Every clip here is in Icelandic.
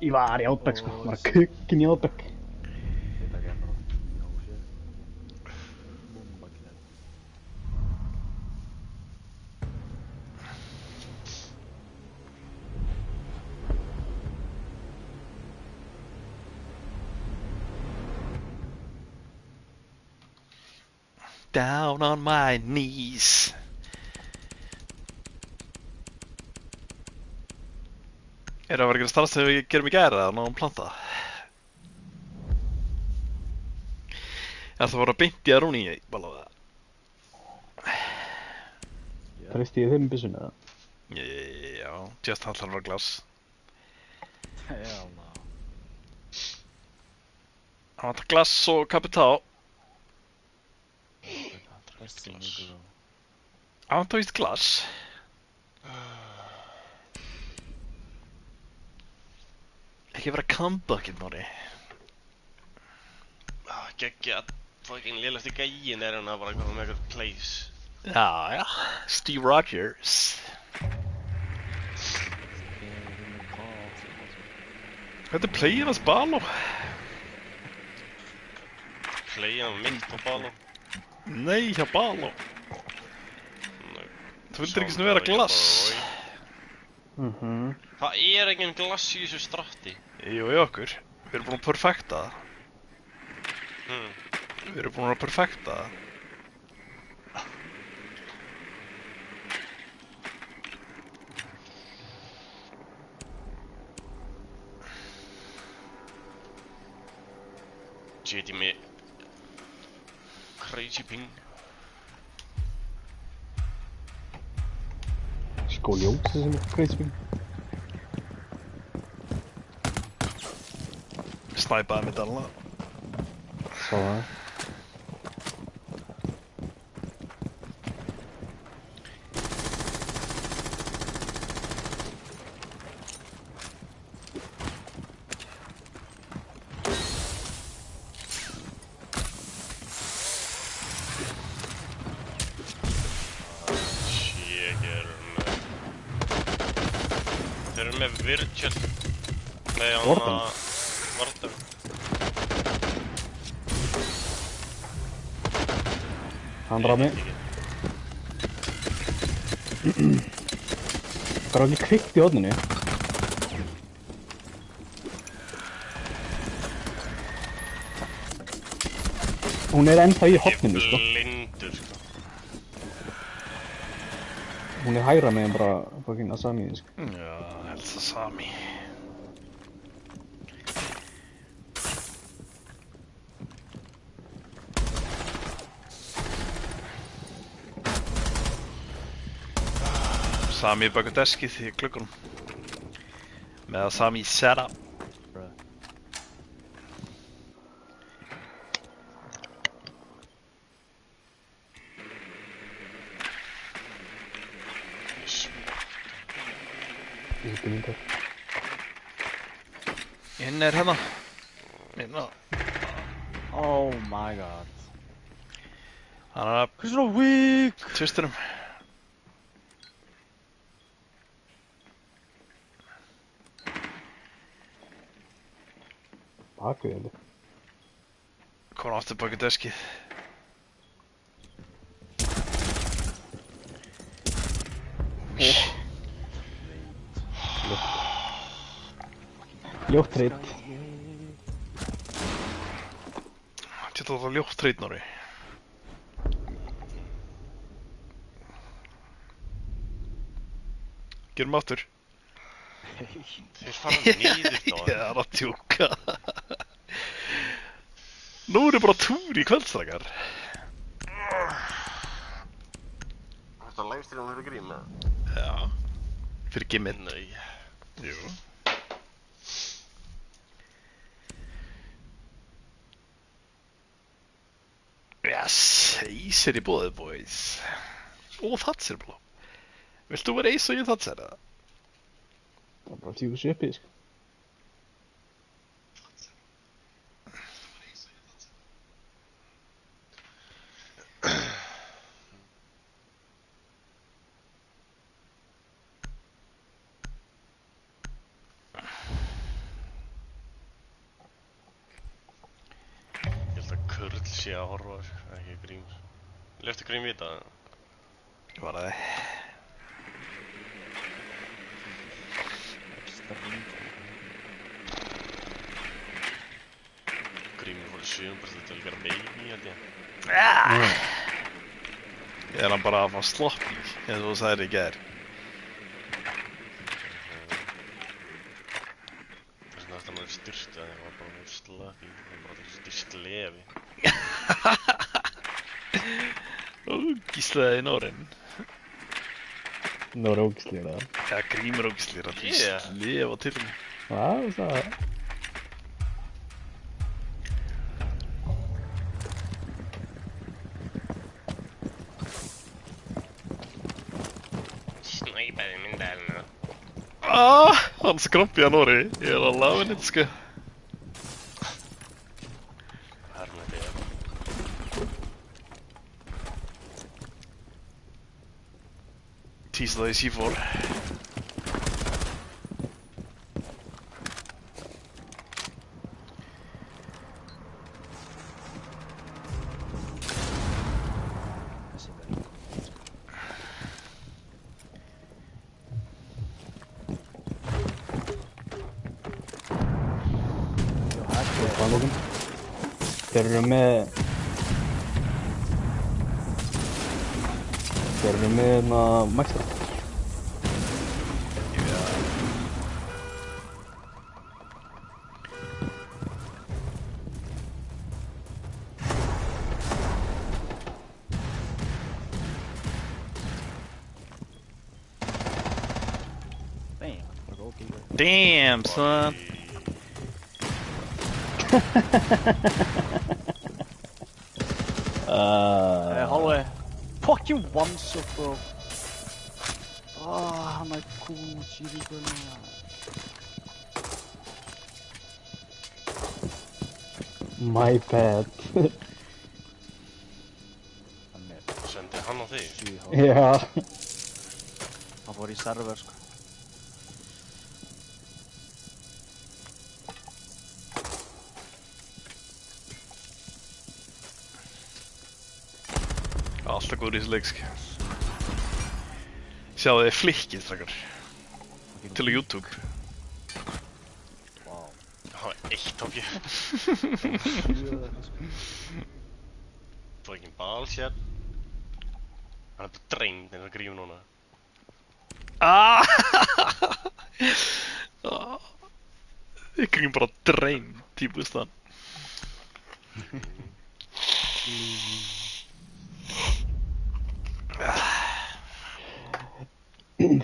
Ég var í Átbæk sko, var að kukkin í Átbæk. Mitä kerran nousee? Mummakin. Down on my knees. Það var ekki að starfst þegar við gerum í gæra að náðum planta? Það voru að beinti að rúni í balaða. Treysti ég þeim byssuna eða? Já, just hallar á glas. Hell no. Hann vantar glass og kapitá. Þessi nýgur og... Hann vantar víst glass. Ekki vera comebackinn, Nóri. Geggja, fucking lélegasti gægin hann að bara koma með eitthvað place. Já, Steve Rogers. Þetta er playin hans Baló. Playin á mitt på Baló. Nei, hjá Baló. Þú vildir ekki svona vera glass. Það engin glass í þessu stratti. Jú, í okkur. Við erum búin að perfekta það. Við erum búin að perfekta það. JD með crazy ping. Skóljóts sem er crazy ping. Snæpaði mig dalla. Sá það. Þeir eru með Virgil. Nei, Gordon? Gordon. Hann rafni. Það er ekki kveikt í horninu. Hún er ennþá í horninu sko. Blindur sko. Hún er hægra meginn bara fucking Asami sko. Já, helst það sami. Sami baka deskið í gluggunum. Með að Sami setup. Inn er hérna. Hérna. Oh my god. Hann er að Hversu svona weak? tvistinum. Bakvið henni. Kom aftur baka deskið. Ljótt reitt. Þetta var ljótt treit, Nóri. Gerum aftur. Þeir fara niður þá. Ég er að tjúka. Nú er bara túr í kvöldstrakar. Þetta livestream fyrir grín með? Já. Fyrir gimminn. Nei. Jú. Yes, Ace er í bóðið, boys. Og Thatcher blá. Vilt þú vera Ace og ég Thatcher, eða? Það er bara tíu svipið sko. sé að horfa, ekki gríms. Leftu grím vita það? Var það? Grímur fór í 7% til að gera baby, held ég. Ég hann bara að fá sloppy, eins og þú sagðir í gær. Þess vegna þetta maður styrkt að það var bara mjög slöppi. Það var bara styrkt lefi. Ógíslaði í Norinn. Það var ógislega það. Já, Grímur ógíslir að Yeah. slefa til mig. Það það. Snæpaði myndælina. Hann skrompi að Norri. Ég er að lafa henni, sko. Hermeti er. Tíslaði í C4. Þessi verður. Jú, hætti er. Fannlókum. Þeir eru með... Þeir eru með hérna Maxtra. Damn, bara góð gilgur. Damn, son. Hallway. Fucking one shot, bro. Han er cool, chiriguna. My bad. Han er Sendi hann á þig? 7 hálf. Já. Han fór í server, sko. Alltaf góður í þessu leik, sko. Sjáðu þið flikkið, strákar. Til á YouTube. Wow. Það var eitt tók ég. Fucking balls, yeah. Hann er bara drengd eins og Grímur núna. Ég kringum bara dreim, típust hann.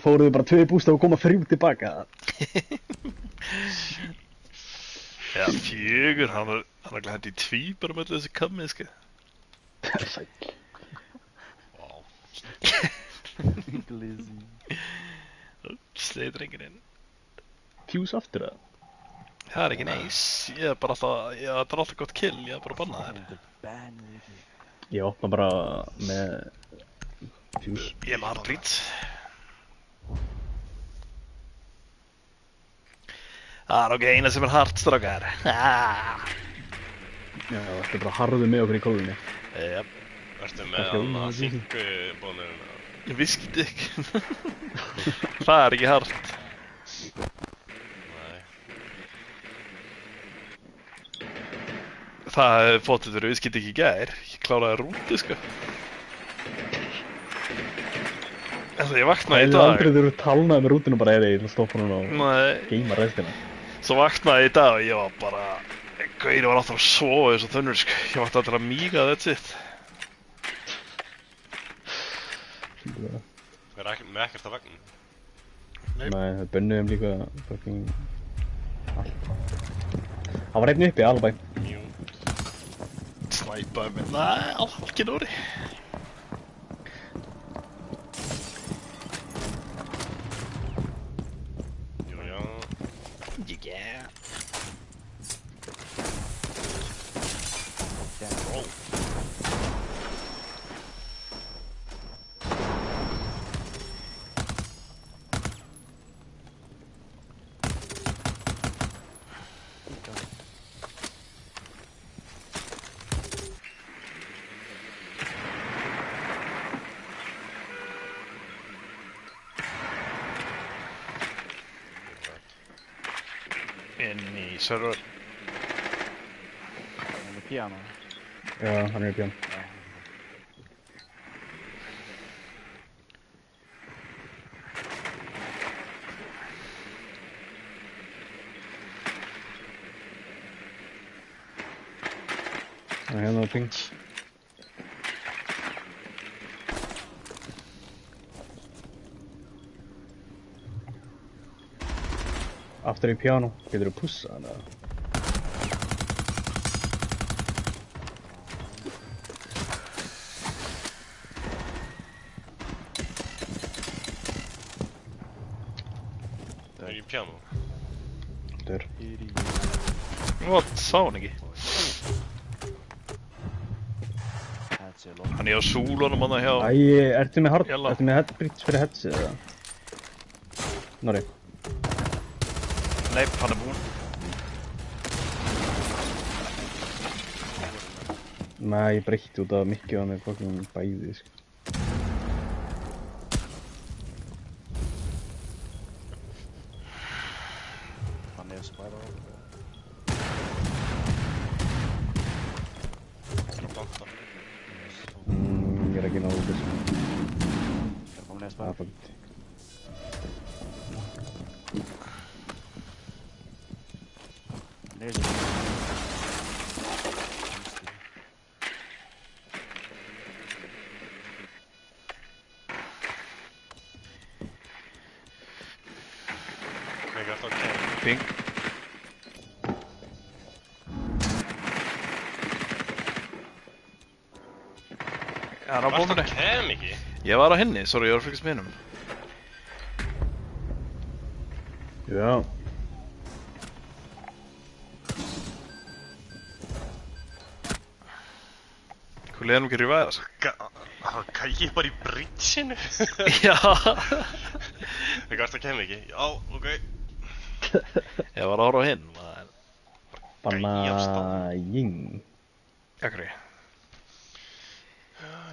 Fóruðu bara 2 bústa og koma 3 tilbaka. Já, 4, hann er hætti í tvíbar með þessi kammið, sko. Sæll. Vá. Glizzy. Sleið drengirinn. Fuse aftur það. Það er ekki neis. Ég er bara alltaf, já, þetta er alltaf gott kill, ég er bara að banna þér. Bannið ekki. Ég opna bara með Fuse. Ég er með hardrít. Það er ok, eina sem er hart, strákar. Já, þetta er bara harðu með okkur í kólunni. Jep, Ertu með Kannski hann að það. þingu bónurinn? viskidykk. Það er ekki hart. Nei. Það hefði fótt þetta viskidykk í gær. Ég kláraði rúti, sko. En það ég vaknaði í Það er dag. aldrei þegar þú talnaði með rútinu bara ég ætla að stoppa hún og Nei. geima restina. Svo vaknaði ég í dag og ég var bara... Gauðir var alltaf að sofa eins og þönnur, sko. Ég vaknaði alltaf að míga that's it. Það er með ekkert að vegna. Nei, það bönnuðum líka fucking allt. Það var einn uppi, alveg. Mute. Snæpaði mig. Nei, ekki Nóri. Jú, já. Yeah. Roll. Inn í server. Hann er piano. Já, hann er í björn. Það er hérna á ping. Aftur í piano, getur þú pussa hann eða? Það er í piano. Dör. What? Sá hann ekki? That's a lot. Hann er á súlunum hann hjá... Æ, ertu með Jalla. ertu með headbridge fyrir headsið eða? Norri. Nei, hann er búinn. Nei, ég breytti út af mikið á mig fucking bæði, sko. Hann er spiral. Ég er ekki náðu þessu. Er komin Það eða er spiral. fucking... Hann er sér. Hvað er alltaf að Ping. Hann er á Varstu bóminni. að kem ekki? Ég var á henni, sorry, ég var að fylgjast með hennum. Já. Hvað leiðum ekki revæðast? Það kæði bara í bridgeinu. Já. Það varstu að kem ekki? Já, ok. Ég var ára á hinn. Banajing. Akkur. Já,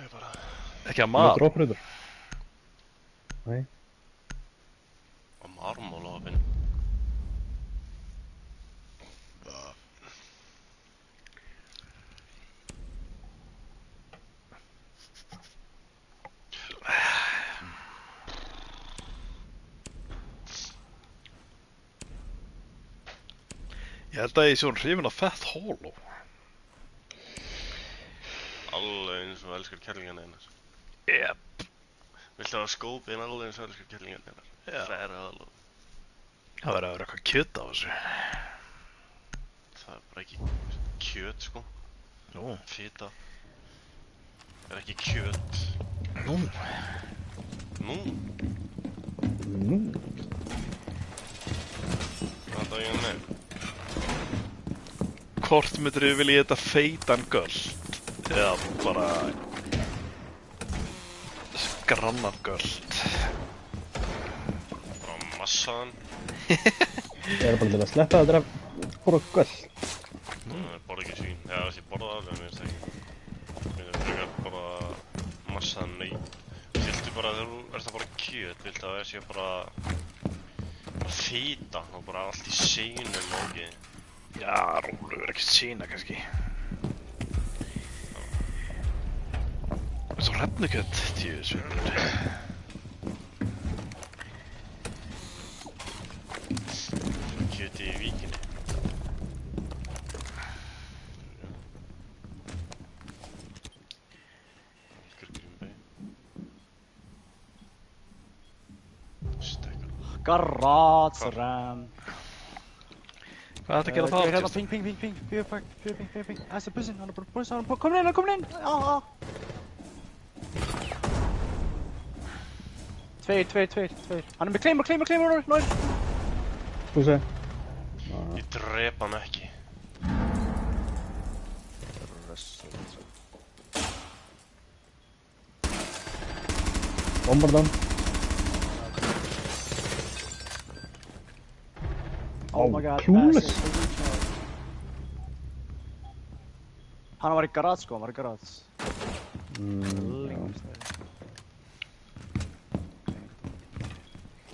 ég bara... Ekki að Það er maður. droppröður. Nei. Á marmólofin. Ég held að ég sé hún hrifin af Fat Hollow. Alveg eins og elskar kærlingan einar. Jep. Viltu hafa skópin alveg eins og elskar kærlingan einar? Já. Það er alveg. Það verður að vera eitthvað kjöt á þessu. Það er bara ekki kjöt, sko. Nú. Fita. Það er ekki kjöt. Nú. Nú, Nú. hvað það ég með? Hvort myndir þið vilja þetta feitan göld? Eða bara... grannan göld? Bara massaðan. Ég er bara til að sleppa það að bara göll. Það borða ekki svín. Já, þessi borða það, en mér finnst það ekki. Mér finnst frekar bara massaðan ney. Viltu bara, þegar þú ert að borða kjöt, viltu að það sé bara fita og bara allt í seinum og ekki. Já, rúlu verður ekki sína kannski. Svo hrefnukjöt, tjóðsvöldur. Kjöti í víkinni. Elskar Green Bay. Stekkar. Garage ram. Hvað er þetta að gera það? Hérna, ping, ping, ping, ping. Ping. Þessi bussin, hann er bara bussin, hann er bara komin inn. Já. Tveir. Hann er með claimer, Nóir. Skúsi. Ég drep hann ekki. Bombardan. Oh my god. Clueless. Hann var í garage, sko, hann var í garage. Já.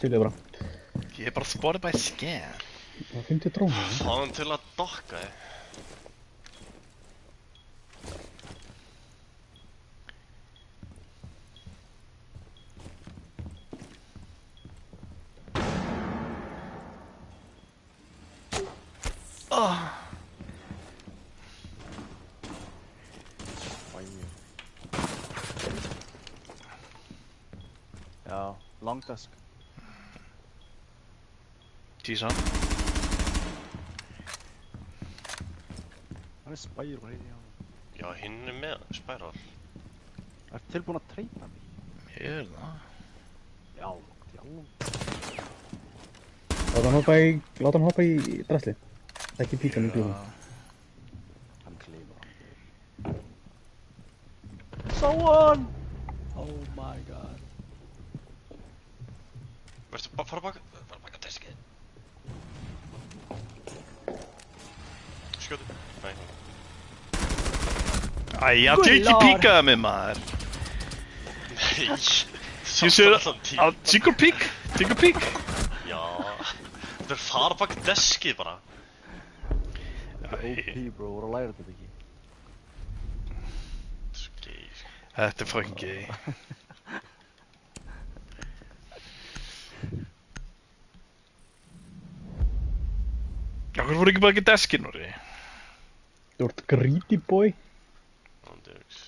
Til ég bara. Ég er bara spotted by scan. Það finnst ég drónu. Fá hann til að dokka þig. Já, long desk. Tísan. Það spæjur bara í hann. Já, hinn með spæral. Ertu tilbúin að treyna mig? Ég það. Já. Láta hann hoppa í drasli. Ekki píka mig glúma. Hann klifur hann. Someone! Oh my god. Vertu fara baka deskið. Skjótu. Nei. Æ, hann ekki píkaði mig maður. Nei. Ég sér að Tinker Peak. Já. Þetta fara baka deskið bara. OP bro, voru að læra þetta ekki. Svo gay. Þetta fucking gay. Akkur voru ekki bara ekki deskinn orði? Þú ert greedy boy. Andjóks.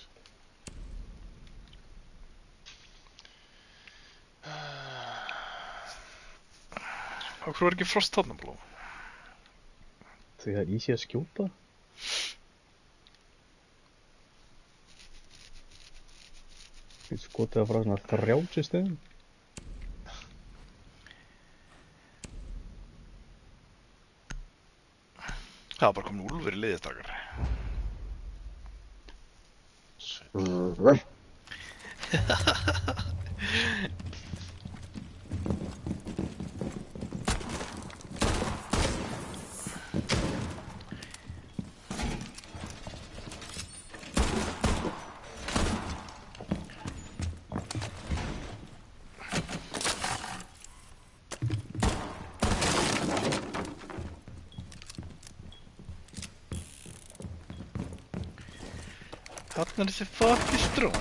Akkur voru ekki frost þarna bló? Því það er easy að skjóta. Ég skotið það frá svona 30 stöðum. Það var bara komin úlfur í liðistakar. Þarna er þessi fucking stróm.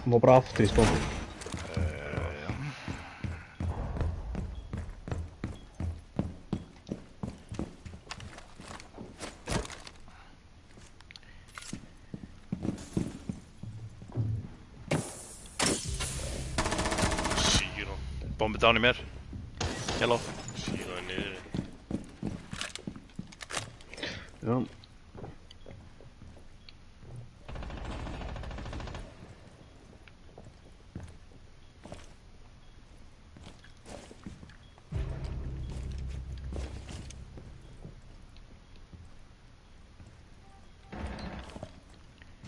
Hún var bara aftur í spónum. Bombi down í mér. Yellow. Síðan niður. Já.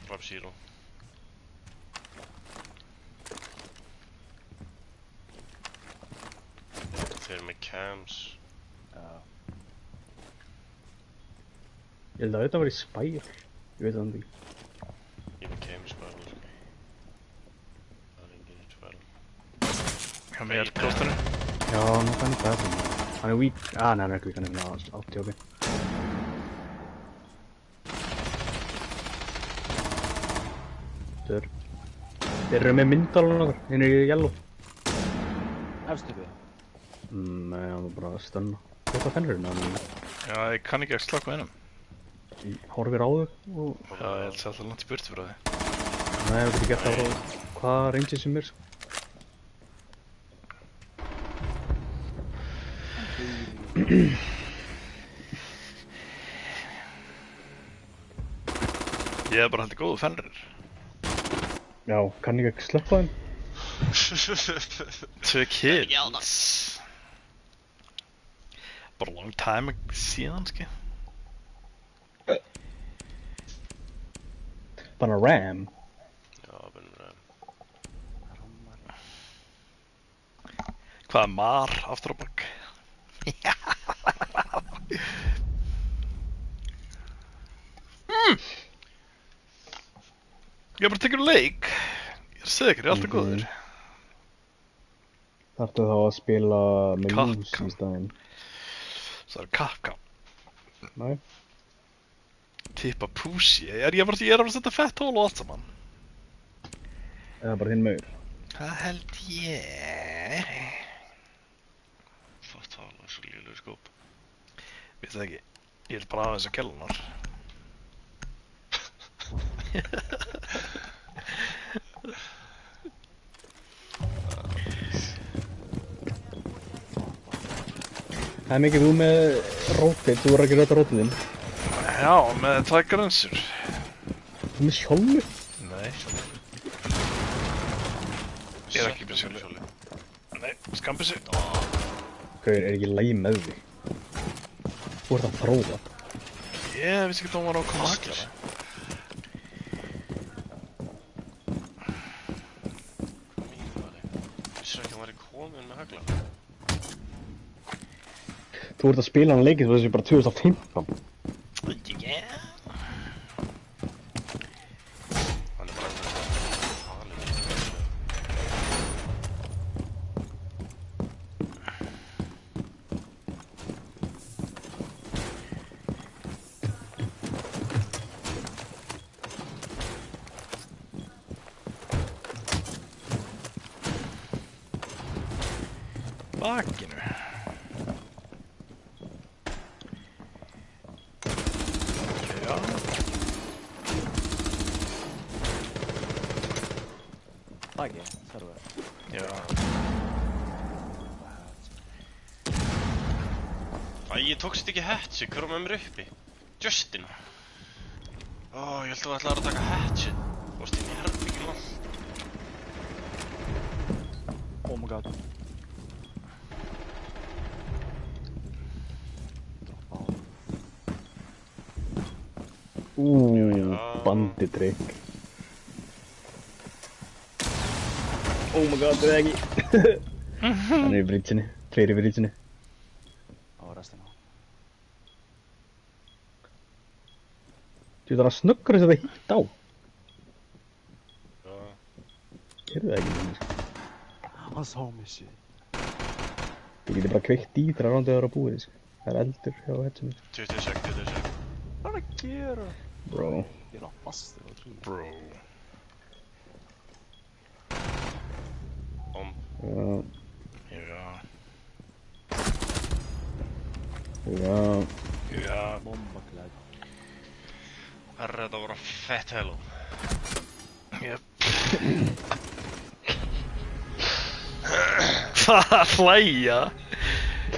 Drop zero. Þeir eru með cams. Já. Ég held að þetta var í spæl. Ég veit það ekki. Ég er með cams bara, sko. Það er enginn í tvær. Hjá mér klóstunum. Já, hann er þannig það. Hann er weak. Nei, hann er ekki weak, hann er 80 ok. Þeir eru með myndalun okkar, hinn er í yellow. Efstu við. Nei, hann var bara að stunna. Þetta fennur hérna. Já, ég kann ekki að slaka hennum. Ég horfir á þau og... Já, ég held að það er langt í burtu fyrir þig. Nei, ég veit ekki gert það frá hvað reyndið sem er, sko. Ég er bara heldur góðu fennrir. Já, kann ég ekki sleppa þeim? 2 kills. Bara long time síðan, ski. Bara RAM. Já, bennur Hvað er mar aftur á bak? Ég er bara að tekja leik. Ég er að segja ykkur, ég er alltaf góður. Þarftu þá að spila með Capcom. lús í staðinn? Það er Capcom. Nei. Tippa Pussy. Ég er bara að setja fett hól og allt saman. Eða bara þinn maur? Það held ég. Fatt hala, svo lélugur skóp. Veit það ekki. Ég vil bara aðeins að kellunar. Það er mikið þú með rótið, þú voru ekki rauta rótið þinn. Já, með tvær grensur. Þú með sjálfu? Nei. Ég er ekki með sjálfu. Nei, skambissu. Gauður, er ekki lægi með þig? Þú ert að þróa. Ég vissi ekki að hún var á að koma að hagla það. Vissir ekki að hann væri kominn með hagla? Þú ert að spila hann leikið þessu bara 2015. Yeah. Hann er bara halið. Bakinu. Já. Baki, server. Já. Æ, ég tókst ekki hatchet, hver var með mér uppi? Justin. Ó, ég held að þú ætlaðir að taka hatchet. Þú varst inn í herbyggju langt. Oh my god. Banditrykk. Oh my god, það er ekki. Hann er í bridginni, tveir í bridginni. Það var restina. Þú þarf að snöggur þess að það hitt á. Já. Gerðu það ekki? Hann sá mig shit. Þið getur bara kveikt í þegar rándið ára búið. Það er eldur hjá hetsinu. 20 sek. Hvað er að gera? Bro. Ég er á fastur og trú. Bro. Já. Já. Já. Já. Bomba klæð. Herra, þetta voru fett hello. Jep. Hvað að hlæja?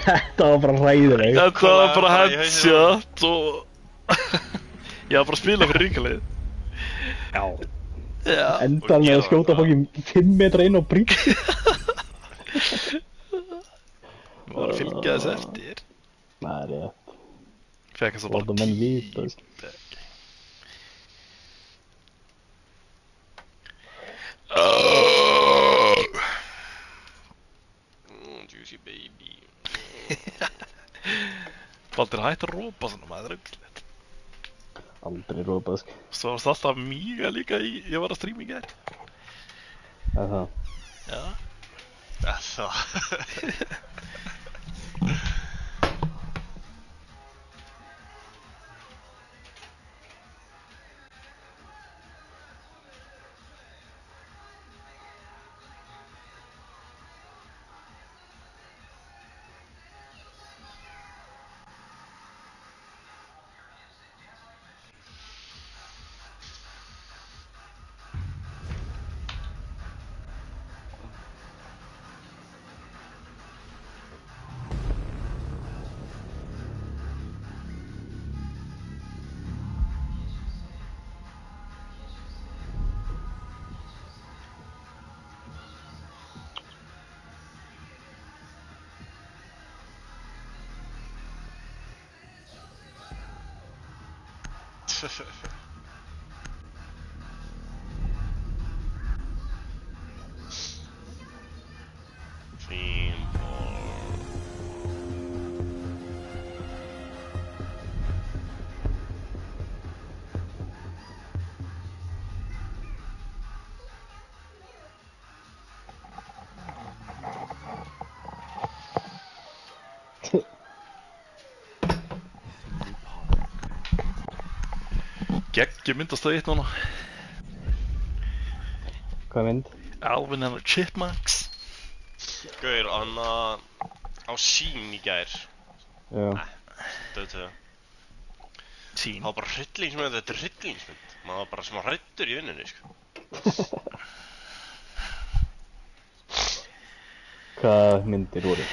Þetta var bara hræðilegt. Þetta var bara Hvað er það í headshot og... Ég var bara að spila fyrir ríkalið. Já. Já. Endan með að skjóta fokkin 5 metra inn á brík. Ég var að fylgja þess eftir. Það er rétt. Fekk þess að Láta bara menn vita, veist. Juicy baby. Baldur hætti að rópa svona, maður er auðvitað. Aldrei rópað, sko. Svo varst alltaf mýga líka í, ég var að streama í gær. Það er það. Já. Það. Geggjum myndast það eitt núna. Hvað er mynd? Alvin and the Chipmunks. Gaur, hann á sín í gær. Já. Döðtöðu. Sín. Það var bara hryllingsmynd, þetta er hryllingsmynd. Maður var bara smá hræddur í vinnunni, sko. Hvað myndir voru?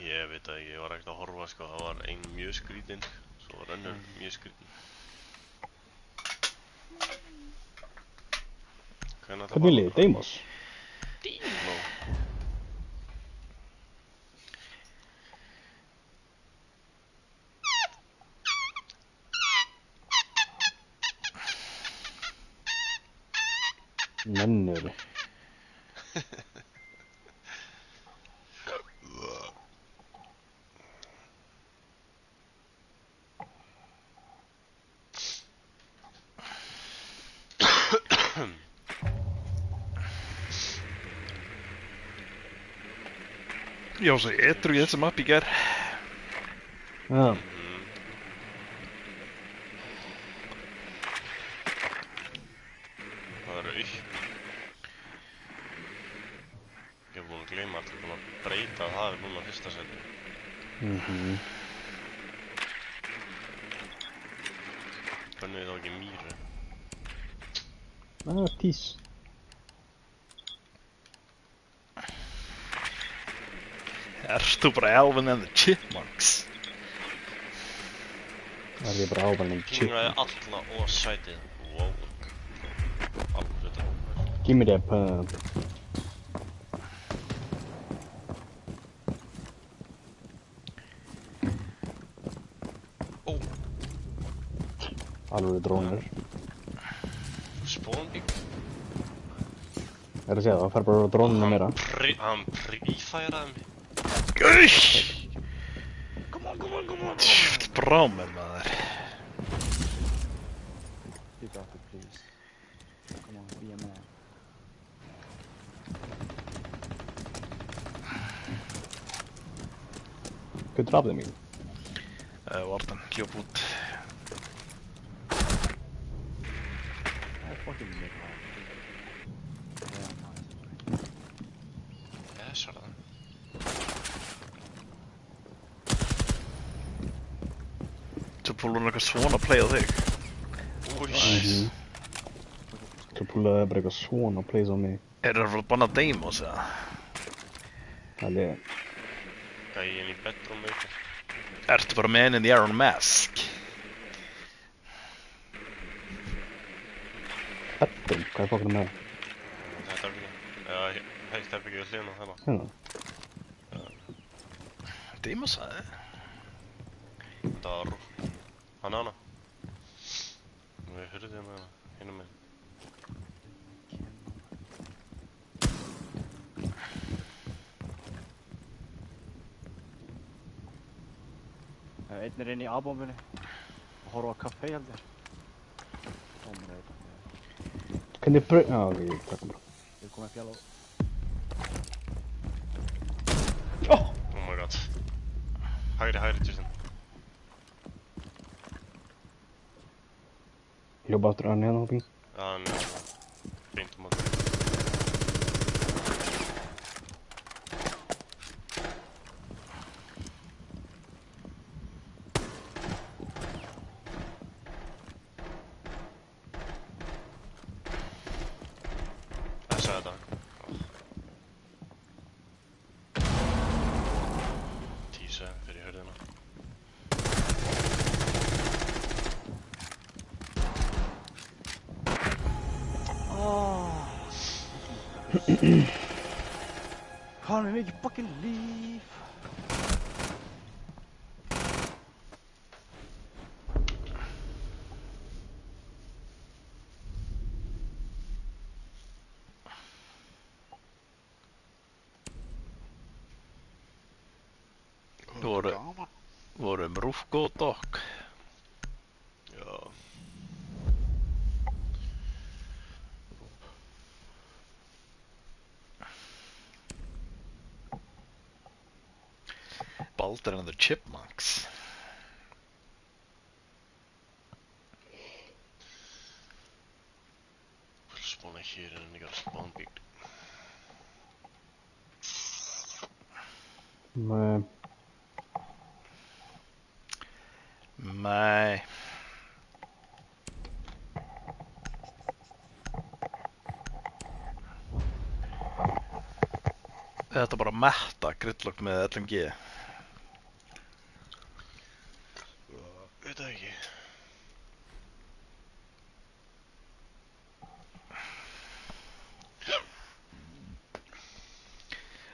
Ég veit að ég var ekkert að horfa, sko. Það var ein mjög skrítinn, svo var önnur mjög skrítinn. Hvernig liðið? Deimos? Demo. Mennur. Ég var svo edru í þessi mapp í gær. Já. Það eru upp. Ég hef búin að gleyma allir búin að breyta að það er núna fyrsta seti. Hvernig þá ekki mýru? Það er tís. Ertu bara Alvin and the Chipmunks? Það er bara ábælinn chip. Pingaði alla og sætið. Wow. Alveg þetta. Give me that pump. Ó. Alveg drónir. Spawnbík. Er að segja það, það fær bara drónina meira. Hann prífæraði mig. Gauð! Come on. Brá mér maður. Speak after, please. Come on, be a man. Good job them in. Vartan, hljóp út. I fucking make my... Yeah, Yes, sådär. Svo púlur hún eitthvað svona play á þig. Új. Svo púlaði bara eitthvað svona plays á mig. Er það að banna Deimos eða? Það er Gæinn í bedroom eitthvað. Ertu bara Man in the Iron Mask? Bedroom, hvað er fokkanum með það? Þetta er ekki. Já, heitt er ekki við hliðina þarna. Hérna. Deimos aðeins? Þetta var rú. Hann er hana. Við hurðið hérna hinum með. Einn er inn í A-bombunni og horfa á kaffe heldur. Dómur eitthvað. Hvernig bröð... Já, ok, ég takk bara. Við komum fjall á... Oh my god. Hægri, Justin. Hljópa aftur hann hérna hóping. Já, hann er beint á móti. Það sagði þetta. Tísa fyrir hurðina. Hann er mikið fucking líf. Vorum Rúfko og Dokk. Já. Baldur and the Chipmunks. here and you got a spawn peak. Nei. Nei. Þetta bara metta gridlock með LMG. Veit það ekki.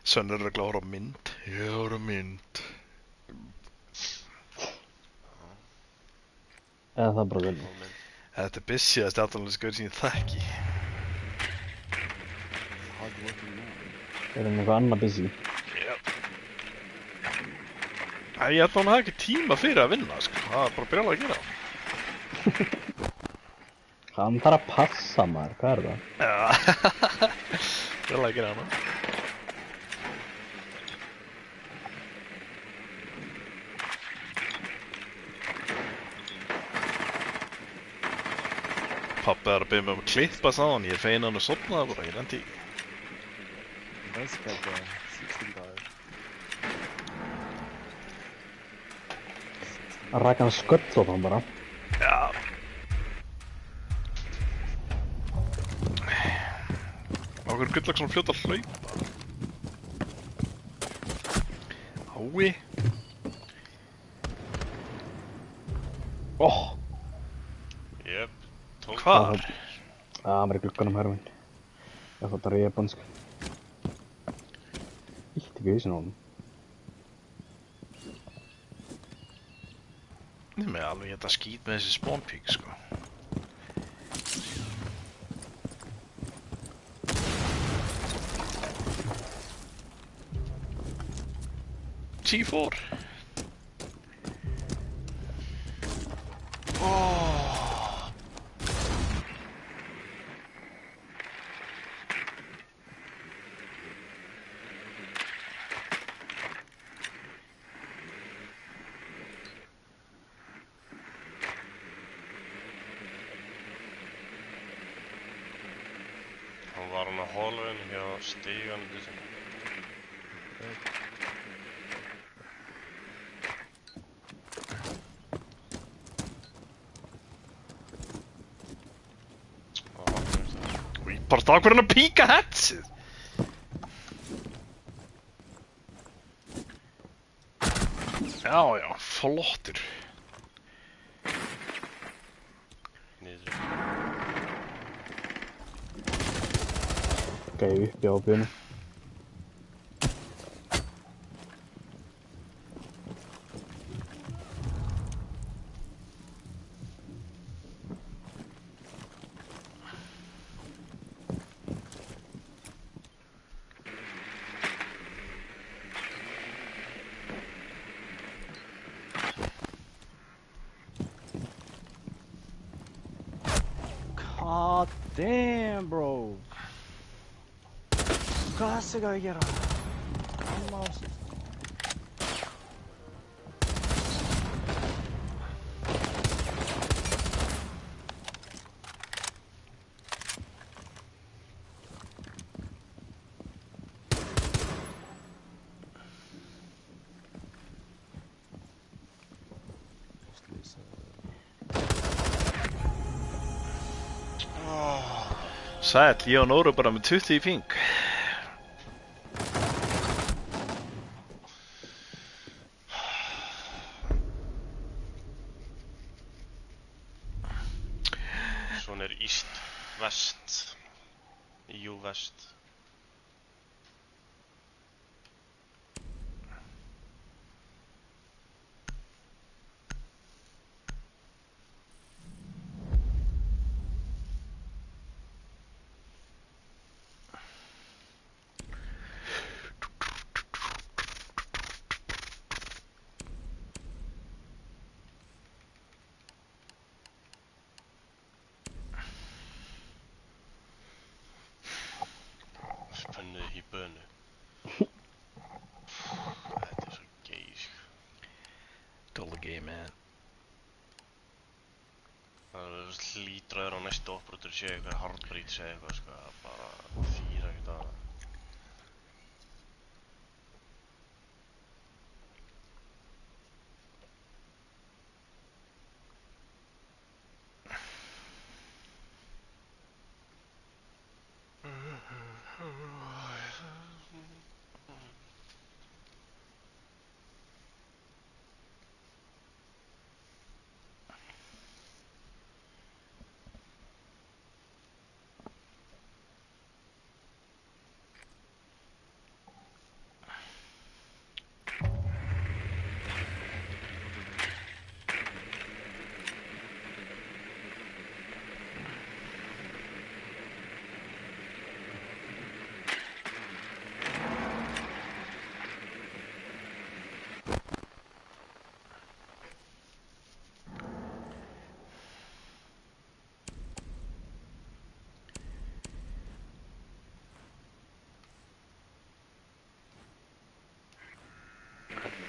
Svenni er örugglega að horfa á mynd. Ég horfa á mynd. Eða það bara vel. Þetta er busyast aðdáðanlega sem ég þekki. Hard working man. Er hann eitthvað annað busy? Ég held að hann hafi ekki tíma fyrir að vinna, sko. Það er bara brjálæði að gera. Hann þarf að passa maður, hvað er það? Já. Brjálæði að gera hana. Pappi er að byrja mig að klippa sáðan, ég er fegin hann að sopna það bara, ég lendi í. Basically the 16 guard. Hann rækja hann sköll á þann bara. Já. Okkur er gullag svona fljótt að hlaupa. Ái. Óh! Jep, tók. Hvar? Hann var í glugganum herfinn. Ég þátt að reyja bansk. Ítti ekki hausinn á honum. Ég með alveg þetta skít með þessi spawn peak, sko. T4. Hann var hann á hólfinn hjá stígan til sinni. Og hann er það. Í bara stakk fyrir hann að píka headsið. Já, já, flottur. Niður. Gæði uppi á bjönu. God damn, bro. Hvað er þessi að gera? Annars. Sæll, ég og Nóru bara með 20 í ping. Svona er east, vest, jú vest. Spönnuð í bönu. Þetta er svo gay, sko. Dollar game, man. Það er veist, hlýtur að vera á næstu opbrútur sé eitthvað hardbrýt sé eitthvað, sko, bara þýra ekkert að.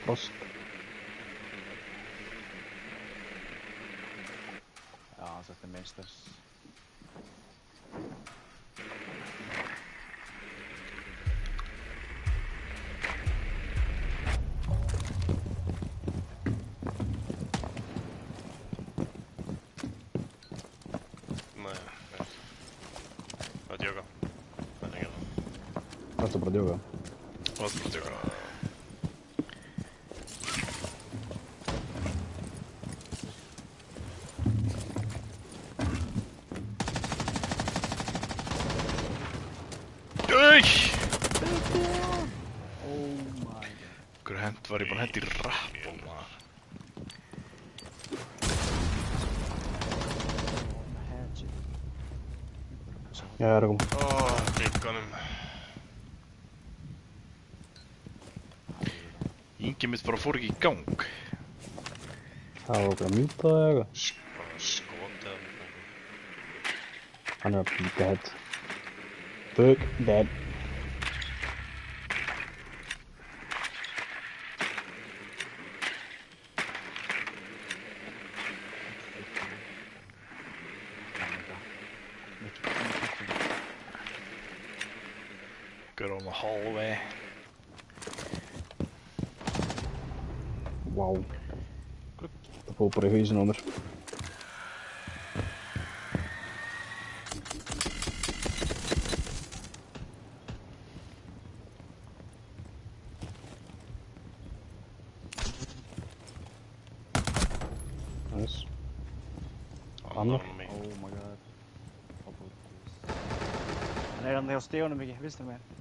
Frost. Já, hann setti meisters. Nei, það er djóka. Það er enginn. Varstu bara að djóka? Vad ska man göra? Var ég bara hendi rappum maður. Já, það er að koma. Glugganum. Ingi mitt bara fór ekki í gang. Það var okkur að mjúta eða eitthvað. Bara skotið hann. Hann er að píka head. Fuck that. Good on the hallway. Wow. Það fór bara í hausinn á mér. Nice. Annar. Oh my god. Hann er hann hjá stegunum ekki, vinstra megin.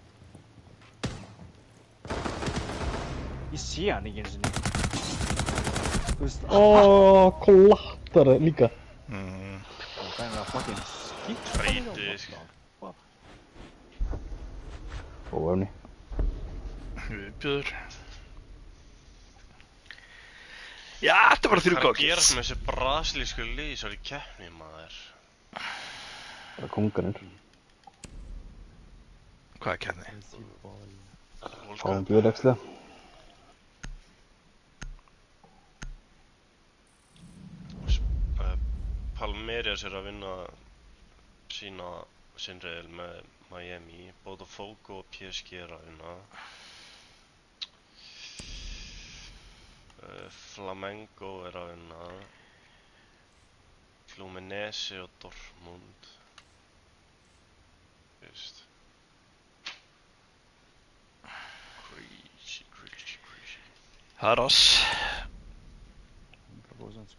Ég sé hann ekki einu sinni. Þú veist, Kollattar líka. það er að fucking skýtt. Freydís. Óefni. Viðbjöður. Já, þetta var þrjú Hvað er að gátt. gera með þessu brasilísku lið svo í keppni, maður? Það er konganir. Hvað er keppni? Fáum björðakslega. Palmeiras er að vinna sinn riðil með Miami. Botafogo og PSG er að vinna. Flamengo er að vinna. Fluminense og Dortmund. Just. Crazy. Það er oss. 100%.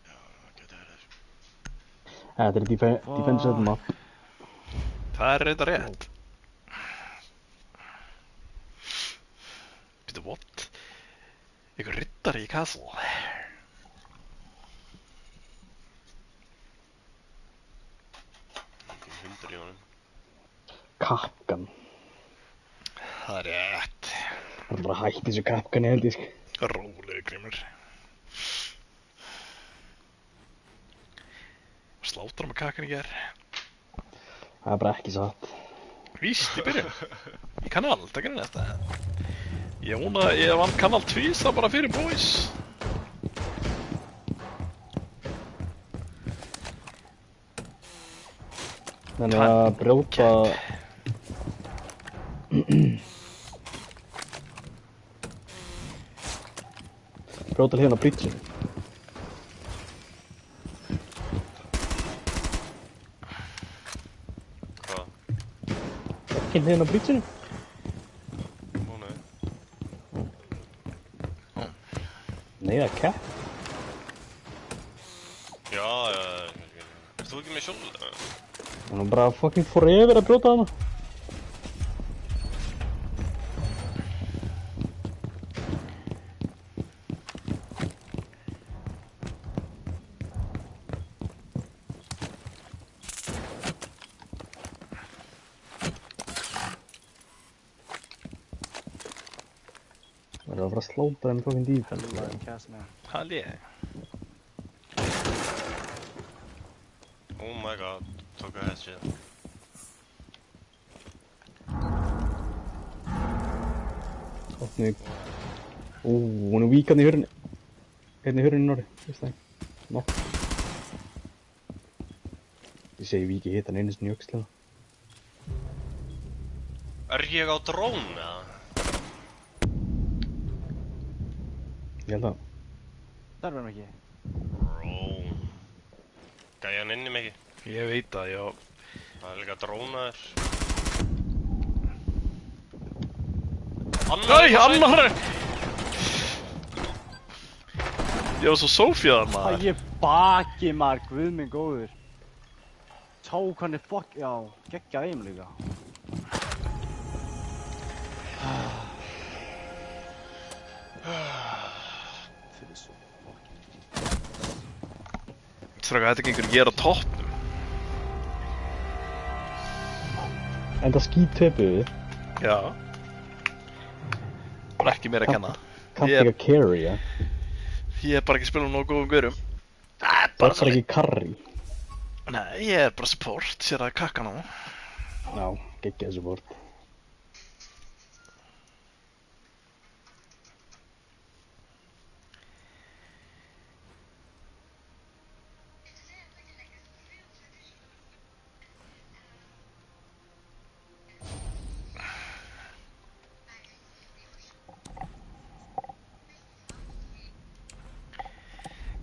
Þetta er defensive map. Það er reynda rétt. Býttu, what? Einhver riddari í castle. Engin hundur í honum. Kapkan. Það er rétt. Það er bara hægt þessu kapkan held ég sko. Rólegu grímur. Sláttur með kakan í gerð. Það er bara ekki satt. Víst, í byrjun. Í kanal, það gerir þetta. Ég vona að ég vann kanal 2 það bara fyrir boys. Þannig að brjóta... brjóta hérna á breachinu. Hvað? Ekki hérna á breachinu. Ó nei. Nei, það er cat. Já, ert þú ekki með sjálf? Hann er bara fucking forever að brjóta hana. Það er að fara að slóta þeim fucking defense. Lúaði kæst með. Hall ég. Oh my god, tók að headshot. Opnið. Hún er víkandi í hurðinni. Hérna í hurðinni norri, veist það. Nokk. Ég segi víki hitt hann einu sinni í öxlina. Er ég á drón eða? Ég held að. Þar verðum ekki. Drón. Gæja hann inni mig ekki. Ég veit það, já. Það er líka drónaður. Nei, annar! Ég var svo Sofía þarna. Það ég baki maður, guð minn góður. Sjá hvernig fuck, já, geggja þeim líka. Þið er svo fucking... Stráka, þetta gengur, ég er á toppnum. En það skítöpuðu við. Já. Bara ekki mér að kenna. Kannt Ég- ekki að carry, ja. Ég er bara ekki að spila um nógu góðum gaurum. Það er Það bara er bara ekki carry. Nei, ég er bara support, sér að kakka nú. Já, geggjað support.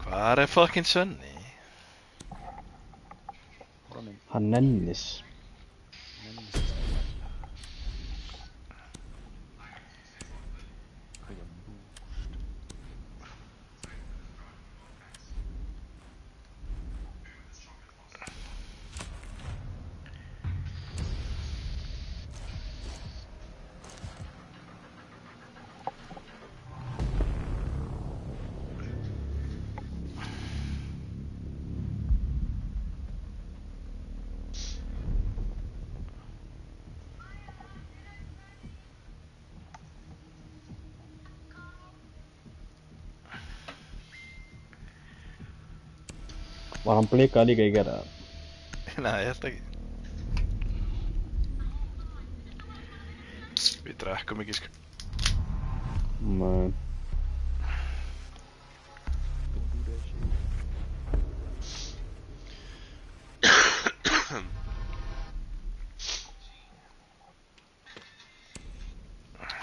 Hvar er fucking Svenni? Running. Hann nennis. Var hann blikað líka í gera? Nei, ég held ekki. Við drekkum ekki, sko. Nei.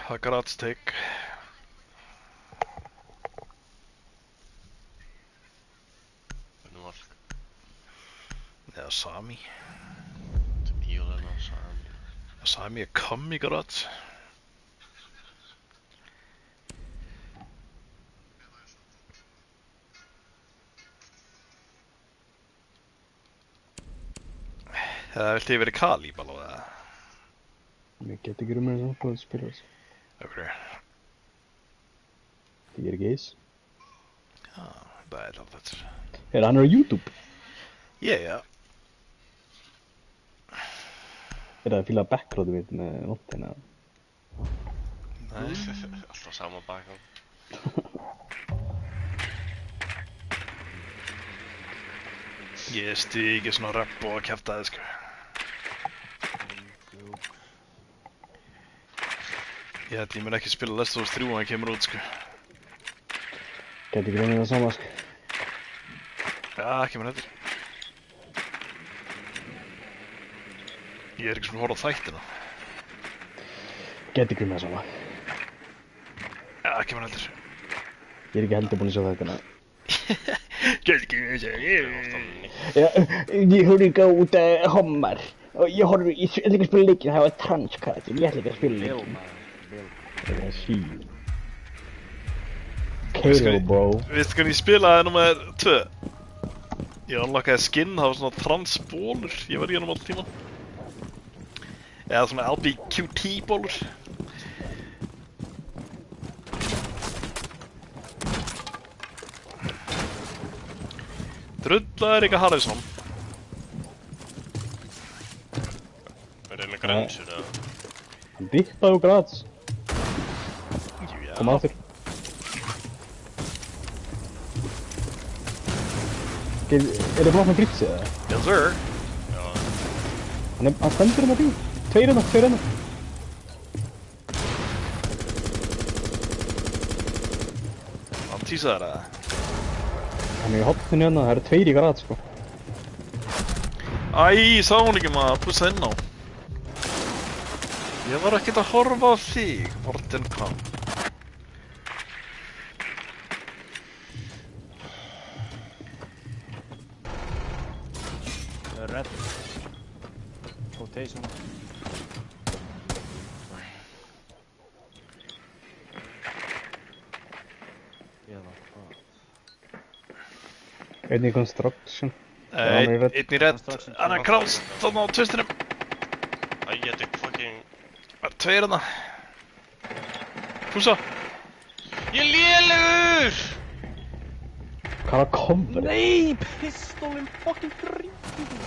Það er gratsteik. Hvernig var það? Eða Sami. Þetta er bíóðina, Sami. Sami er kom í garat. Eða viltu ég verið Kalíb alveg eða? Ég get ekki mér þess að búið að spila þess. Okkur. Ég er ekki eis. Já, það er alltaf þetta. Hann er á YouTube. Já. Er það að fíla backgroundu mitt með nóttina? Nei. Alltaf sama bakan. Ég stið ekki svona röpp og kæfta þið, sko. Ég held ég mun ekki spila Last of Us 3 hann kemur út, sko. Get ekki raunin það sama, sko. Já, kemur þetta. Ég er ekki svona að horfa á þættina. Geti ekki með sama. Já, ekki maður heldur. Ég er ekki heldur búinn að sjá þetta. Geti ekki með þess Það er ofta nýtt. Ja, ég horfði ekki á út af hommar. Og ég horfði, ég ætla ekki að spila leikinn, það var transkarakter. Ég ætla ekki að spila Bill, leikinn. maður. Bill. Það er síðan. Kato, bro. Veistu hvernig ég spilaði nummer 2? Ég unlockaði skinn, það var svona transbólur. Ég var í hennum alltaf tíma. Eða svona LBQT-bólur. Drullaður Ríka Harriðsson. Er það með grænsur eða? Hann dippaði úr grads. Já. Kom aftur. Er þið búin með grítsi eða? Yes sir. Já. Hann stendur um að bíl. Tveir hérna. Hann tísaði það. Hann er í hotninu hérna, það eru tveir í grad sko. Æ, sá hún ekki maður, pussa inn á. Ég var ekkert að horfa á þig, Morten Kahn. Red. Rotation. Einn í construction. hann er í red. Einn í red, hann er králst þarna á tvistinum. Æ, þetta er fucking... Það er tveir hana. Pussa. Ég er lélegur! Hvaða komur? Nei, pistolin fucking grípið.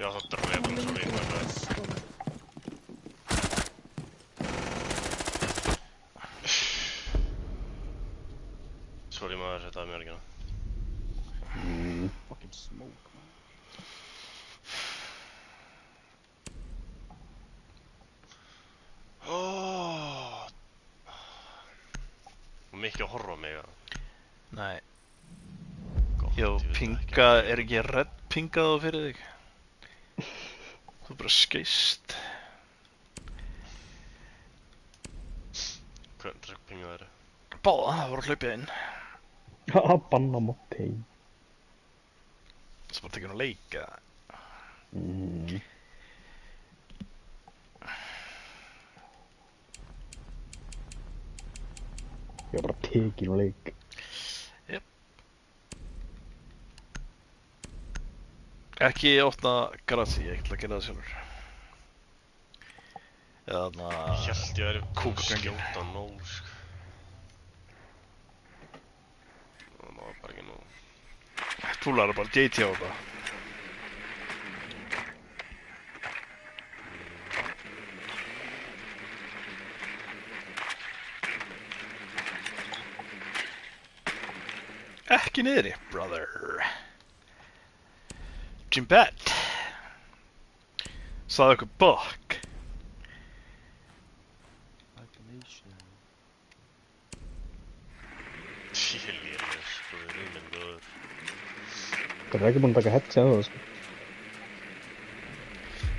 Já, það drefa hann svo einhverja. Sorry maður, þetta er mér ekki hana. Fucking smoke, man. Mikið að horfa á mig að... Nei. Gott, Jó, ég veit pinga, er ekki red pingað á fyrir þig? Þú bara skeist. Hvernig dreppingu það eru? Báða, það voru að hlaupja inn. Haha, banna móti. Það er bara að tekja hún að leika. Ég var bara tekin og leik. Ekki opna garasi, ég ætla að gera það sjálfur. Eða þarna... Ég held ég væri Kúkaganginn. skjóta nóg, sko. Það var bara ekki nóg. Þú læra bara JT á þetta. Ekki niðri, brother. Jimbet. Saðu okkur bók. Isolation. Ég er lélegur, sko, við erum minn góður. Það er ekki búin að taka headset á það sko.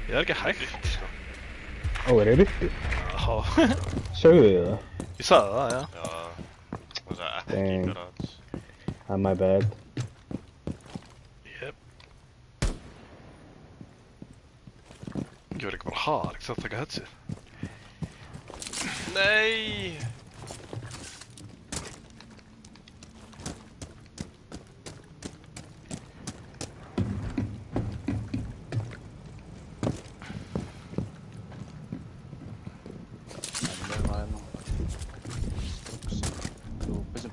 Ég er ekki hægt. Sko. Ó, er ég uppi? Já. Sögðu þið það? Ég sagði það, já. Já, það er ekki Dang. garage. Ah, my bad. Jep. Ég verð ekki bara hard, ekki það að taka headset. Nei!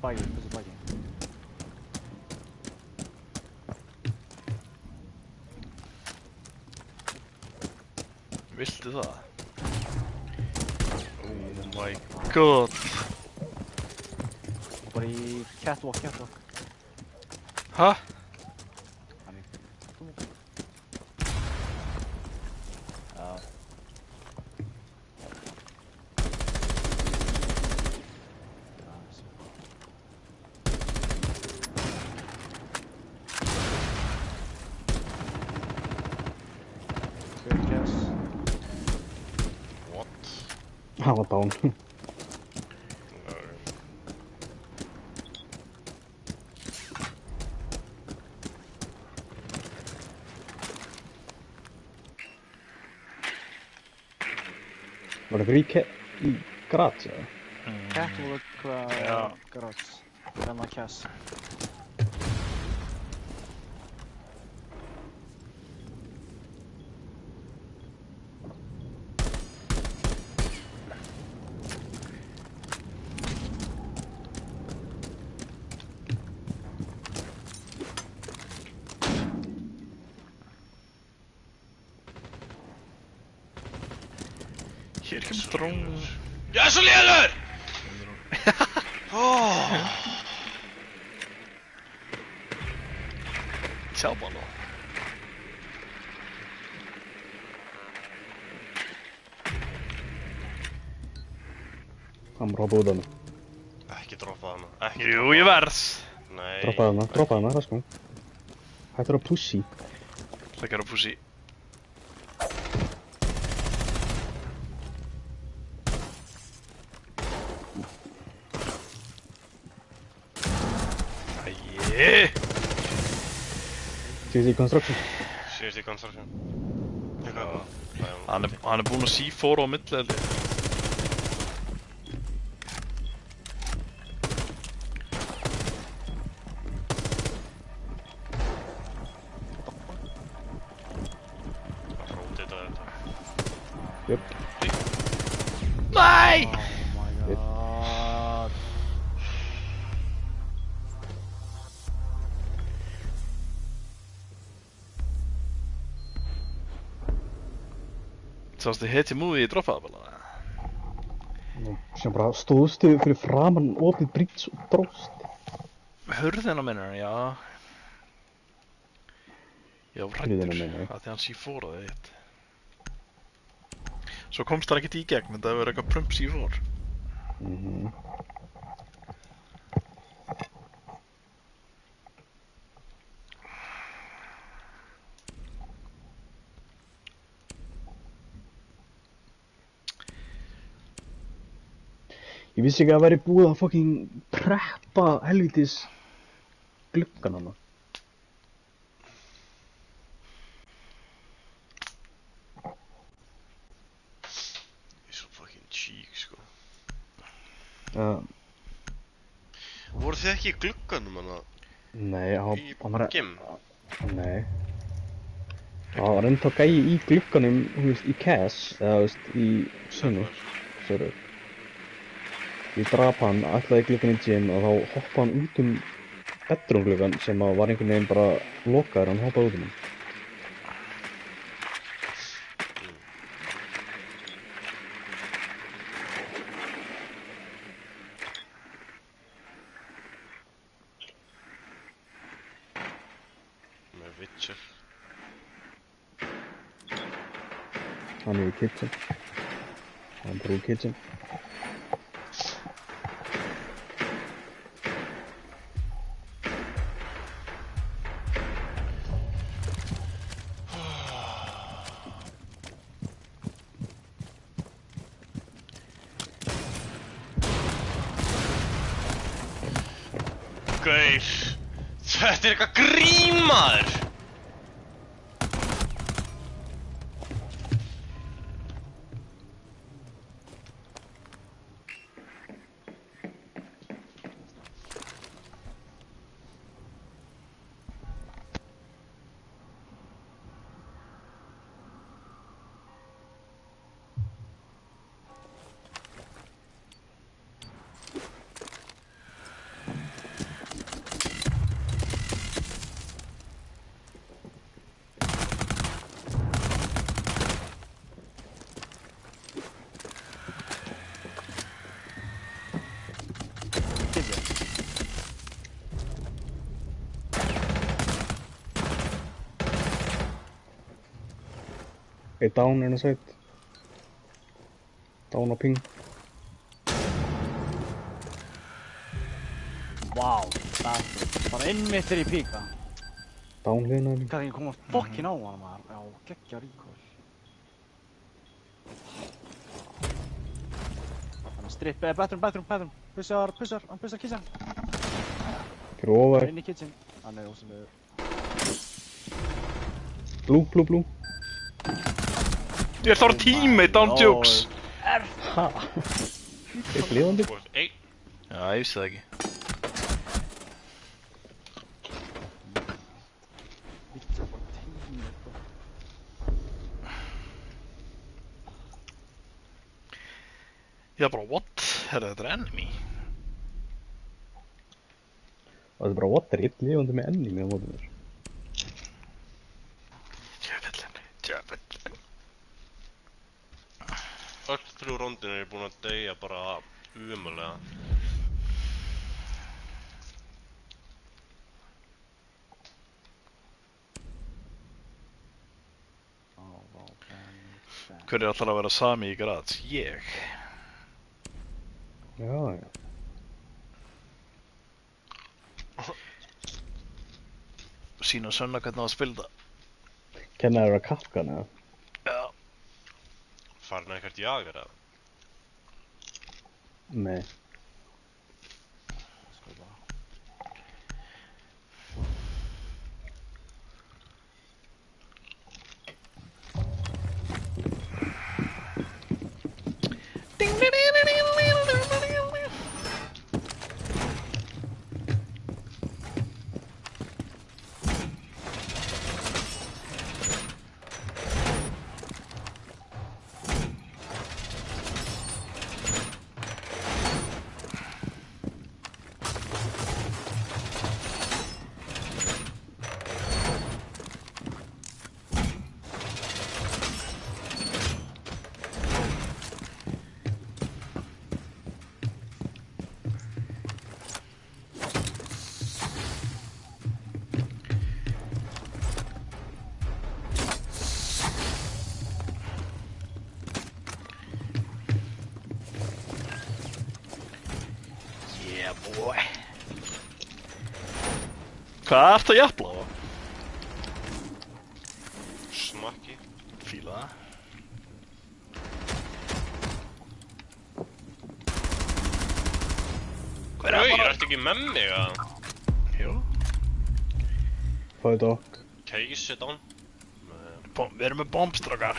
Bæði. Viltu það? Oh my god. Bara í catwalk. Hæ? Þannig. Já. Good guess. Hann var dán. Var það í Graz, eða? Catwalk Ja. Graz. Denna kass. Hér kemur drón. Ég er svo léður! Tjá bara. Hann droppa út hana. Ekki droppa hana, ekki Jú, ég verð. Nei. Droppa hana, raskung. Hættur að pussi. Það gerur pussi. Æi. Síðan í construction. Síðast í construction. Hann er búinn að C4 á milli held ég. Rótið þetta. Jöp. Nei! Oh my god. Sástu heti movie í droppaða bara. Sem bara stóðstu fyrir framan opið brýts og dróst. Hurðina minnur, já. Já, Hurðina rættur. meinarðu? Það því hann C4-aði þitt. Svo komst það ekkert í gegn, þetta hefur verið eitthvað prump C4. Ég vissi ekki að það væri búið að fucking preppa helvítis gluggan hana. Ég er svo fucking cheek, sko. Voru þið ekki í glugganum hana? Nei, hann var... Gym? Nei. Það var ennþá gæi í glugganum, þú veist, í Cass, eða þú veist, í Sunnu. Sorry. Ég drap hann, ætlaði gluggan í gym og þá hoppaði hann út bedroom gluggan sem var einhvern veginn bara lokaður, hann hoppaði út hann. Með Witcher. Hann er í kitchen. Hann er bara í kitchen. Gaur, þetta er eitthvað grín, maður! Eitt down er sveit. Down á ping. Wow, það bara einmitt þegar ég píka. Down hliðina á ping. Hvað ég kom að fokkin á hana maður. Já, geggja ríkos. Strip, bathroom. Pussar, hann pussar kitchen. Grófar. Inn í kitchen. Hann ósynlegur. Blue. Ég er þar teammate án jokes. Ha? Er lifandi? Þú ert einn. Já, ég vissi það ekki. Ég er bara, what? Þetta er enemy. Og þetta er bara what er einn lifandi með enni með mótum þér. Djöfellin. Öll 3 rondin er búin að deyja bara umulega. Hver er alltaf að vera sami í garage? Ég. Já. Sýna Sönna hvernig á að spila það. Kenna þér að kapkan eða? Já. Farin eitthvað jagar eða? Nei. Boy. Hvað ertu að jafla á? Smakki. Fíla það. Hver Hauð, bara? ertu ekki með mig eða? Jú. Fáðu dog. Case it on. Við erum með bombstrákar.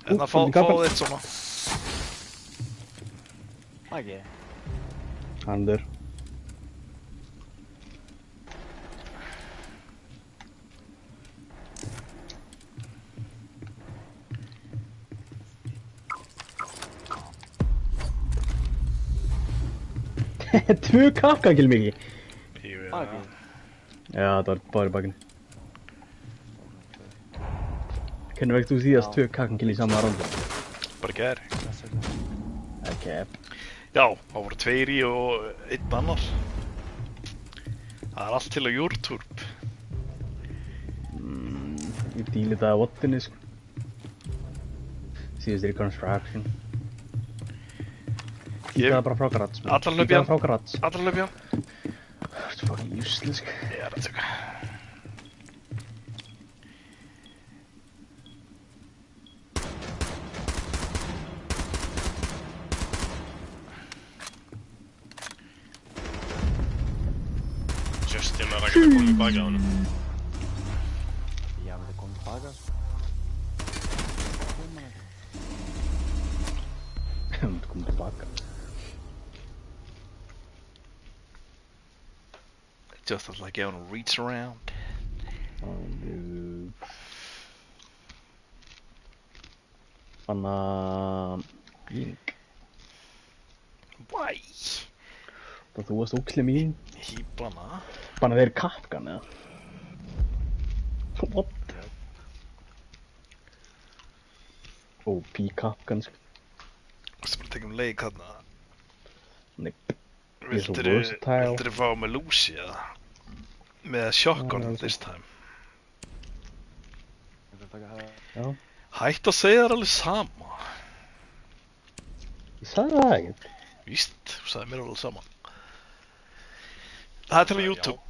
Ú, Fá kappan. þitt svona. Ekki. Handur. Tvö kapkan kill mikið. Ekki. Já, það var bara í bakinu. Hvernig veist þú síðast tvö kapkan kill í sama rondu? Bara gær. Ok. Já, það voru 2 í og 1 annar. Það er allt til á YouTube. Ég dílitaði vottinu, sko. Síðast reconstruction. Kíkjaði bara frá garage. Allar hlaupja. Kíkjaði frá garage. Allra hlaupja. Það er fucking useless, sko. Ég er að tjóka. Justin er ekki að koma í baki á hann. Já, men det kom tillbaka. Hún kom tilbaka. Just as like I wanna reach around. Banna... Link. Why? Það þú varst ókslega mín. Híblana. Banna þeir kapkan, eða? What? OP kapkan, sko. Varstu bara að tekja leik þarna? Nei. Ég er svo versatile. Vildirðu fá með Lucy eða? Með shotgun Já, this time. Já. Hættu að segja þér alveg sama. Ég sagði það ekkert. Víst, þú sagði mér alveg sama. Það er til á YouTube.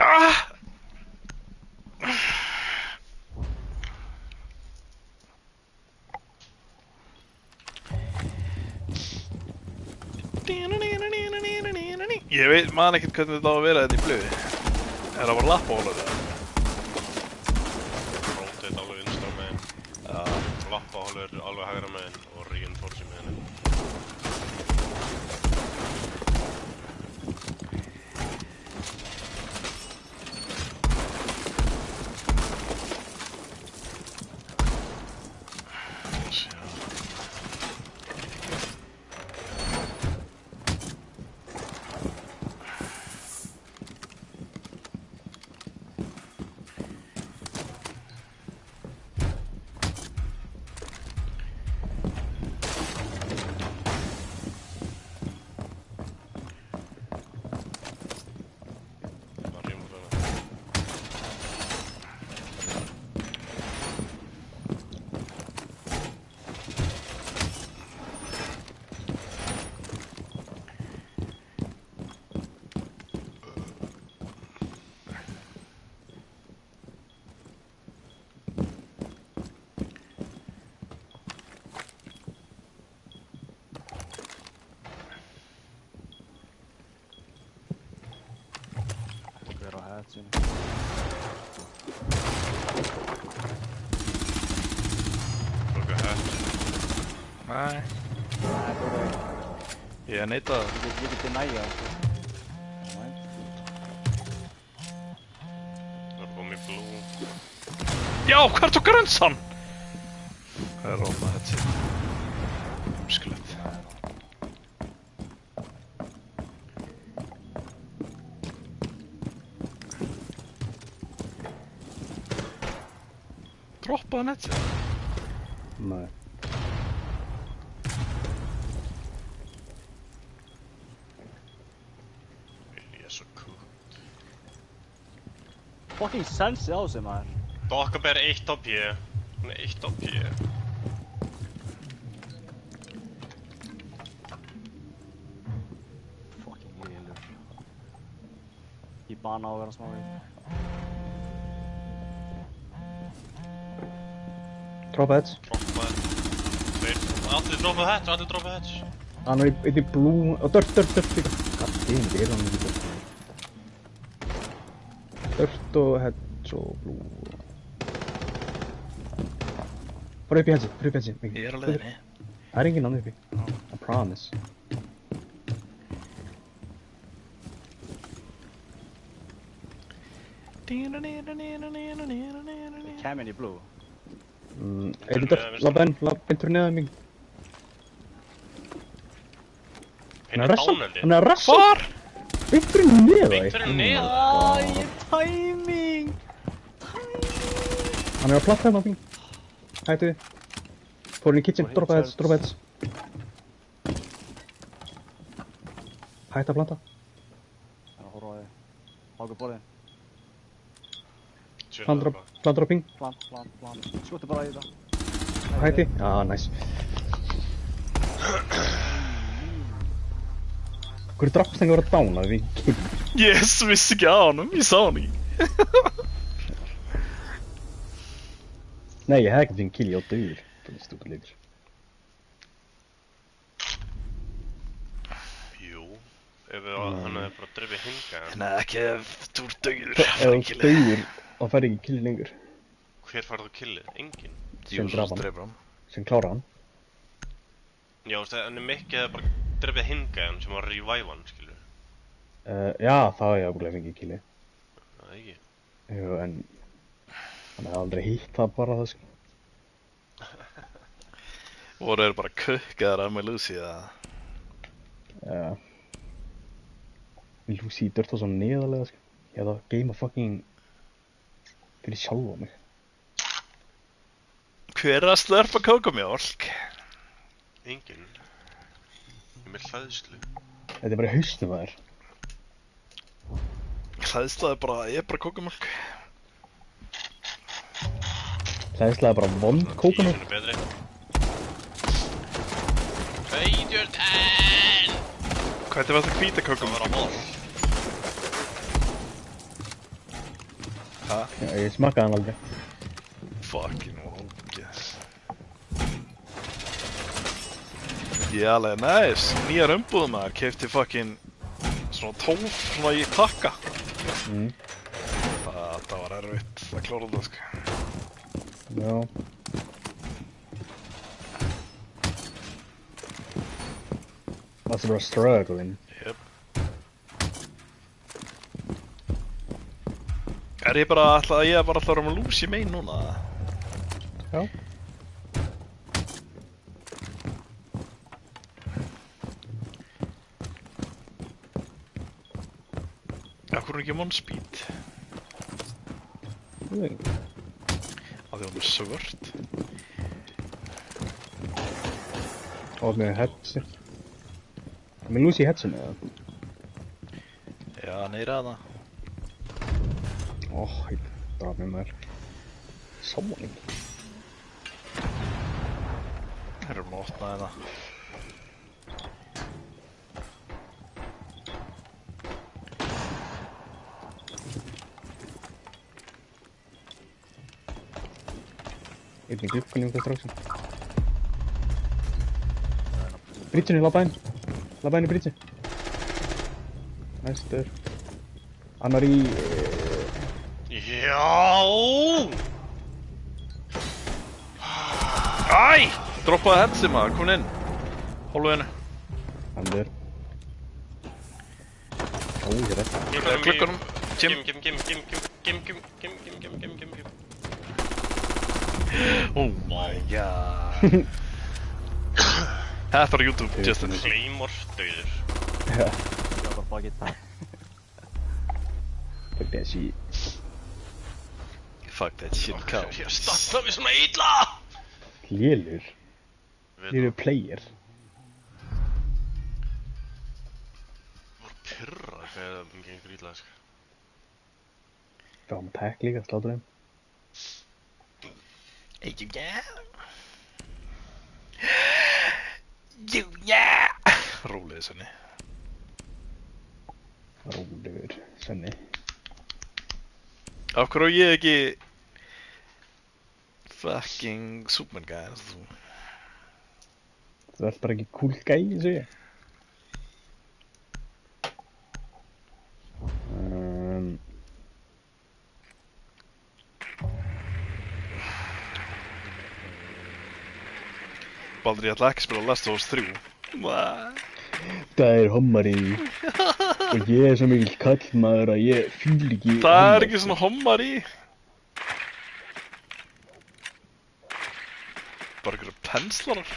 Ah! Ég veit, man ekkert hvernig þetta á að vera þetta í blöði. Er það bara lappahólur eða? Rotate alveg vinstra megin. Já. Lappahólur alveg hægra megin og reinforce megin. Hver á hetsinu. Tóku hatch. Nei. Nei, þú veit. Ég neita það. Ég get deniað sko. Nei. Það er komið blue. Já, hvað er þú grönsan? Hvað er rómað þetta? Umskulegt. Droppaði netið? Nei. Ég er svo cool. Fucking sensi á sig maður. Bokka ber 1 á P. Hún er 1 á P. Fucking lélur. Ég bana á að vera smá við. Drop heads. Droppaði. Allir droppaði hatch, allir droppaði hatch. Hann er í blue... Og dirt líka. Goddammit, er hann ekki dirt. Dirt og heads og blue. Fara upp í headsi, Ég er á leiðinni. Það er enginn annar uppi. I promise. Cam in í blue. Einn dirt, labba fyrir neðan mig. Hinn er dáneldi. Hann er að rassa. Hvar? Beint fyrir neðan. Beint fyrir neðan. Æ, timing! Hann er að platta hérna á þing. Hættu þið. Fór inn í kitchen, droppa heads. Hætti að planta. Það er að horfa á þig. Háka borðin. Plantar á ping. Plant. Skjóttu bara í þetta. Hætti. Nice. Hverju drappst henni að vera dánað við kill? Yes, vissi ekki á honum, ég sá hann ekki. Nei, ég hef ekkert fengið kill, ég á döður. Það er stúpid leikur. Jú. Ef hann hefði bara drifið hinga. Nei, ekki ef þú ert dauður. Ef þú döður, þá fær ekki kill lengur. Hver fær þú killið? Enginn. Sem draf hann. Dreifur hann. Sem klára hann. Já, en Mikki hefði bara drifið hinga hann sem var að revive hann, skilur. Já, þá hef ég ábúinlega fengið killi. Það ekki. Jú, en... Hann hefði aldrei hitt það bara það, sko. Voru þeir bara kukkaðar af með Lucy eða? Já. Lucy dört var svo neðarlega, sko. Ég hefði að geima fucking... fyrir sjálfa mig. Hver er að slurpa kókumjólk? Enginn. Ég er með hlæðslu. Þetta er bara í hausnum að þér. Hlæðslaði bara, ég er bara kókumjólk. Hlæðslega bara vond kókumjólk. Tíu betri. Sveitjörn! Hvernig var það hvíta Það kókumjólk? var á mál. Hæ? Já, ég smakkaði hann aldrei. Fucking ógeð. Ég alveg næs. Nýjar umbúðum maður, kefti fucking svona 12 svona í takka. Mm. Það var erfitt að klára það, sko. Já. That's bara struggling. Jep. Ég bara alltaf að vera með lús í megin núna? Já. Akkur er ekki one speed? Ég veit ekki. Af því hún er svört. Og með headset. Með lús í headset eða? Já, neyra það. Ég draf mér maður. Sóning. Erum að opna þetta. Einn í glukkunni eitthvað stráksinn. Bridginni, labba inn. Labba inn í bridgi. Næstur. Annar í... Já! Æ! Droppaði headsi maður, komin inn. Hólfu henni. Andur. Ég er rétt. Klukkanum. Jim. Oh my god. Þetta er YouTube, Justin. Claymore döður. Já. Ég var bara bakið. Fuck that shit. Fuck that shit, cow. Ég starta mig svona illa! Lélur. Lélur player. Var pyrra þegar það gengur illa, sko. Það var með tech líka, slátur þeim. Rólega Svenni. Rólegur, Svenni. Af hverju á ég ekki fucking Superman guy eins og þú? Þú ert bara ekki cool guy, þessu ég. Baldur, ég ætla ekki að spila Last of Us 3. Það er hommari og ég er svo mikill kallmaður að ég fíl ekki Það er ekki svona hommar í. Bara einhverju penslarar.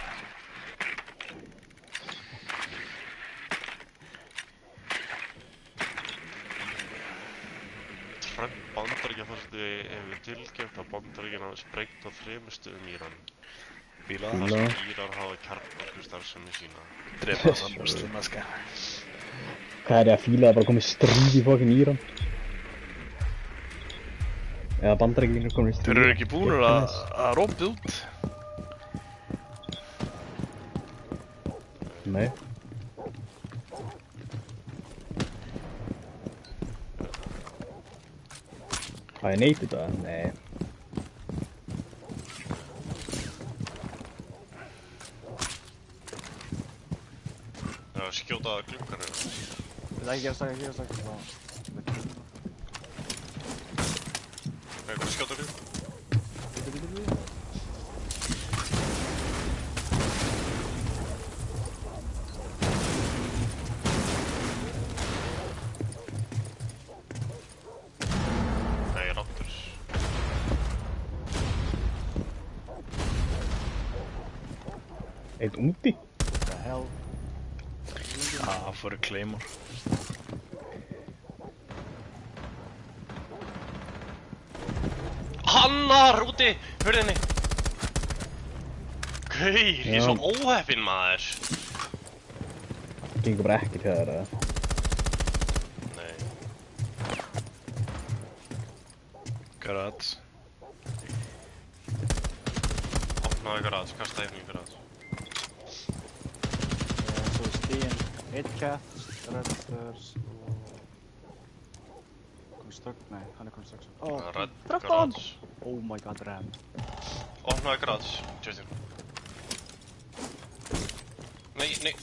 Trump Bandaríkjaforseti hefur tilkynnt að Bandaríkjanna sprengt á 3 stöðum í Íran. Bíla. Þar sem Írar hafa kjarnorkustarfsemi sína. Drepa þessa muslima, sko. Hvað er ég að fíla að bara komið stríð í fokkin Íran? Eða Bandaríkjunir komið stríð. Þeir eru ekki búnir að rópið út. Nei. Það er neitt þetta? Nei. Skjóta glukkan hérna. Ekki gefa stakka. Hvað skjóta glukkan? Nei, ráttur. Eitt úti? What the hell? Fyrir Claymore. Hannar úti! Hörðinni! Gaur, ég er svo óheppinn maður. Gengur bara ekkert hjá þér eða? Nei. Garage. Opnaði garage, kastaði hérna í garage. Svo stíðin. 1 cat, redders og... Komið stögg? Nei, hann er komið stögg. Red Draftan! garage. Oh my god, ram. Opnaði garage, Justin. Nei.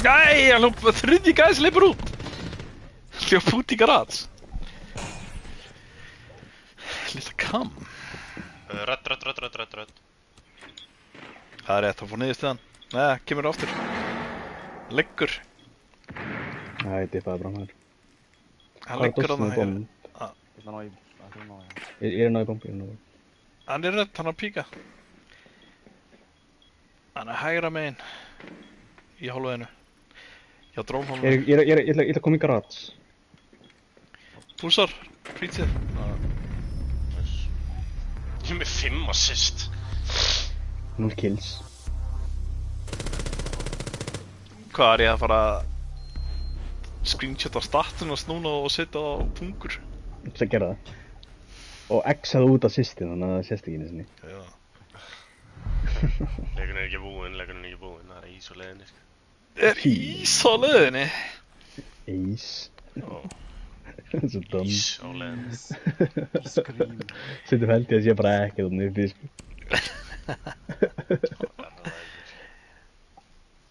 Nei, hann hljóp þriðji gæði sem leipur út. Hljóp út í garage. Lilla kam. Rödd. Það er rétt, hann fór niður stiðan. Nei, kemur aftur. Leggur. Æ, dippaði bara maður. Hann leggur hann að hægri. Ég ætla að ná í... Það er ná í... Ég er náði bomb. Hann er rétt, hann er að píka. Hann er hægra megin. Í hálfveðinu. Hjá drónhólfinu. Ég ætla að koma í garage. Púsar, frítið. Ég er með 5 assist. 0 kills. Hvað er ég að fara að screenshota statun og snúna og setja á pungur? Ég ætla að gera það. Og X-aði út assistin, þannig að það sést ekki einu sinni. Já. Leikurinn er ekki búinn, það er ís á leiðinni, sko. Er ís á leiðinni? Ís. Ó, Svo dum. ís á leiðinni. Skrím. Settum held ég að sé bara ekkert um uppi, sko.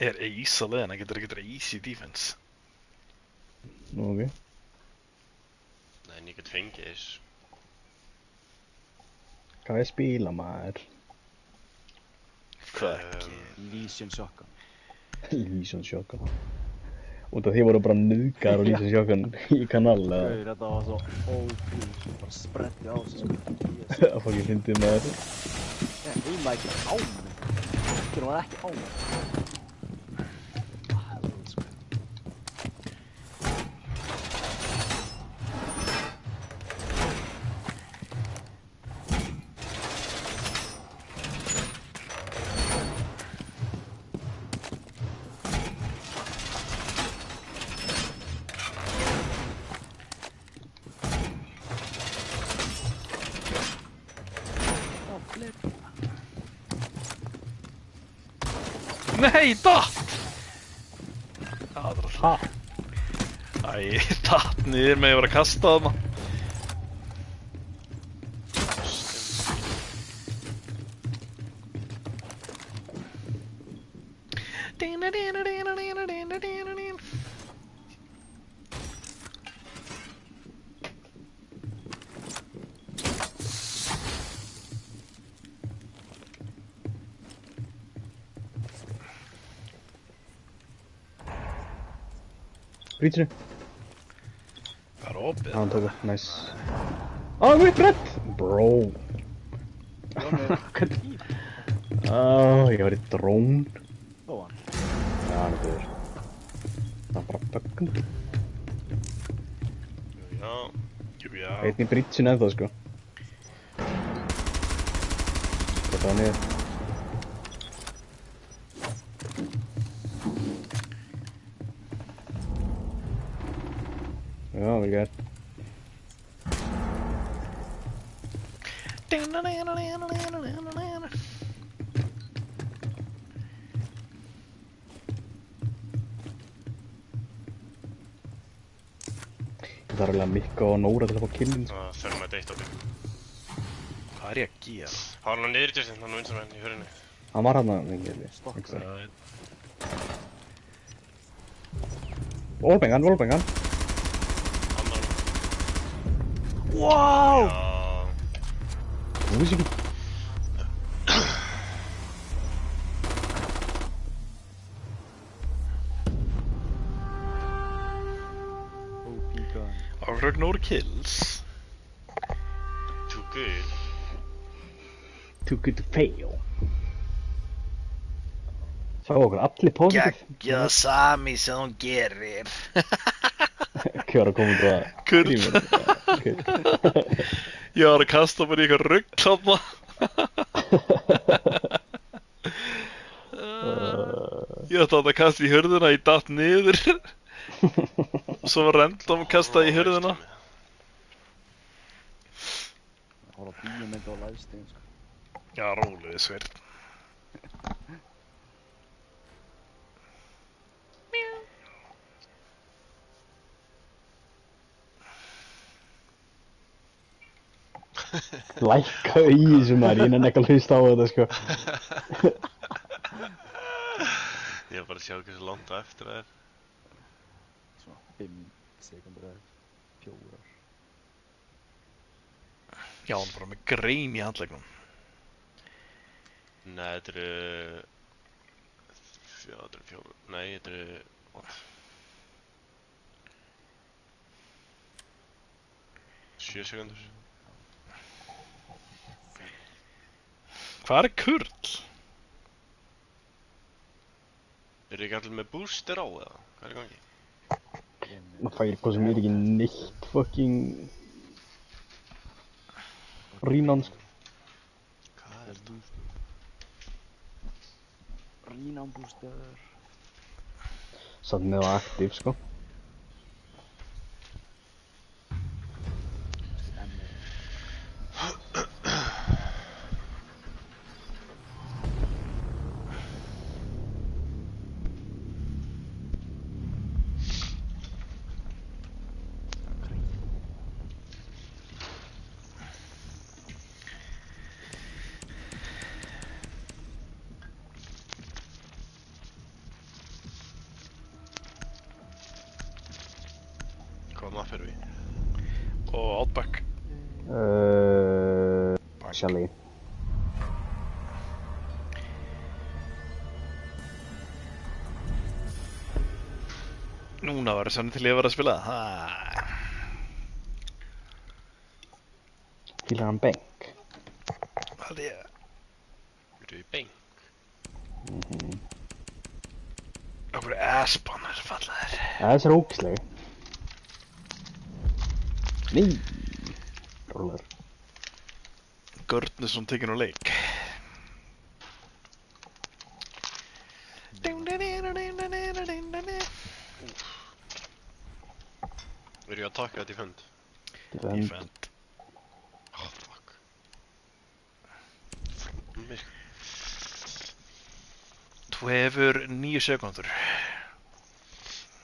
Er ís á leiðinni? Getur ekki easy defense? Nú, ok. Nei, en ég get fengið þess. Hvað er spila, maður? Fuck. Lesion shotgun. Lesion shotgun. Út af því voru bara nuðgar og Lesion shotgun í kanal, eða? Gauður, þetta var svo ófíl. Bara spretti á sig, sko. Það fór ekki fyndið maður. Ég heima ekki á mig. Hvernig var ekki á mig? Helvete, sko. Nei, datt! Það var Ha? Æ, datt niður með að vera að kasta þarna. Breachinu. Það er opið. Já, hann tók það, nice. Á, við brett! Bro. Hvernig? Ég var í drón. Þó hann. Já, hann er góður. Það er bara böggum. Já, Já. Einn í breachinu ennþá, sko. Þetta var niður. Já, vel gert. Það er alveg Mikka og Nóra til að fá killin. það fer með deitt á því. Hvað er ég að gera? Það var hann niður í dyrtin, hann vinsar með henni í hörunni. Hann var hann að vingi. Wallbangan. Annan. Wow! Já, Þú vissi ekki. OP gun. Árök nóru kills. too good. Too good to fail. Sá okkur allir positive. Geggja sami sem hún gerir. Hvað var að koma út á það? Kurd. Ég var að kasta bara í eitthvað rugl þarna. Ég ætla að kasta í hurðina, ég datt niður. Svo var random kastað í hurðina. Það var á bíómynd og livestream, sko. Já, rólega svirt. Lækkaðu í þessu maður, ég nenni ekki að hlusta á þetta sko. Ég er bara bara að sjá hversu langt á eftir það er. Svona 5 sekundur eða 4. Já, hann er bara með grein í handleggnum. Nei, þetta eru... Nei, þetta eru... What? 7 sekundur. Hvað er kurl? Eru ekki allir með booster á eða? Hvað er í gangi? Það fær eitthvað sem er ekki neitt fucking rínan sko. Hvað er þetta? Rínám booster. Satt með á aktiv sko. Hvað maður fyrir við? Og Outback. Shelly. Núna var það sann til ég var að spila. Fílar hann bank? Það er... Eru við í beng? Okkur Aspan er fallaðir. Þessi er ógisleg. Nei. Rólar. Görnusson tekinn úr leik. Eru ég að taka þetta í fund? Defend. Oh, fuck. Þú hefur 9 sekundur.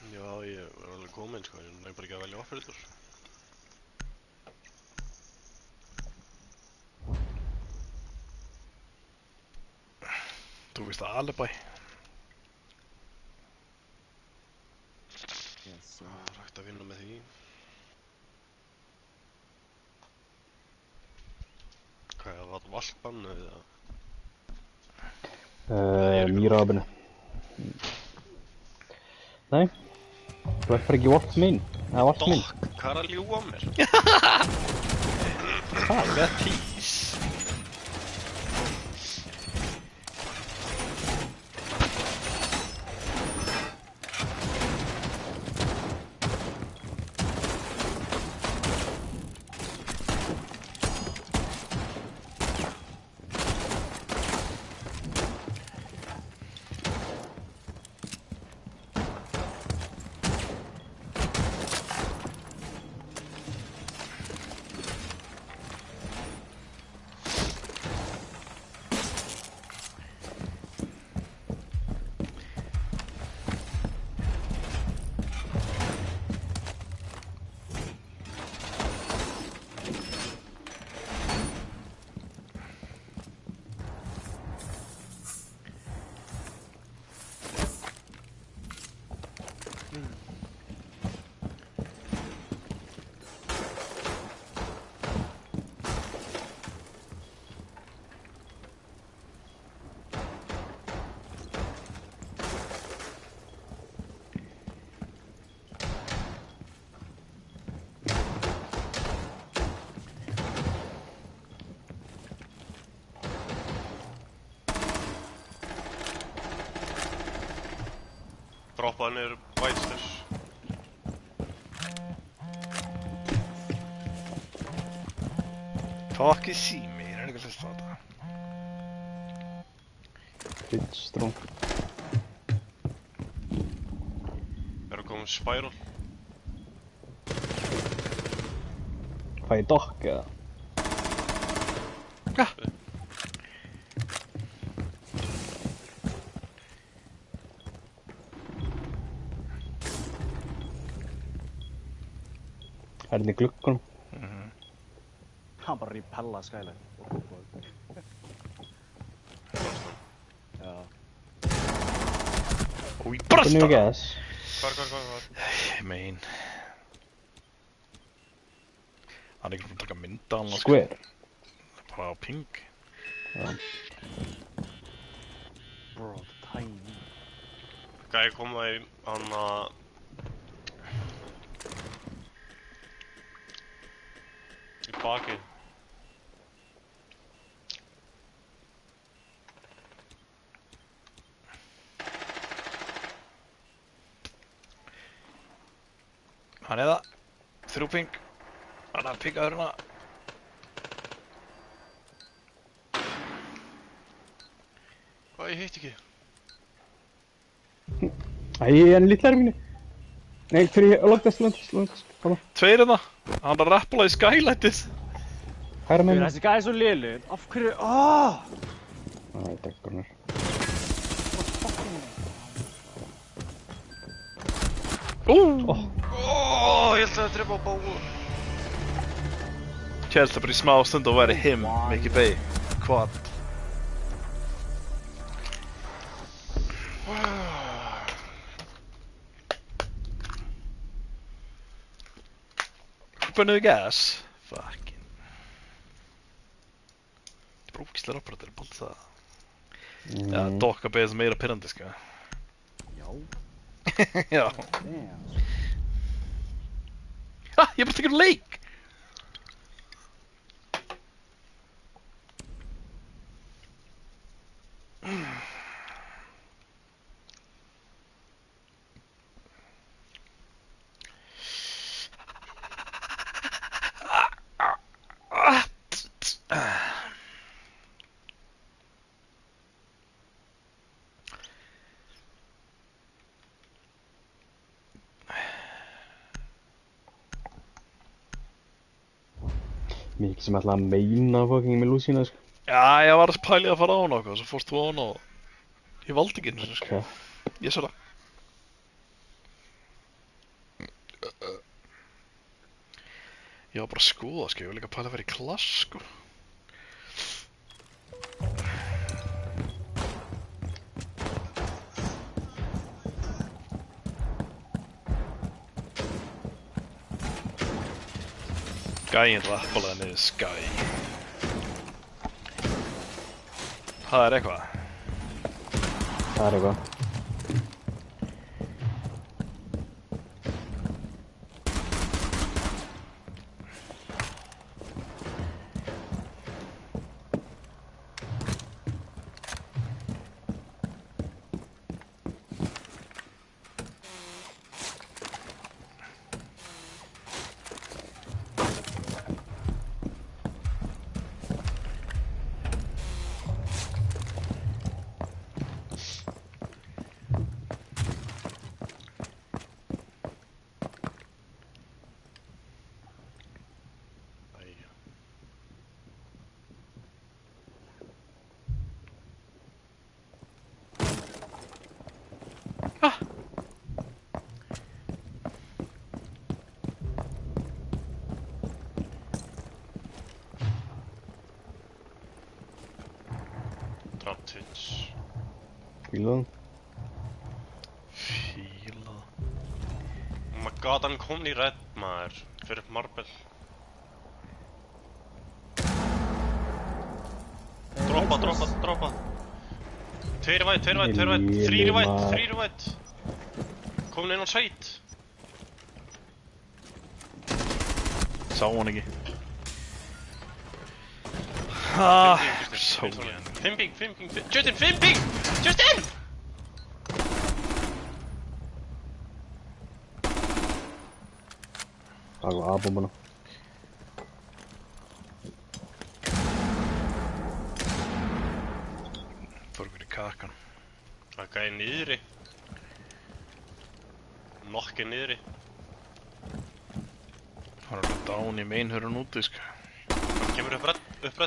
Já, ég er alveg kominn sko, ég er bara ekki að velja operator. Þú veist að alibi. Yes, Það er hægt að vinna með því. Hvað, það var valpan eða? Mýraðabinu. Nei. Þú ert bara ekki volt minn. Það er volt minn. Dokk, hvað er að ljúga á mér? Hvað með tís? Droppaði niður vætsters. Fuck í sími, ég er ekki að hlusta á þetta. Fitstrong. Er að koma spiral? Fæ ég dokk eða? Ja. Er þetta í gluggunum? Hann bara repella Skyline og kúpa upp. Já. Új, Hvernig brasta! við gas? Hvar? Mein. Hann er ekki búinn að taka mynda hann. Square. Bara á ping. Já. Bro, tiny. Gæi koma í hann að... Í baki. Hann er það. 3 ping. Hann er pingaður hérna. Hvað, ég heitti ekki? En litlar mínu. Nei, fyrir lóktast. Koma. 2 hérna. Hann er að rappula í skylightið. Hæra með mér. Þessi gæði er svo lélugur. Af hverju? Ahhh! Æ, dekkurnar. Ég ætlaði að drepa á báu. Kjælst það bara í smá stund og væri him, Mickey Bay. Quad. Bönnuðu gas? Fucking. Það er bara ógíslega operator, bara það. Ja, dokka beðið meira pirrandi, sko. Já. Já. Damn. Ha, ég er bara tekur leik! Mikið sem ætla að meina fucking með Lúsína, sko. Já, ég var að pæli að fara á hana okkur, svo fórst þú á hana og ég valdi ekki einu sinni, sko. Ég sér það. Ég var bara að skoða, sko, ég var líka að pæla að vera í klass, sko. Gæinn rappalaði niður Sky. Það er eitthvað. Það er eitthvað. Draptits. Fílaðan. Fíla. Oh my god, hann kom í red maður. Fyrir Marble. Droppa. 2 í væt, 3 í væt. Komin inn á sveit. Sá hann ekki. Ah, so Justin! Justin, 5 ping! Justin! Það var A-bombuna. fór okkur í kakan. Það gæði niðri. Nokki niðri. Hann er alveg down í mainhörun úti, sko. Hann kemur upp rett. Komin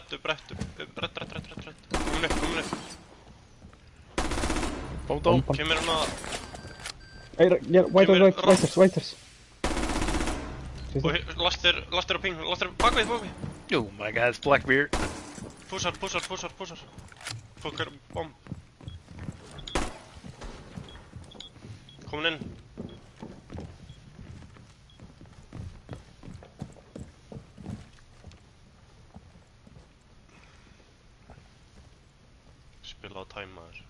upp. Bóm. Kemur hann að... Whiters. Og lastir á ping, lastir bakvið. Oh my god, it's Blackbeard. Pussar. Fuckar bomb. Komin inn. Spila á tæmaður.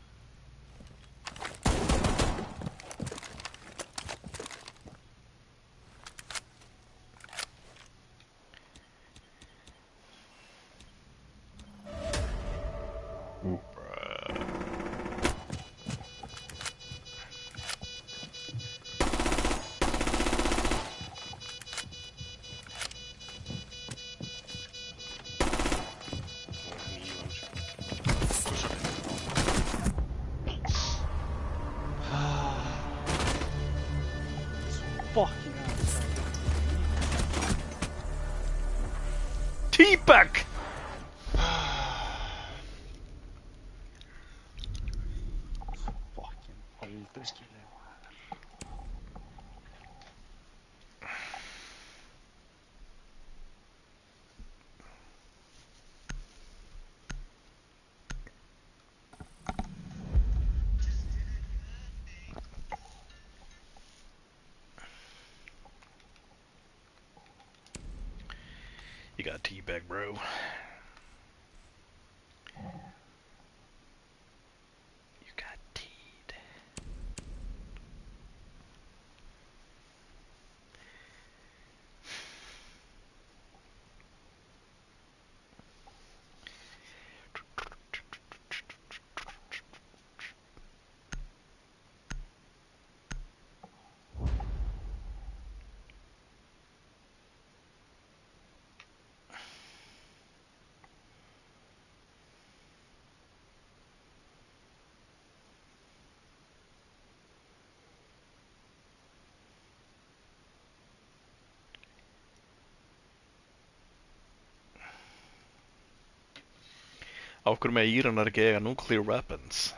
Fucking hell. Teabag! Fucking aldrei skilja. You got teabag, bro. You got teed. Á hverju með Íranar ekki eiga nuclear weapons?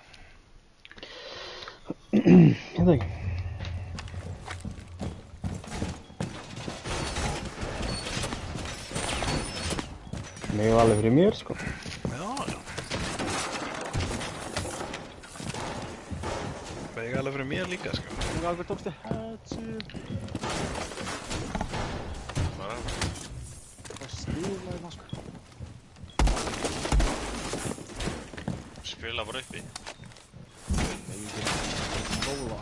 Ég veit ekki. Mig var alveg fyrir mér, sko. Já, já. Það eiga alveg fyrir mér líka, sko. Alveg tókstu headshot. Það stílaði maður, sko. Spila bara uppi. Nei, ég get skóla.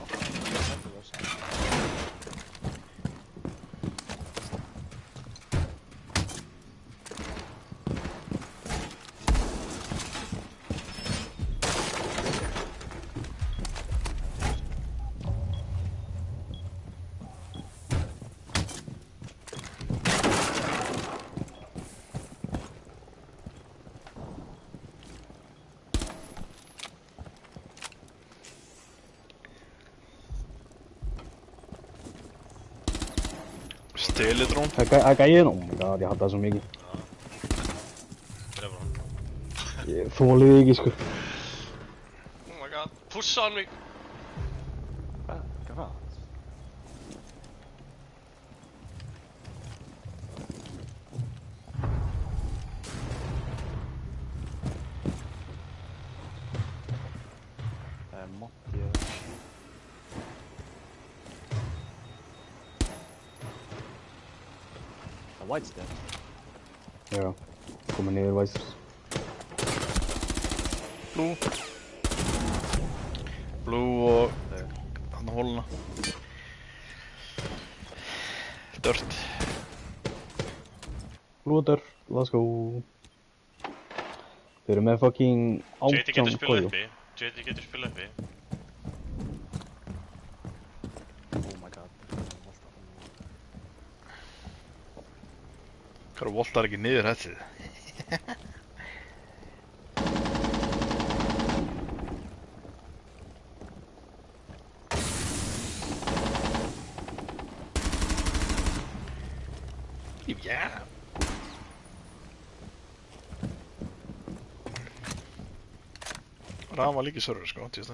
Teledrón. Það gæðin, oh my god, ég hata það svo mikið. Drefur hann. Ég þolið þig ekki, sko. Oh my god. Pussa hann mig. Hvað var? Það er Monty eða... Það er White's dead. Já, komið niður Væsers. Blue. Blue og... hann á hóluna. Dört. Lúður, let's go. Þeir eru með fucking JT getur 18 spilað kóju. uppi. JT getur spilað uppi. Oh my god. Hvað voltar ekki niður hetsið? Já. Ram var líka í server, sko, tíðast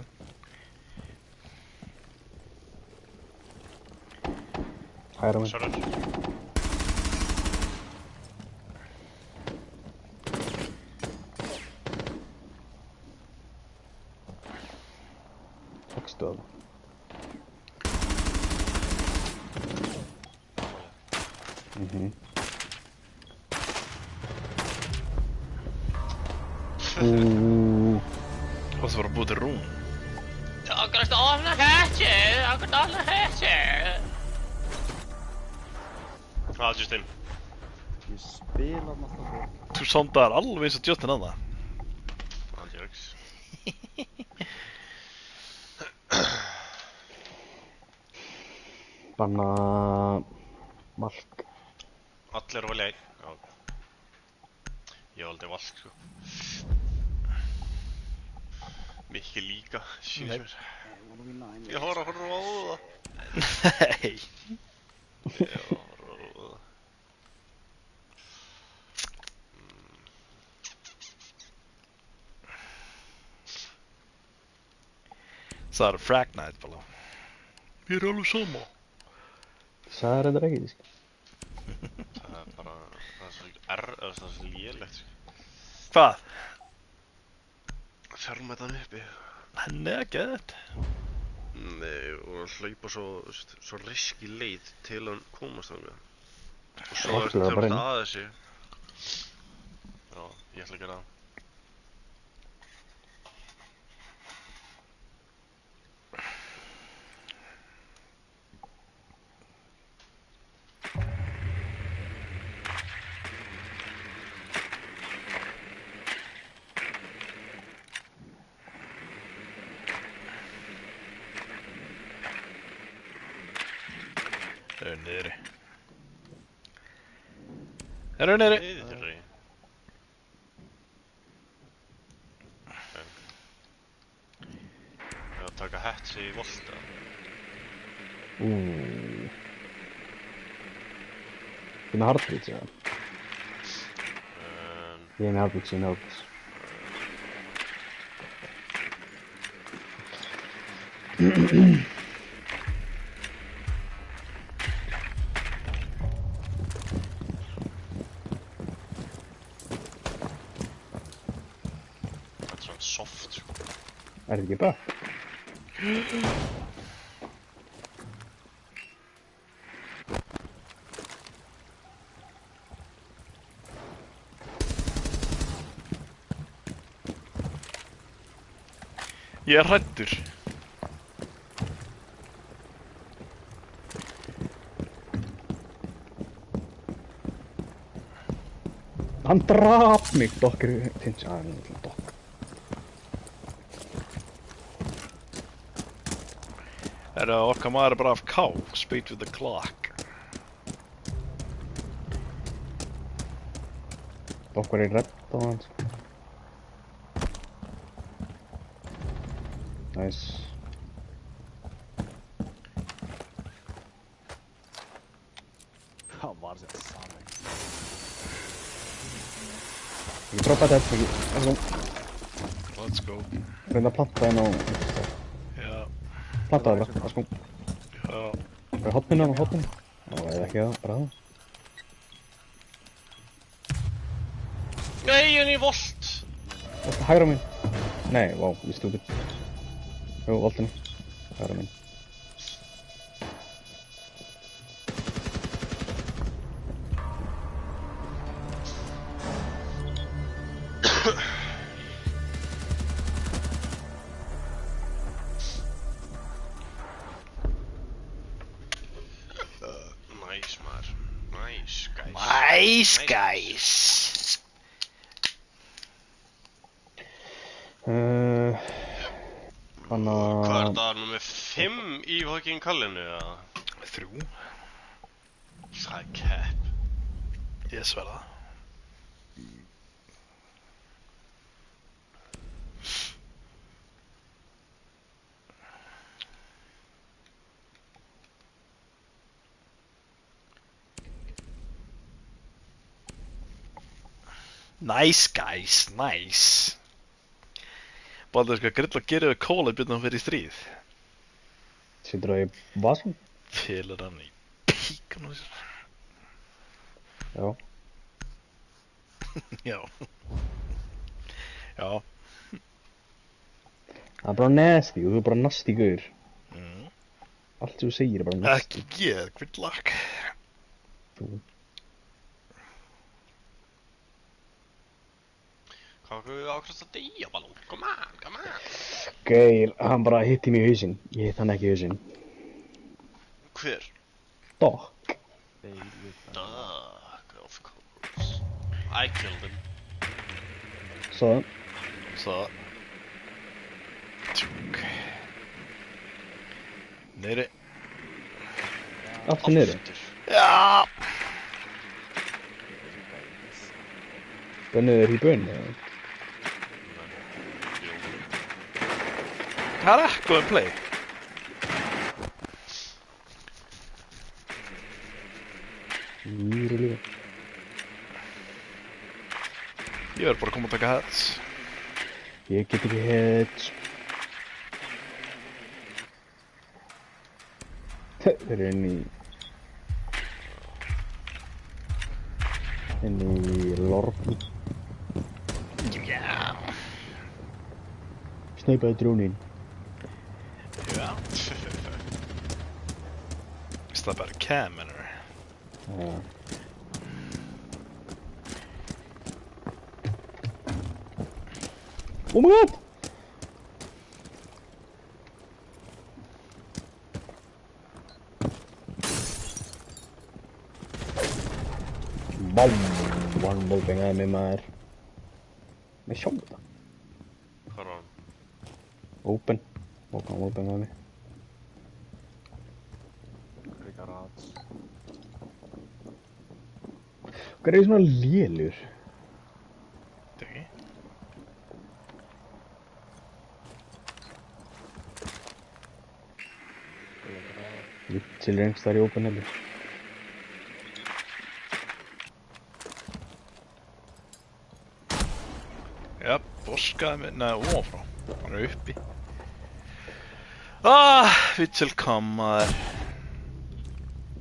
Hæra mig. Server. Tekstu það. Og það var að búið til rúm. Takk að opna hatchið, takk að opna hatchið. Það Justin. Ég spila hann alltaf svo. Þú sondaðar alveg eins og Justin annað. Það jöks. Banna... Valk. Allir velja einn. Já. Ég valdi Valk, sko. Mikki líka, sýnir mér. Ég horf að horfa á það. Nei. Já, horfa á það. Það er Frag Night bara. Við erum alveg sama. Það er þetta ekki, sko. Það er bara, það er svo lélegt, sko. Hvað? Fjármætan uppi. Henni er ekki þetta. Nei, og hann hlaupa svo riski leið til hann komast þangað. Og svo Vaknaði þegar bara hann inn. að þessu. Já, ég ætla að gera það. Það er niðri. Það er niðri. Niðri. Ég að taka hatsi í volta. Ég er með hardbeats, já. Ég er með hardbeats. Þetta er svona soft, sko. Er þetta ekki bara? Ég er hræddur. Hann drap mig, dokkir tinns. Það er náttúrulega dokk. Okkar maður er bara af K. Speed with the clock. Dokkur er redd á hann, sko. Nice. Hvað var þetta saman? Ég droppa þetta, ekki. Let's go. Reynda að planta henn á... Já. Planta það bara, sko. Já. Það er hotninu á hotninu. Já, eða ekki það, bara það. Nei, hann í volt! Það er hægra mín. Nei, vá, ég stúpid. Jú, voltinu. Hægra mín. Nice, maður. Nice, guys. Nice guys. Þannig Hvað er að... það nummer 5 í fucking kallinu, eða? 3. Það er cap. Ég sverða. Nice guys, nice. Baldur skal grilla að gera við kóla byrna að vera í stríð. Sýtur það í vasan? Fylur hann í píkan á sér. Já. Já. Já. Það er bara nasty og þú er bara nasty gaur. Mm. Allt sem þú segir er bara nasty. Ekki ég, good luck. Þú Hvað ákvæmst að deyja, Balú? Come on! Geir, hann bara hitti mig í hausinn. Ég hitt hann ekki í hausinn. Hver? Doc. Duck, of course. I killed him. Svo. Så. Tjúk. Niðri. Aftur niður. Já! Bönnuður í bönn, eða? Hvað er ekkoð play? Mýru líka. Ég verður bara að koma og taka heads. Ég get ekki heads. Þeir eru inn í lorfn. Já. Sneipaði drónin. Já. Is það bara cam, ennur? Já. Oh my god! Bam! Hann bólpengaði mig maður. Með sjónda. Hvað var hann? Open. Og hann bólpengaði mig. Garage. Hvað er svona lélur? Þetta ekki. Til reyngst þar í open heldur. Já, borskaði mig, neða, ofrá. Hann er uppi. Vigil come, maður.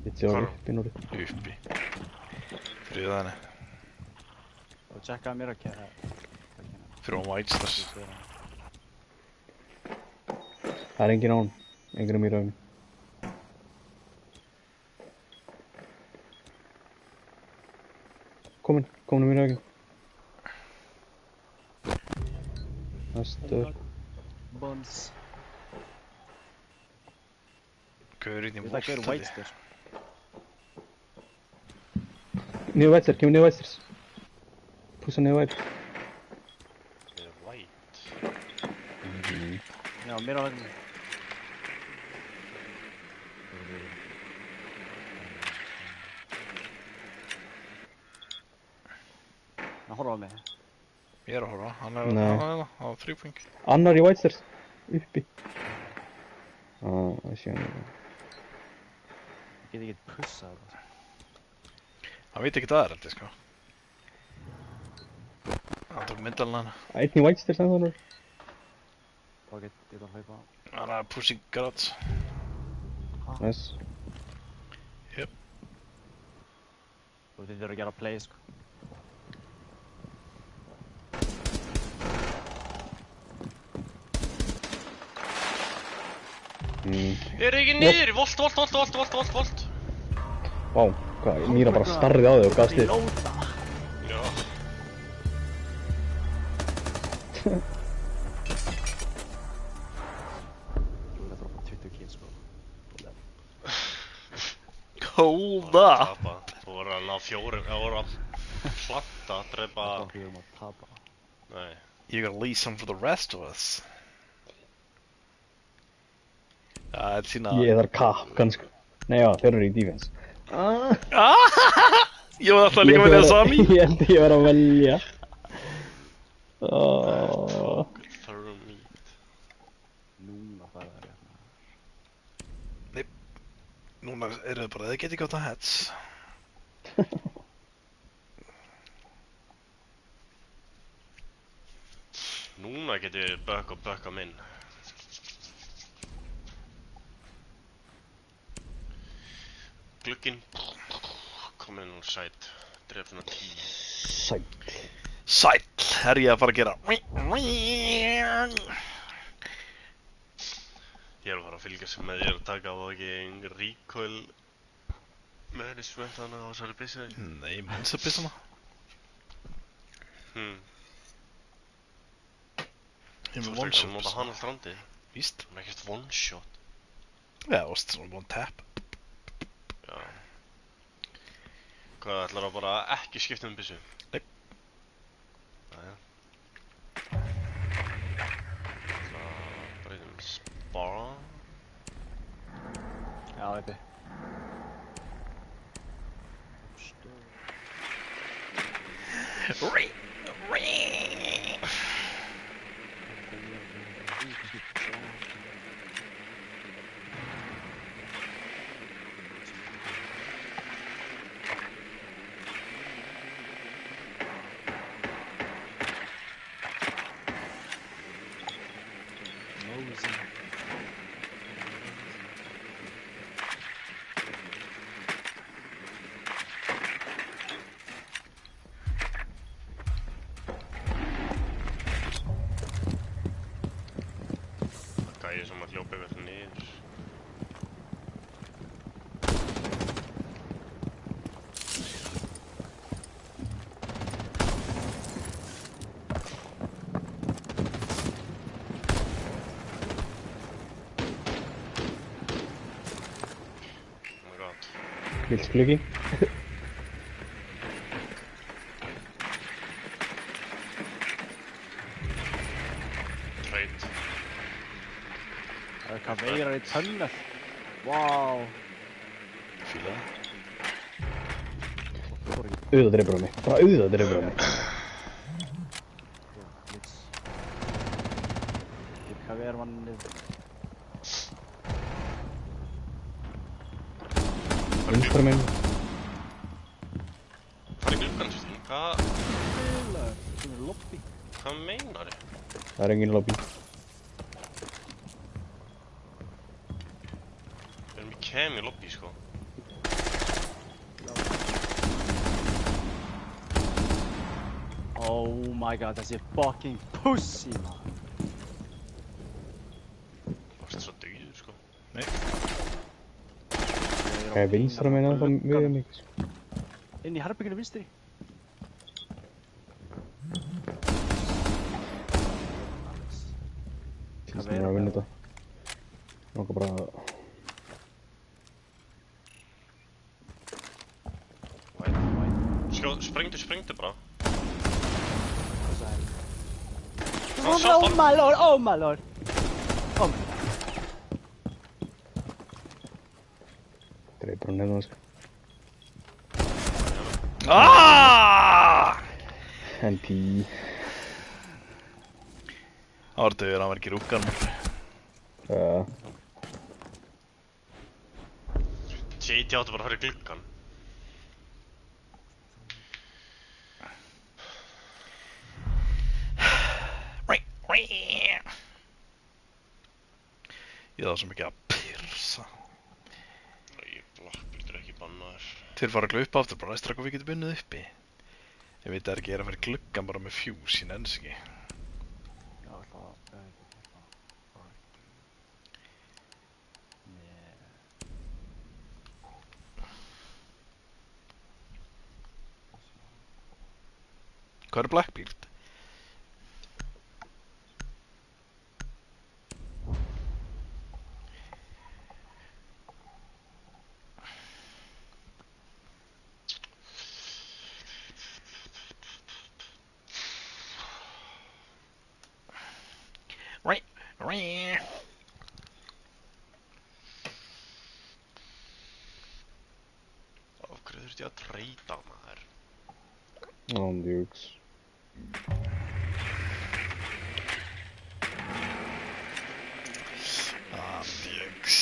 Vitsi á Hvar? uppi núri. Uppi. Fyrir henni. Og tjekkaði mér að kæra. Fyrir hún White Stars. Það er engin án. Engin á mér á mér. Komin á mér á mér. Næstur. Buns. Gaurinn í Ég það gaur Voltali. Whitestairs. Niður Whitestairs, kemur niður Whitestairs. Pússa niður Whitestairs. Ég er white. Já, mér á veginn. Hann horfa á mig. Ég er að horfa, hann Nei. er á þrjúping. Annar í Whitestairs. Uppi. Það sé hann. Ég get ekki pussað þetta. Hann veit ekki það er heldur, sko. Hann tók myndalina hana. Einn í Whitestairs en þannig. Þá get ég að hlaupa á. Hann er pushing garage. Nice. Þú þið þurfa að gera play, sko. Er ekki niður? Volt! Vá, hvað, Míra bara starrið á þig og gafst þig. Reloada! Já. Þú er að droppa 20 kills, sko. Kóða! Tapa. Þú voru að ná fjórum, það voru að planta, drepa... Þá erum að tapa. Nei. You gotta leave some for the rest of us. Það er sína... Ég þarf kapp, kannski. Nei, já, þeir eru í defense. Ég var alltaf líka að velja Sami. Ég held ég var að velja. Thorough meat. Núna fara það rétt. Núna eru þið bara, þið geti gátt að heads. Núna getum við bökka minn. Glugginn. Komin inn úr sæt. Dref svona 10. Sæll. Sæll, er ég að fara að gera. Ég er að fara að fylgjast með þér að taka á ekki recoil management hana á þessari byssu. Nei, minnst að pissa hana. Ég er að fara að fylgjast með þér að taka á ekki recoil management hana á þessari byssu. Nei, minnst að pissa hana. Hmm. Ég er Þú með veist one ekki að nota shot. hann allt randið. Víst. Það er ekkert one shot. Já, þú veist, svona one tap. Já. Hvað, ætlar það bara ekki skipta um byssu? Nei. Jæja. Það breytum spara. Já, uppi. Gæi sem að hljópa yfir niður. Oh my god. Vilt gluggi? Trade. Það er kaveirar í tunnel. Vá. Fíla. Auðvitað dreifur á mig. Bara auðvitað dreifur á mig. Ég kaveir mannið. Vinstra minn. Hvað er gluggan, Tristan? Hvað Sem er lobby. meinar þið? Það er engin lobby. Við erum í kem í lobby, sko. Oh my god, þessi fucking pussy, man. Varst svo dauður, sko. Nei. Það er vinstra minn ennþá við mig. Sko. Inn í herbygginu vinstri. Fyrst mér að vinna þetta. Nóka bara að... Sprengdu bara. Oh my lord, oh my lord. Oh my lord. Dreifur á neðan, sko. NP. Það var döður, hann var ekki rúkkan. JT áttu bara að fara í gluggan. Ég það sem ekki að pyrsa. Blackbeard er ekki bannaður. Þeir fara að glöpa aftur, bara næstra hvað við getum bunnið uppi. Ég veit að er ekki að fara í gluggan bara með fjús, ég nenns ekki. Já, það... Hvað er Blackbeard? Af hverju þurfti ég að treyta maður? Ándjúks. Andjöks.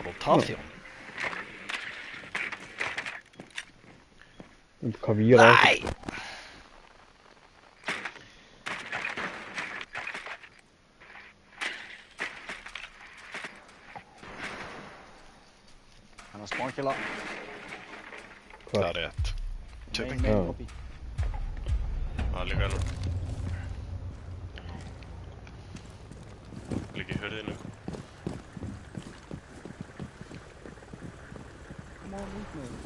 Rotation. Hvað víra á þetta? Hann að spánkila. Það er rétt. Tjöping. Já. Lobby. Það er líka enn. ekki hurðinu. Come on, út með þig.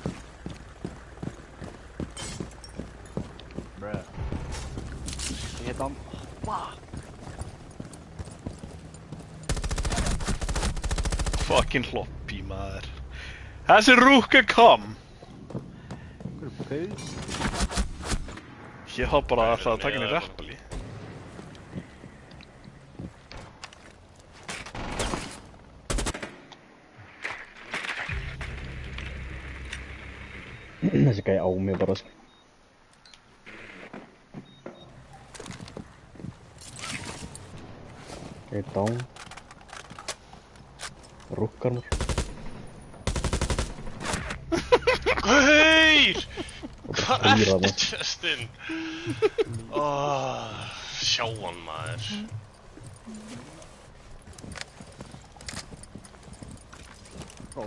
Bruh. Ég heit hann. Fuck. Fucking hloppi, maður. Þessi rúka kom! Hvað er paus? Ég har bara alltaf að taka henni rappali. Þessi gæi á mig bara, sko. Gæi down. Rúkkar mér. Gaur! Hvað Þrír ertu, þarna. Justin? Sjá hann, maður. Ó.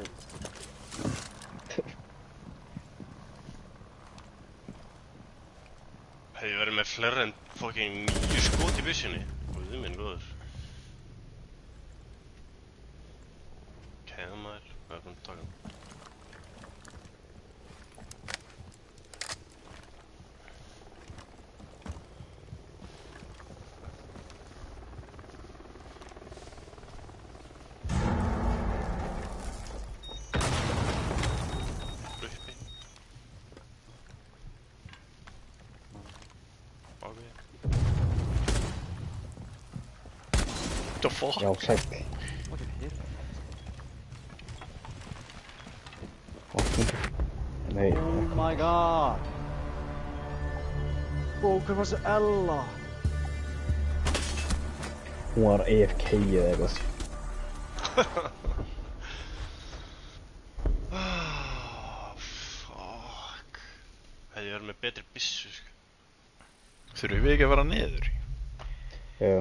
Hefði ég verið með fleiri en fucking 9 skot í byssunni. Guði minn góður. Kæða maður, hvað er búinn að taka hann? Uppi. Bakvið. The fuck? Já, sæll. Fucking hit. Nei, Oh my god. Bro, hvað var þessi Ella? hún var AFK eða eitthvað. Fuck. Hefði ég verið með betri byssu, sko. Þurfum við ekki að vera niður? Já.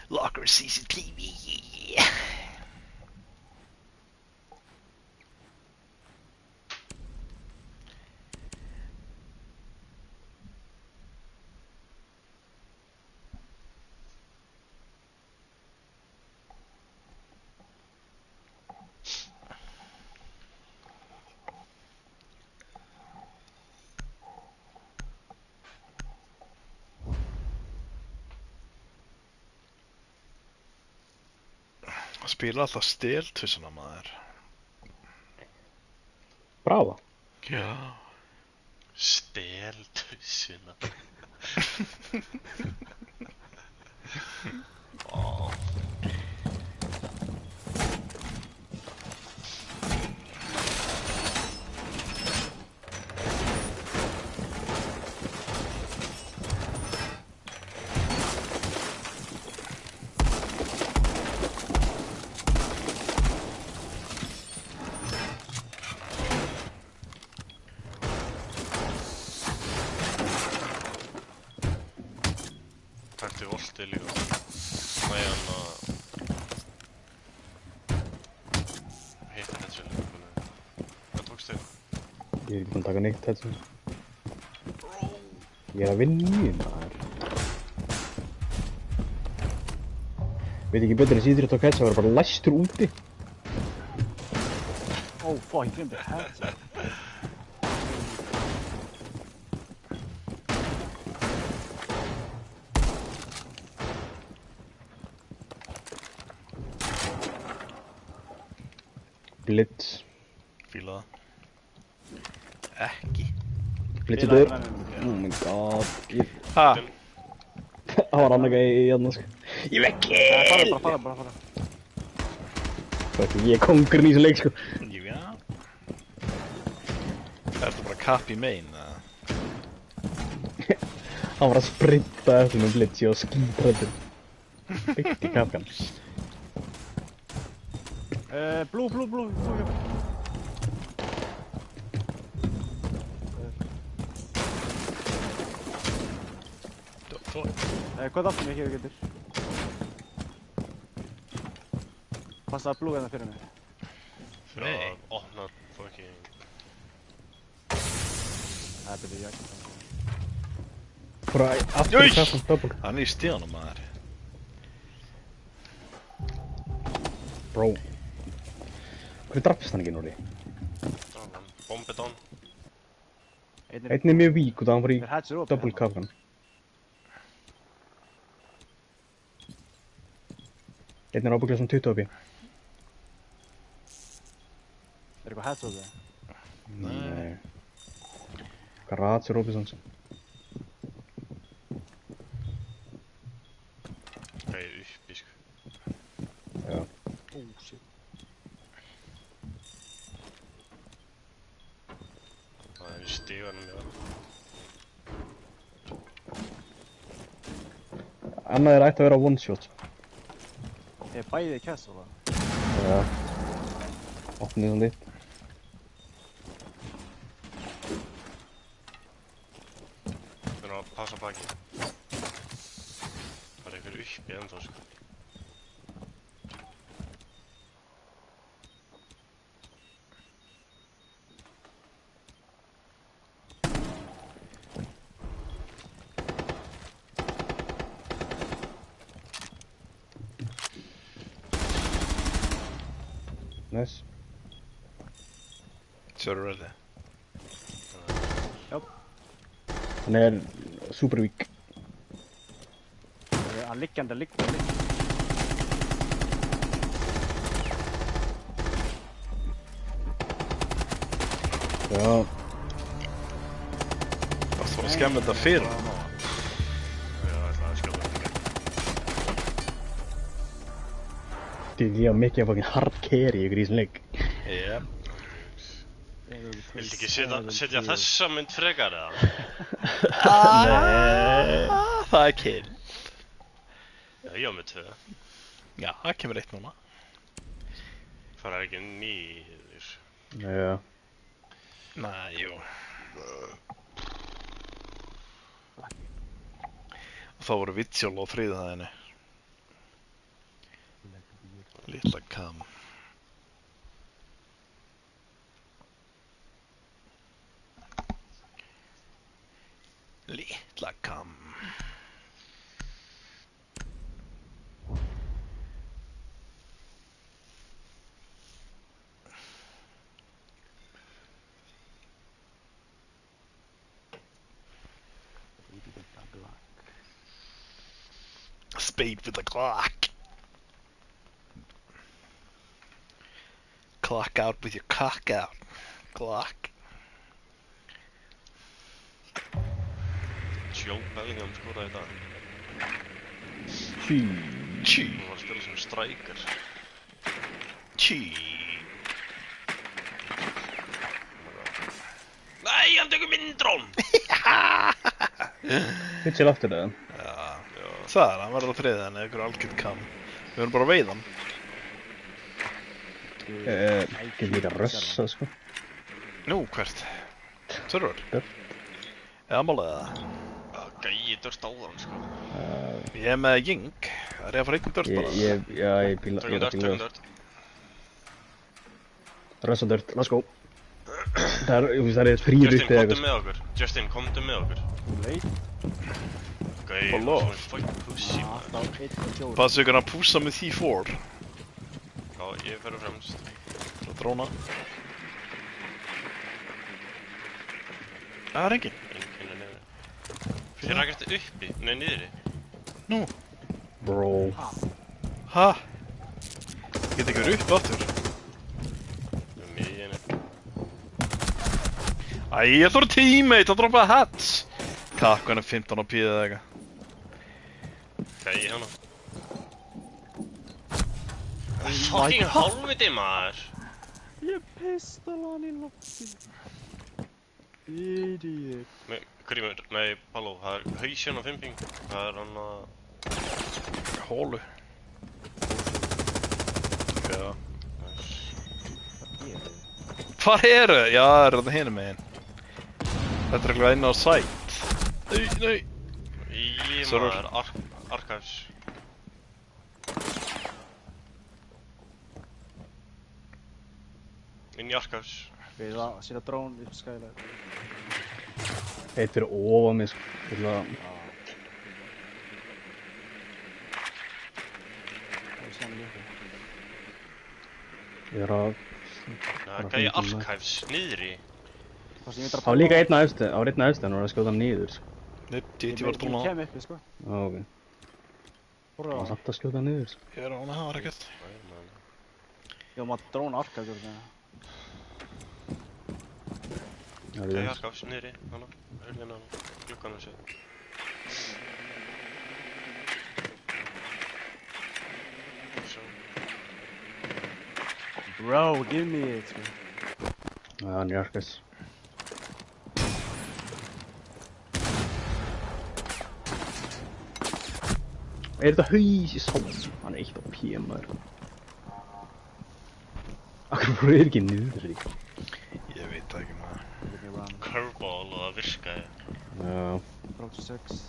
Locker CCTV. Spila alltaf steltussuna, maður. Brava. Já. Steltussuna. Ó. Hætti volti líka. Næ hann að hitta þetta sér líka. Hvað tókst þig? Ég er ekki búinn að taka neitt þetta. Ég er að vinna í maður. Veit ekki betur en síðrið tók þetta að vera bara læstur úti. Oh fuck, ég glemdi headset. Blitz. Fíla það. Ekki. Blitz er döður. Oh my god. Ha? Það var annar gæi í hérna, sko. Ég vekk kill! Fara. Fuck, ég er kongurinn í þessu leik, sko. Jú, já. Ertu bara kapp í main, eða? Hann var að sprinta eftir með Blitz, ég var skítrættur. Byggt í kapkan. Blue. The fuck? Hvað aftur mig hér getur? Passa að blue hérna fyrir mig. Nei. Já, opna fucking... Það byrði ég ekki. Bara aftur Oj! í kassan, double. Hann er í stíðanum, maður. Bro. Hverju drafst hann ekki, Nóri? Bombið on. Einn Einn er mjög vík og það hann var í er hatch er opið. double kassan. Einn er ábygglega svona 20 uppi. Er eitthvað hatch opið? Nei. Garage er opið svona. Gæði uppi, sko. Já. Ó, shit. Það er í stíganum, já. Annað er ætti að vera one shot. Ég er bæðið í kess og það. Já. Opnið svona litt. Það er að passa baki. Það er einhver uppi ennþá, sko. Nice. Sérur er þið. Hann er super vík. Hann liggjandi. Já. Það var að skemma þetta fyrir. Já, það ætlaði að skjóta þetta. Ég á mikið af fucking hard carry ykkur í þessum leik. Jep. Viltu ekki setja þessa mynd frekar, eða? Nei. Það er kill. Já, ég á með 2. Já, það kemur eitt núna. Það er ekki nýður. Já. Nei, jú. Og þá voru Vitsjól á þriðaðinni. Litla kam. Litla kam. Spade with a clock. Clock out with your cock out. Clock. Joe Bellingham skoraði í dag. Tí. Hún var að spila sem striker. Tí. Nei, hann tekur myndrón! Hitchell aftur það. Það er, hann verður á þriðaðinni, ykkur algjörð kam. Við verðum bara að veiða hann. Getur líka rössa, sko. Nú, hvert? Server? Dört. Eða málaði það? Gæi dörst á þann, sko. Ég er með Ying. Það er ég að fara einn dört bara. Ég píla. Tökum dört. Rössa dört, let's go. Það er frýr Justin, uppi eða komdu eitthvað. með okkur. Justin, komdu með okkur. Leit. Gæi, Halló. það er svona fucking pussy, maður. Alltaf 1-4. Passu ykkur að púsa með C4. Já, ég fer fremst. Það dróna. Það er enginn. Enginn er niður. Þið er ekkert uppi, nei niðri. Nú. Bro. Ha? Get ekki verið upp aftur. Miðjunni. Æ, ég þarf teammate að droppa hats. Kakku hann er 15 á píða eða eitthvað. Gæi hana. Fucking hálfviti, maður. Ég pistala hann í loftinu. Idiot. Grímur, nei, Palló, það er hausinn á fimping. Það er hann að... Hólu. Já. Hvar eru? Já, það er þetta hinum megin. Þetta er eitthvað inn á site. Nei. Í Server. maður, Archives. Inn í Archives. Við að sína drón upp skælega. Eitt fyrir ofan mig, sko. Ég er að... Það gæði archives niðri. Það sem ég þarf Það var líka einn að eftir, það var einn að eftir en það var að skjóta hann niður, sko. Nei, GT var Ég tóna. kem uppi, sko. Já, ok. Horfðu Það á var það. samt að skjóta hann niður, sko. Ég er á hana, það var ekkert. Ég var maður drón arkaður þegar. Já, Gæði ég archives niðri, hana. Hörðina hana. Glukkanum sér. Sjá. Bro, give me it, sko. Já, hann er arkast. Er þetta haus í sálum? Hann er eitt á PM, maður. Akkur voru er ekki niður, líka. Ég veit það ekki maður. Let me run. Curveball og það virkaði. Já. Approach 6.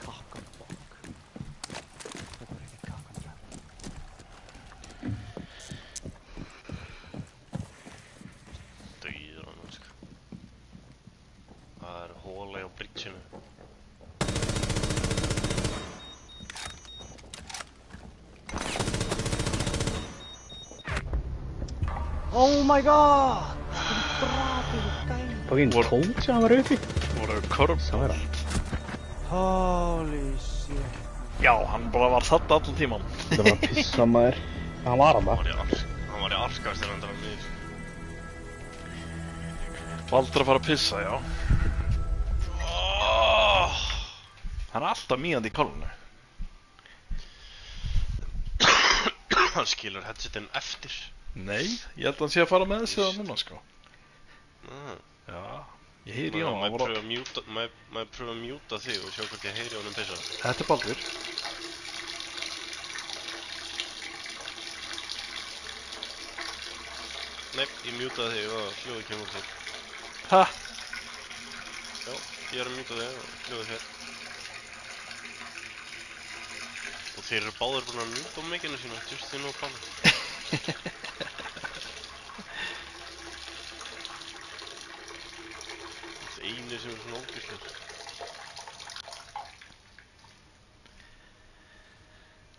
Kakkabokk. Þetta var ekki kakkantrap. Dauður hann, sko. Það er hóla á bridgeinu. Oh my god! Þetta drapið og gæn. Tók einn tók sem hann var uppi. Voru curve. Sá er hann. Holy shit. Já, hann bara var þarna allan tíman. Þetta var að pissa, maður. Hann var hann bara. Hann var í archives þegar hann draf niður. Valdur að fara að pissa, já. Hann er alltaf mígandi í kolunu. Hann skilur headsetin eftir. Nei, ég held að hann sé að fara með þessi það núna, sko. Já, ég heyri í honum. Maður pröfa að mjúta þig og sjá hvort ég heyri honum pissa. Þetta er Baldur. Nei, ég mjútaði þig og hljóði kemur úr þig. Ha? Já, ég er að mjúta þig og hljóði þér. Og þeir eru báðir búin að mjúta á mikinu sína, just þinn og Palli. Það einu sem er svona ógæslega.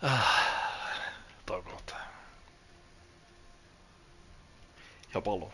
Það var gott. Hjá Ballo.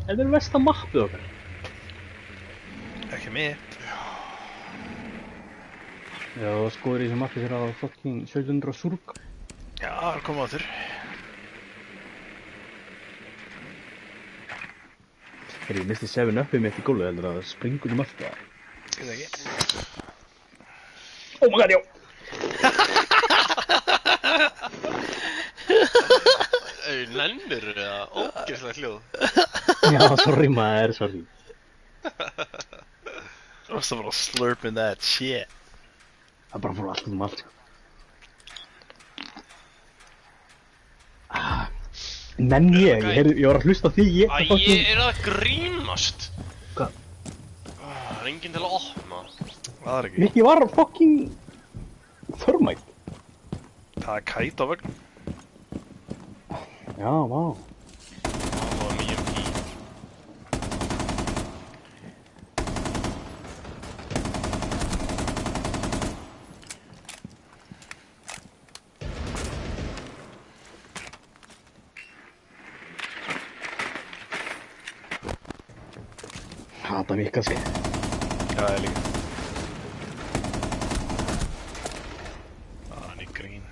Þetta er versta mappið okkar. Ekki mitt. Já, skoður í þessu mappi þegar það var fucking 1700 surk. Já, það er komið á þurr. Þegar ég misti 7-upið mitt í gólfið heldur að það springur um allt það. Ég veit ekki. Oh my god, já! Nennir eða ógeðslega hljóð. Já, sorry maður, sorry. Það varst að bara slurping that shit. Það bara fór allt allt, sko. Nenni ég var að hlusta á því, Æ, ég er að grínast. Hvað? Það er enginn til að opna. Það er ekki. Mikki var fucking Thermite. Það er kæt á veginn. Já, vá. Það var mjög pí. Hata mig kannski. Já, ég líka. Hann er grín.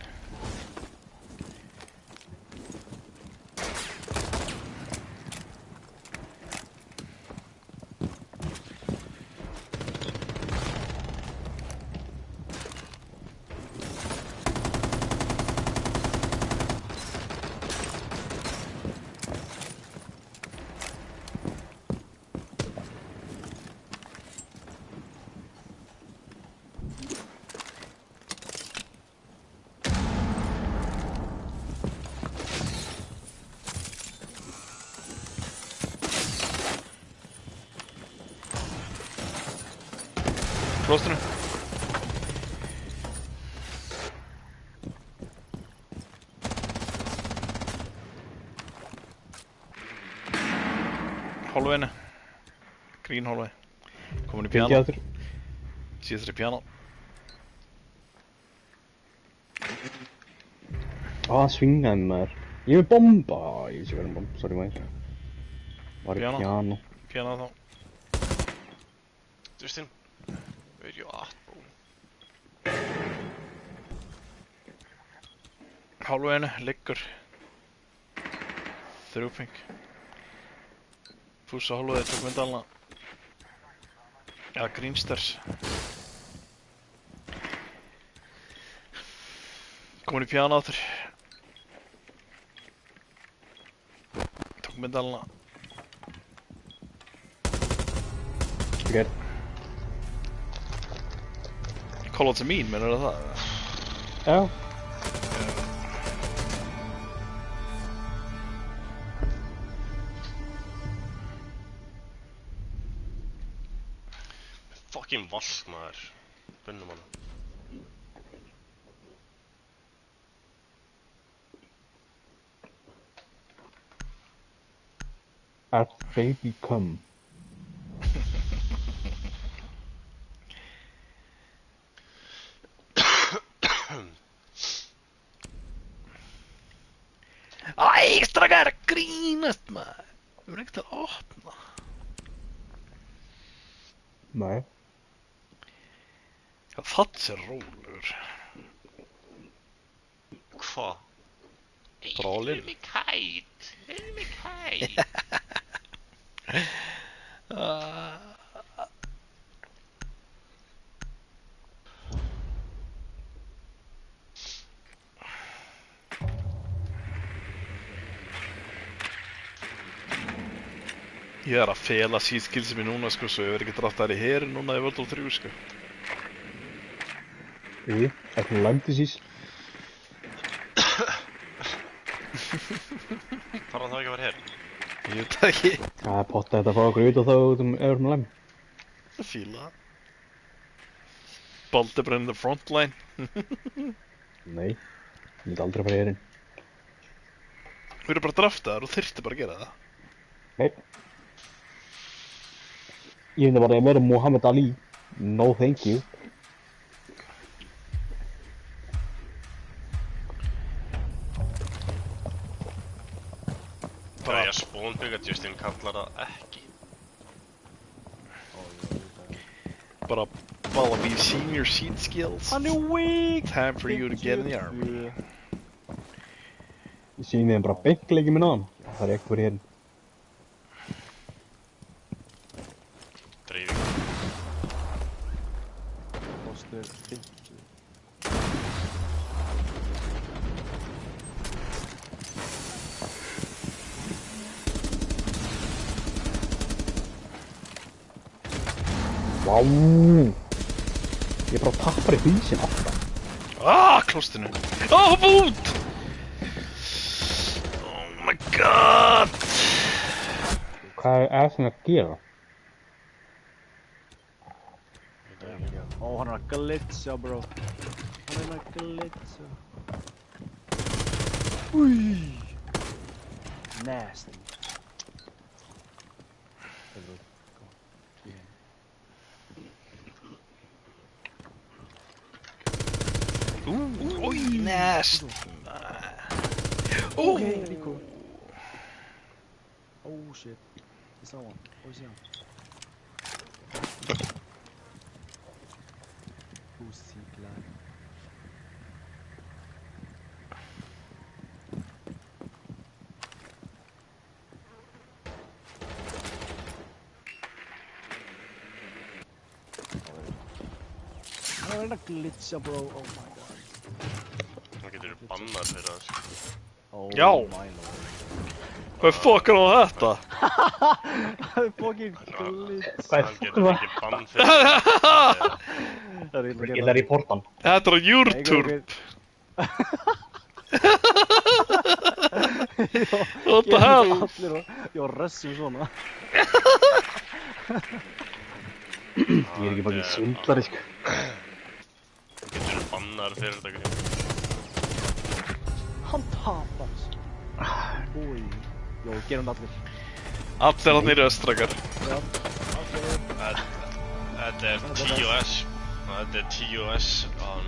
Klóstrinu. Hólfinu. Grín hólfi. Komin í Fylgja piano. aftur. Síðastri piano. Hann svingaði maður. Ég er með bomba. Ég sé hvernig bomba, sorry maður. Var í Piano. piano. Piano þá. Justin, where you at, bro? Hálfinu, liggur. Þrjúping. Fúsa hálfið, tók myndalna. Eða Greensters. Komin í piano áttur. Tók myndalna. Ok. Call to mín, mennur það? Já. Fucking vask, maður. Finnum hana. At baby come. Æ, strákar, grínast maður. Við erum ekkert að opna. Nei. Það er rólegur. Hva? Drólin. Heyrðu mig kæt. Heyrðu mig kæt. Ég er að fela síðskilsi mér núna sko, svo ég verð ekki drátt þær í herin núna í World of 3 sko. Jú, ekki læmdi sís. Þarf hann þá ekki að vera hér? Ég veit það ekki. Það er potta þetta að fá okkur út og þá út með læm. Það fíla það. Baldur bara in the front line. Nei, ég myndi aldrei fara í herinn. Þú eru bara draftaðar og þyrfti bara að gera það. Nei. Ég myndi bara að vera Muhammad Ali. No thank you. Gæja spónbygga Justin kallar það ekki. Bara Wallaby senior seat skills. Hann er weak! Time for you to get in the army. Ég sýni þeim bara benkleiki minn á hann. Það er ekki verið herinn. Dreifing. Kostur 50. Vá. Ég er bara að tappa í hýsin alltaf. Klostinu. Hopp út! my god! Hvað er það að gera? Ó, hann er að glitcha, bro. Hann er að glitcha. Új! Nasty. Oj, nasty! Okay, Rico. Oh shit. Ég sá hann. Ég sé hann. Húsíklar. Hann er að glitcha, bro. Oh my god. Það getur bannar fyrir það, sko. Oh Já. my lord. Hvað fokkar á þetta? Það er fucking glitch. Hvað Hann getur ekki bann fyrir það. Það er Ég ætla að reporta hann. Þetta er á YouTube. What the hell? Allir og ég var rössum svona. Ég er ekki bara svindlari, sko. Getur bannar fyrir þetta, grím. Hann tapar. Új. Jó, gerum það allir. Allir hann í röstrakar. Já, allir. Þetta er TOS. Þetta er TOS on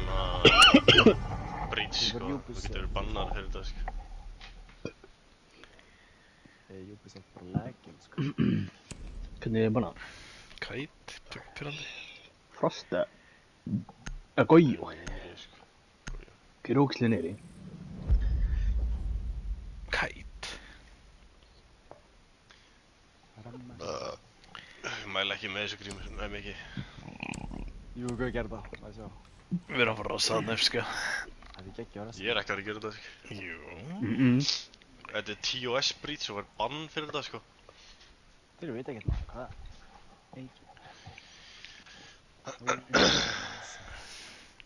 breach, sko. Það getur bannar fyrir þetta, sko. Ubisoft bara lagging, sko. Hvernig er bara? Kite, pyrrandi. Frosta. Goyo. Sko. Hver er ókslega neyri? Kite. Ég mæla ekki með þessu grímur, það er mikið. Jú, hvað gerði það? Það sjá. Við erum að fara að saða nefn, sko. Það er ekki að Ég er ekki að gera þetta, sko. Jú. Þetta er TOS breach og var bann fyrir þetta, sko. Þeir veit ekki þetta. Hvað? Engin.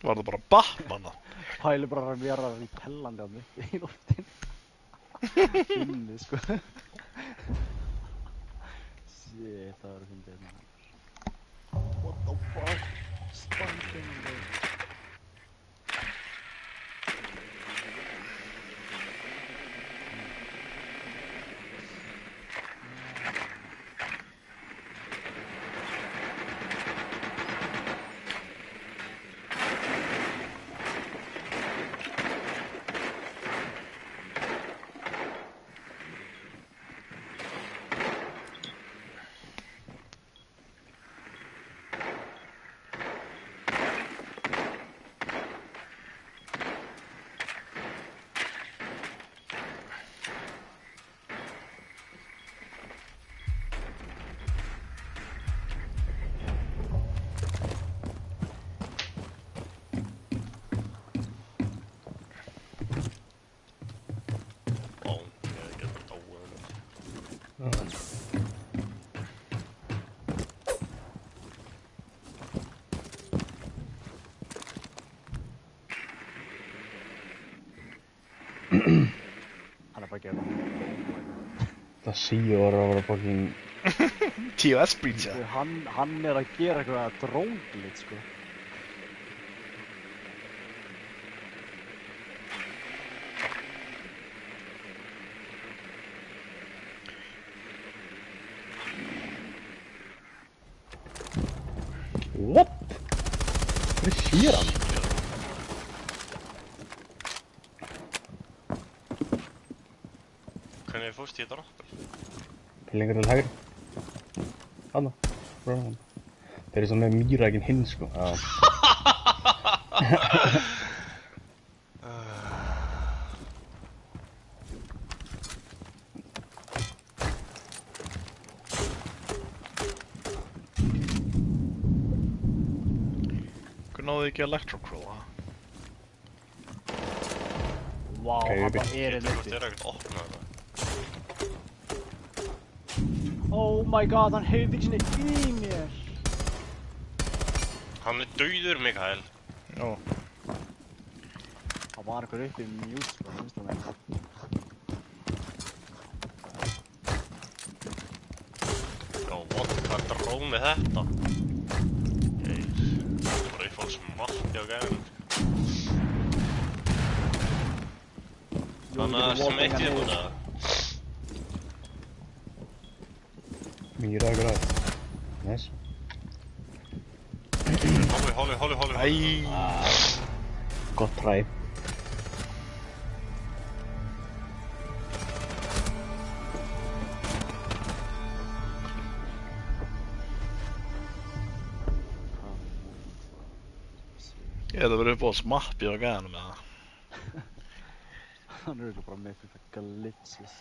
Var það bara Batman? Pæli bara að vera í pellandi á mig í loftin. Inni, sko. Shit, það var fyndið hérna. What the fuck? Standing there. Hann er bara að gera það. Það síu að vera fucking... TOS breach, ja. Hann er að gera eitthvað drónglit, sko. What? Hvað sér hann? Hvernig fórst ég þetta rappar? Lengur til hægri. Hanna. Þeir eru svo með mýrækin hinn, sko. Já. Hvernig náðu þið ekki Electrocrawl, ha? Vá, hann bara er Ég inn veit uppi. hvort er ekkert að opna þetta. Oh my god, hann heyrði ekki sinni í mér. Hann er dauður, Mikael. Já. Það var eitthvað uppi í mute, sko, finnst það með. Prófum við þetta. Bara uppáhalds mark hjá gæðin. Þannig að sem eitt ég búin að. Mýra græð. Nice. Holly. Æj. Gott træ. Ég hefði verið uppáhalds mappi á gæðanum með það. Hann er bara með fyrir það glitches.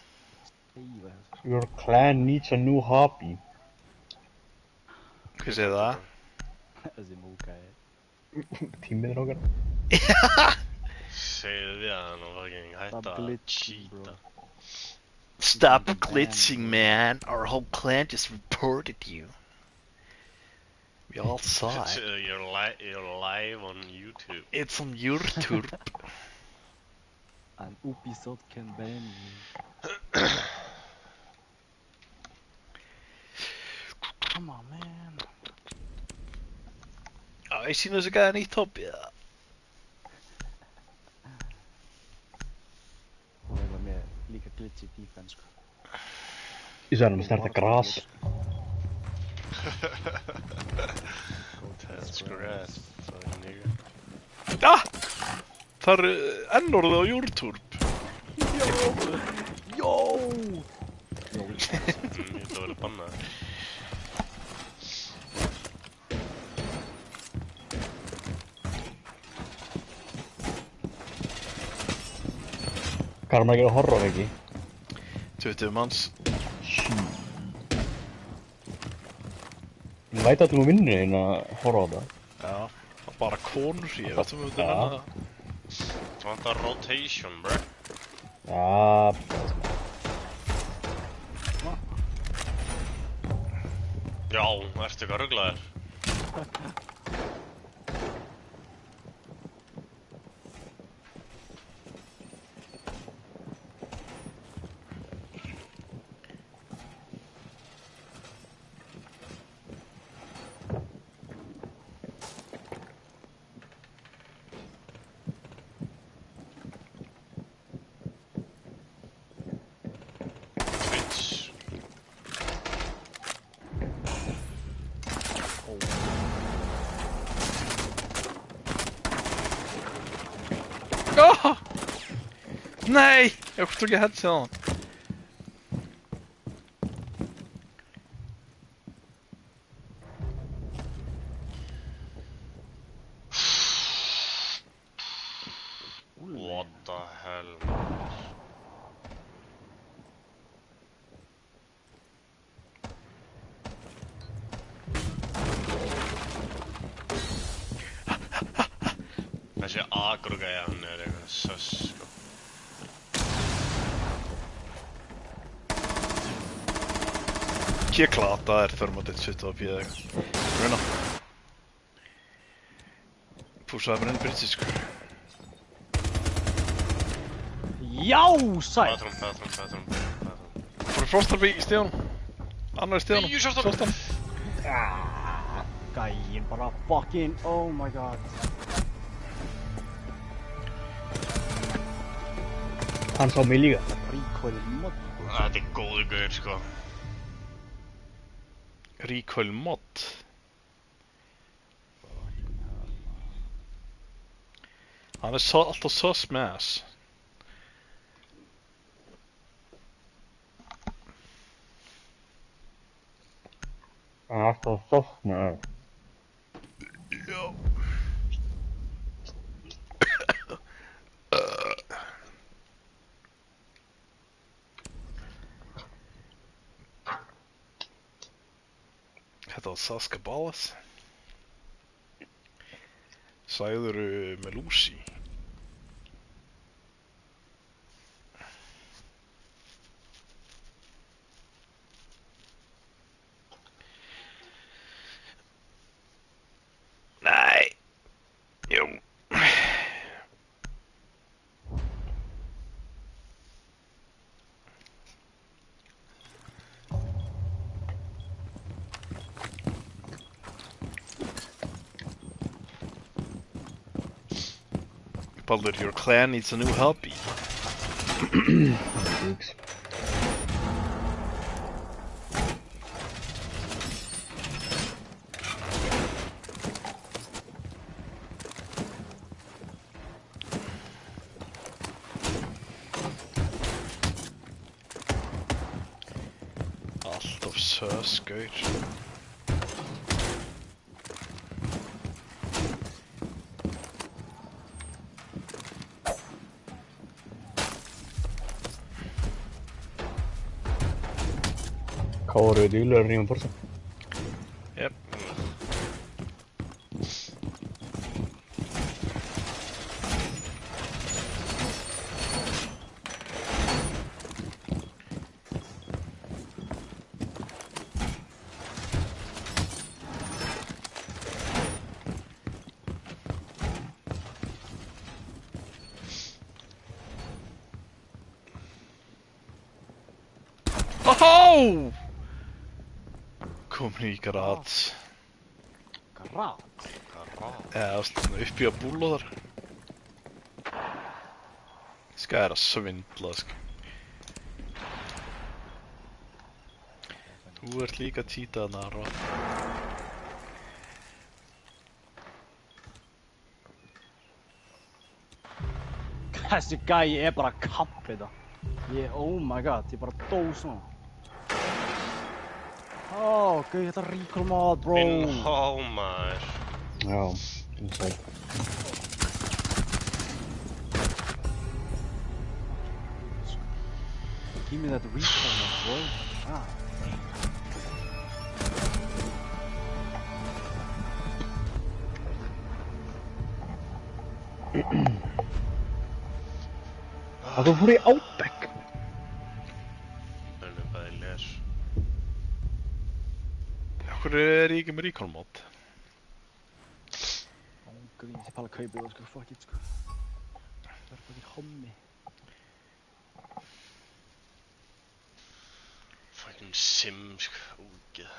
Steifa þessu. Your clan needs a new hobby. Hvað segir það? Þessi múkaði. Tímið okkar. Segðu við að hann og fucking hætta Stop að glitching, bro. cheata. Stop glitching, man. Our whole clan just reported you. We all saw it. You're live on YouTube. It's on YouTube. And Ubisoft can ban you. Come on, man. Já, ég sína þessu gæða nýtt hobby, eða? Og það var með líka glitchy defense, sko. Ég sagði hann að starta gras. That's grass, fucking nigga. Ah! Það er ennorðið á YouTube. Jó! Ég ætla að vera bannað. Hvað er maður að gera horror ekki? 20 manns. Ég læt allir úr vinnunni inn að horfa á það. Já, bara konur, ég veit við þetta Ja. það. Það vantar rotation, bro. Já. Já, ertu eitthvað ruglaður? Twitch. Ah! Nej! Jag tog jag headset on. What the hell? Þessi agrugæja, hann er eitthvað söss, sko. Ég klata er förmodit 20 eða eitthvað. Runa. Púsaði bara inn byrjið, sko. Já, sæl! Bathroom. Fóru Frostarby í stíðanum. Annar í stíðanum. Jú, Frostarby. Gæinn bara fucking, oh my god. Hann sá mig líka. Recoil mod. Þetta er góður gaur, sko. Recoil mod. Hann er alltaf sus með ass. Hann er alltaf soft með það. Já. Þetta var Saska Ballas. Sæðuru með Lucy. Nei. Jú. Baldur, your clan needs a new hobby. Thanks. Allt of sös, gaur. Hvað voru þið duglegar að rífa Forza? Yep. Hoho! Komin í garage. Garage? Eða uppi á búlóðar. Ska er að svindla, sko. Þú ert líka títað þarna, Rá. Þessi gæi er bara kampið það. Oh my god, ég bara dó svona. Ó, gauð, þetta er recall mod, bro. Minn hámar. Já, inside. Give me that recall mod, bro. Ah. Þú fór í Outback. Börnum bæði les. Akkur er ég ekki með recall mod? Gauð, ég sé pala kaupið það, sko, fuck it, sko. Það er bara ekki hommi. Fucking sim, sko, úgeð.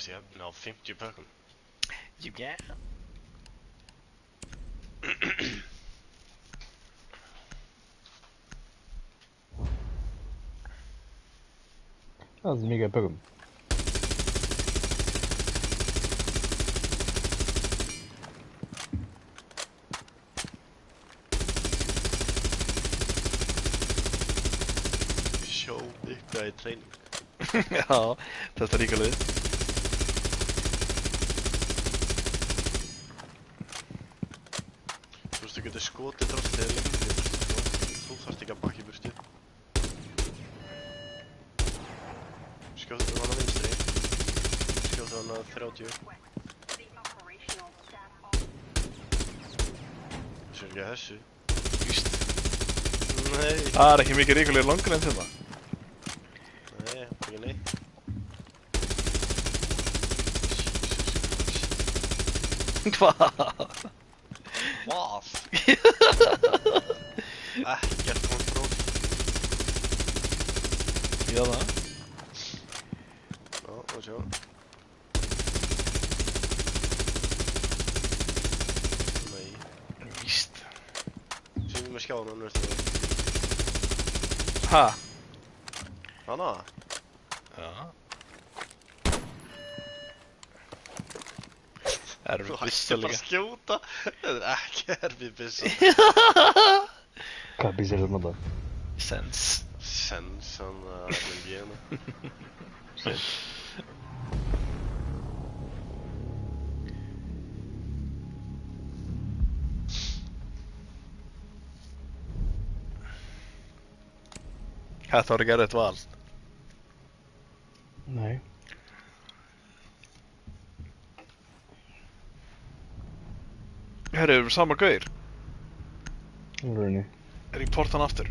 Ég ná 50 pökkum. You get. Það er mikið að bögum. Show big guy training. Já, þetta er ríka lið. Þú getur skotið þrátt þegar lengi þú þarft ekki að bakka í burtu. Skjóttu hann að vinstri. Skjóttu hann að 30. Sér ekki að þessu. Víst. Nei. Það er ekki mikið ríkulegur langur enn þetta. Nei, ekki neitt. Hvað? Hvað? Ekkert kontról. Já það. Já, og sjá. Nei. Víst. Sýnum við skjáðan, veistu það? Ha? Hanna? Já. Erfið Þú byssa hættu bara að líka. skjóta. Þetta er ekki erfið byssa. Hvað byss er þetta notað? Sense. Sens, hann að RMG-na. Þetta var ekki erfitt val. Nei. Herru, erum við sama gaur? Alveg. Er ég portan aftur?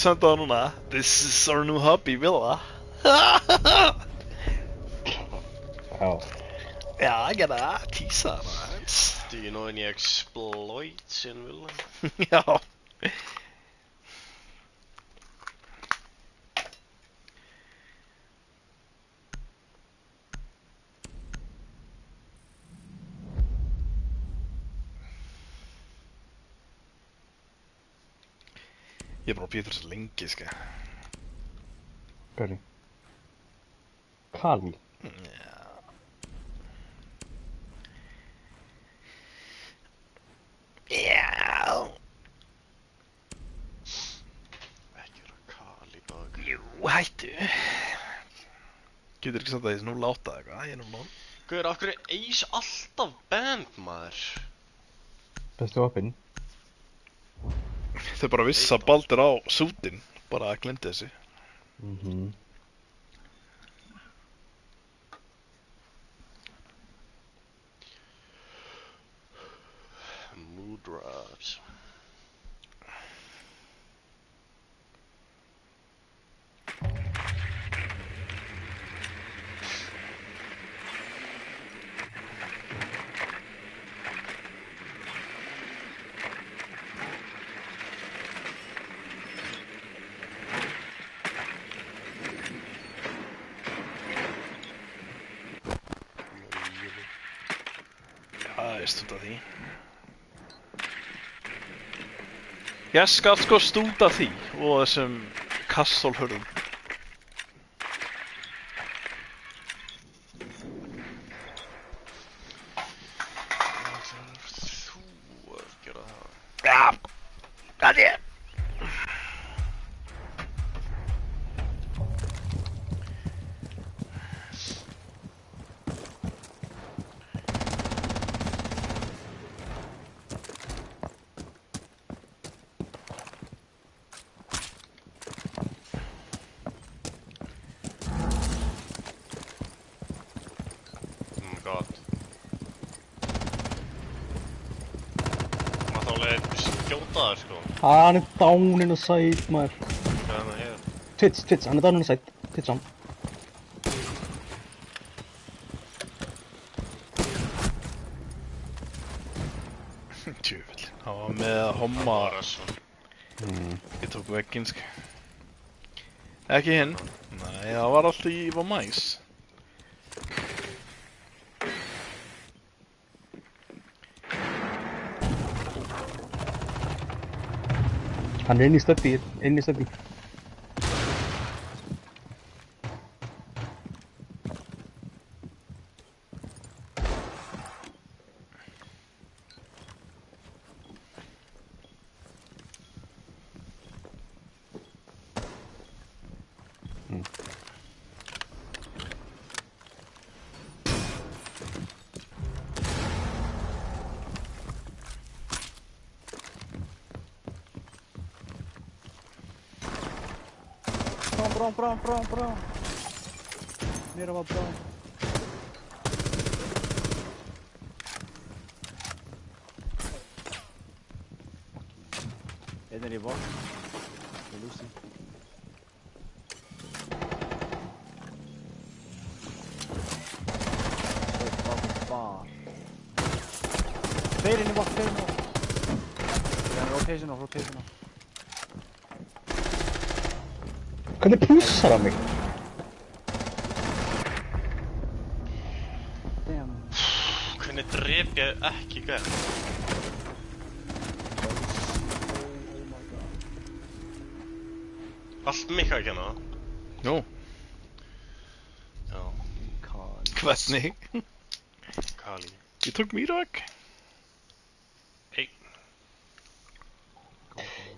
senda það núna. This is our new hobby, Villa. Já. Já, ég gerði það, tísa það aðeins. Do you know any exploits in Villa? Já. Ég er bara að býða þessu lengi, sko. Hverju? Kali? Já. Já. Ekki vera Kalibag. Jú, hættu. Getur ekki samt að þessi 0-8 eða eitthvað, ég er 0-0. Guður, af hverju er Ace alltaf banned, maður? Bestu opinn? Þau bara vissi að Baldur á sútin, bara glemdi þessu. Mood drops. Já, ég stúta því. Ég skal sko stúta því og þessum kassólhörðum. Þú að gera það. Já, það er. God. Maður þá leið skjóta þær, sko. Hann er down in a side, maður. Hvað er það hér? Twitch, hann er down in a side. Twitch hann. Tjöfull, hann var með að homma. Bara svo. Ég tók vegginn, sko. Ekki hinn. Nei, það var alltaf í var mæs. Hann er inn í stöppi, inn í stöppi. Brown. Nere var brown. Einn er í vagn. Það er Lucy. Tveir inn í vagn, tveir inn í vagn. Það er rotation off. Hvernig pussar hann mig? Damn. Hvernig drep ég ekki gæð? Allt mikka ekki hana? Nú, Já, hvernig? Kali. Ég tók Mýravegg. Einn.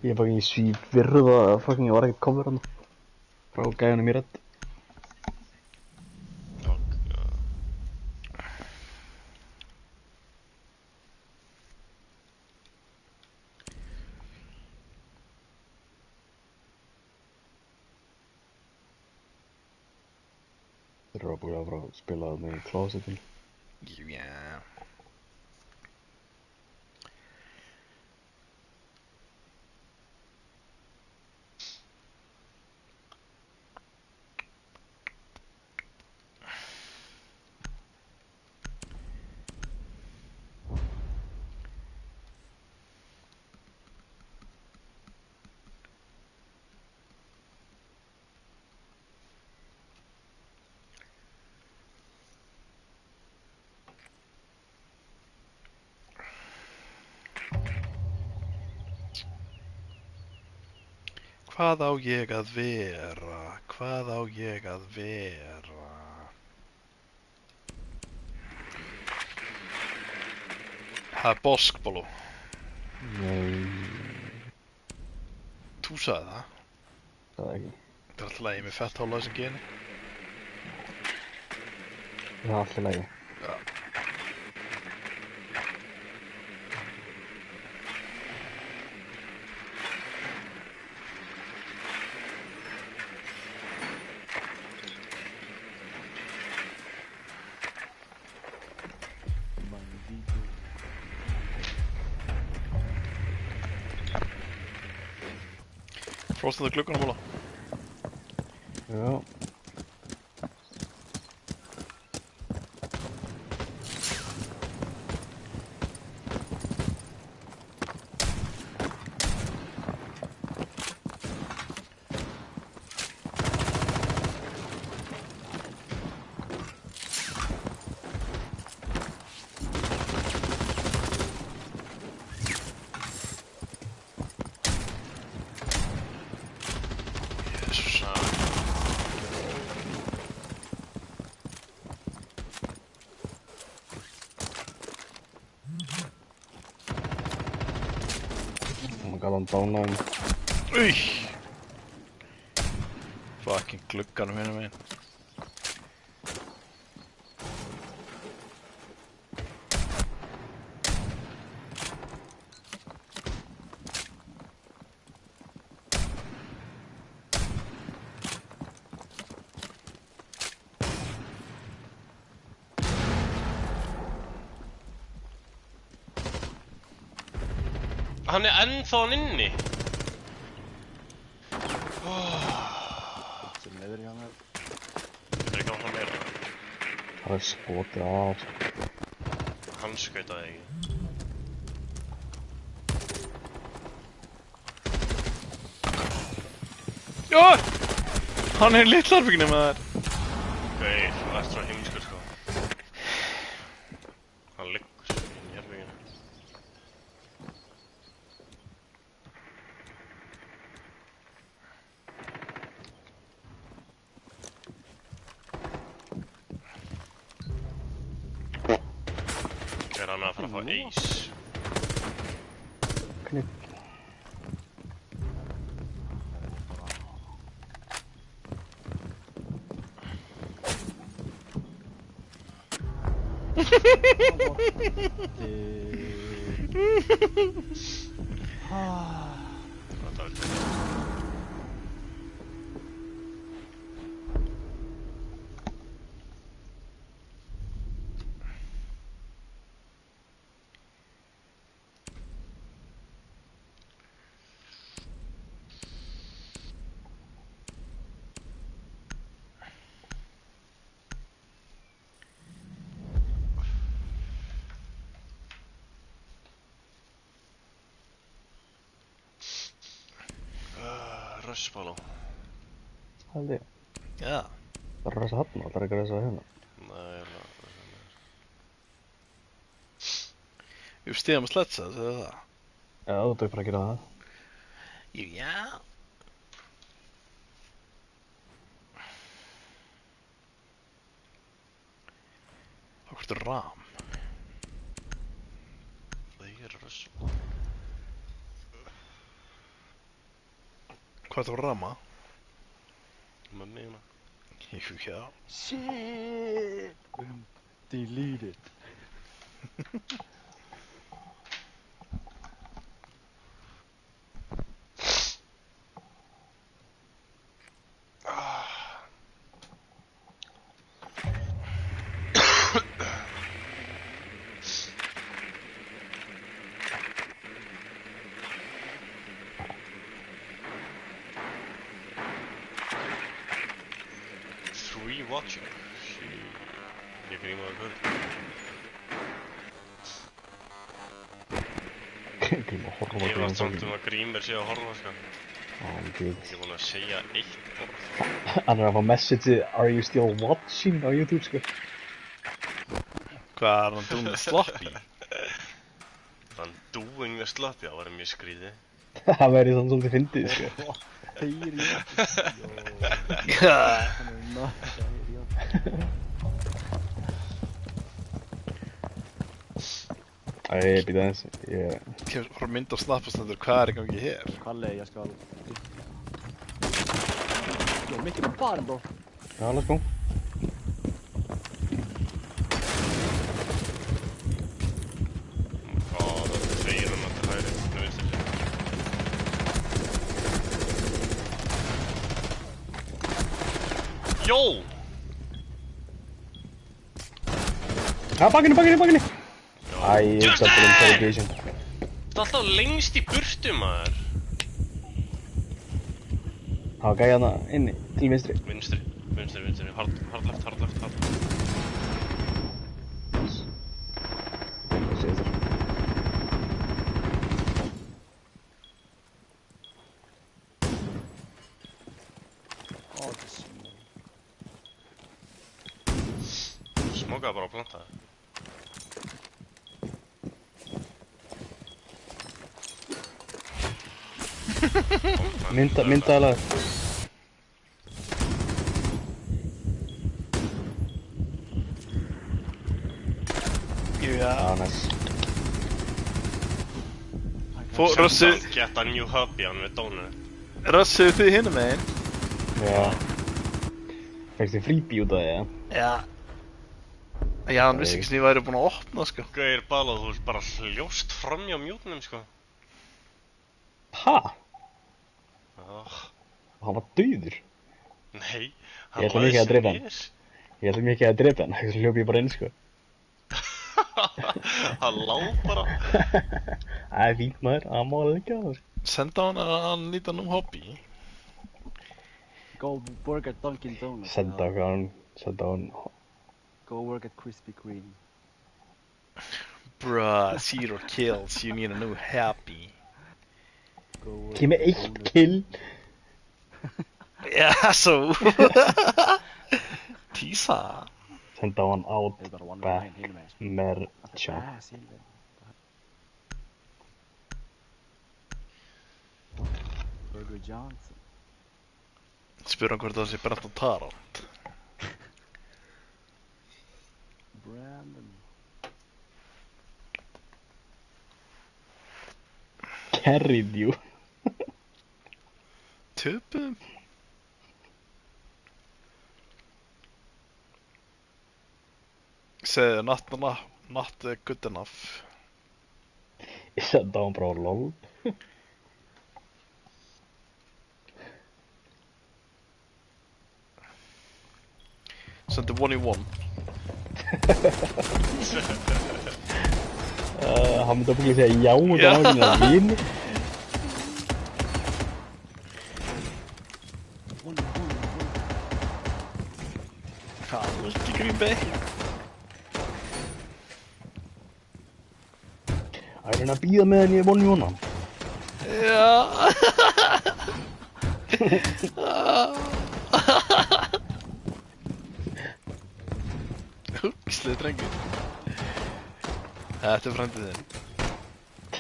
Ég er fucking í svívirða að fucking ég var ekkert komður hann. Frá gæjanum í redd. Þeir eru búin að fara að spila með í closetin. Já. Hvað á ég að vera? Hvað á ég að vera? Það er boskbólú. Nei, Þú sagði það. það ekki. Þetta er alltaf lagi með fett hóla sem geni. Það er allt í lagi. Já. Maldito. Frostaðu glugganum, Óla. Já. Jesus. Oh my god, hann dánaði mig. Új! Fucking glugganum hérna megin. Hann er ennþá hann inni. Sem niður hjá mér. Þetta er ekki áfram meira. Það er skotið af. Hann skautaði ekki. Jó! Hann er í litlarbygginu með þær. Gauð, þú ert svo heimskur sko. Hann liggur inn í herbygginu. Er hann að fara að fá ace? Knipp. Þetta er þetta. Rössbóló. Held ég. Já. Það er að resa hann, það er ekki að resa hérna. Nei, Við stíðum að sletsa, segðu það. Já, þú ert bara að gera það. Jú, já. Hvort er ram? það er rössbóló. Hvað er það rama? Mömmi hérna. Jú, já. Shit! Delete it. Three watching. Ég gríma það kvöld. Gríma að horfa Ég var samt að grímur sé að horfa sko. Oh my god. Ég er búinn að segja eitt orð. Hann er að fá message, are you still watching á YouTube sko? Hvað er hann dún með sloppy? Þann doing the sloppy, það var mjög skrítið. Það verið svona svolítið fyndið sko. Heyr idiot. God. Han är nice, heyr idiot. Æ, býta aðeins, Kemur bara mynd á snappastendur, hvað er í gangi hér? Kalle, jag ska... Jo, mycket på baren bro. Já, let's go. Ja, det är 400 till höger. Nu visst det. Jo! Já, bakinu! Æ, Just double it! interrogation. Það er alltaf lengst í burtu, maður. Það var gæja hana inni, til vinstri. Vinstri. Hard left. Það sé þér. Ja, det är små. Smokaði bara á planta. Myndaðalega. Já. Já, nice. Rössu, Geta new hubby hann við dónu. Rössu þið hinum megin? Já. Fækst þið fríbí út af því, ja? Já. Já, hann vissi ekki sem ég væri búinn að opna, sko. Gauðir bala, þú ert bara hljóst framjá mjútnum, sko. Ha? Oh, Hann var dauður. nei, Ég ætla mikið að drepa hann. Ég ætla mikið að drepa hann, þess að hljópi ég bara inn, sko. Hann lá bara. Það er fínt maður, það má alveg ekki að það. Senda hann að hann nýta nú hobby. Go work at Dunkin Donuts. Senda hann. Go work at Krispy Kreme. Bruh, 0 kills, you need a new happy. Go work Ekki með at 1 Donuts. kill. Já, svo. Tísa. Senda hann át Det är bara one back line hinner med. merchant. Silver. Burger Johnson. Spyr hann hvort það sé brent á tarot. Brandon. Carried you. Töpum. Segðu, not good enough. Ég senda hann bara á LOL. Sendi 1v1. Hann myndi að segja já út Já. af hann að vini. Hvað, þú ert í Green Bay? Það er hann að bíða með henni í vonni vona. Já. Húkslega drengur. Þetta er frændið þinn.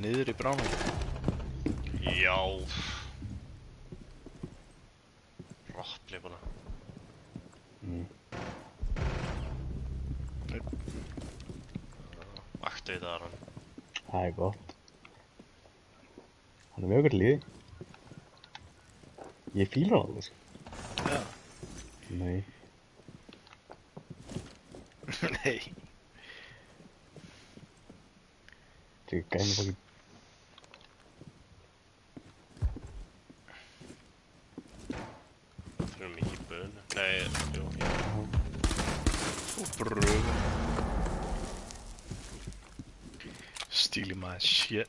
Niður í brána. Já. Rottli bara. Vaktu í það hann. Það er gott. Hann er mjög gott líði. Ég fíla hann alveg, sko. Já. Nei. Nei. Þetta er gæmi fokkin. Fyrir mikið bönu. Nei, jú, já. Og bröð. Stealing my shit.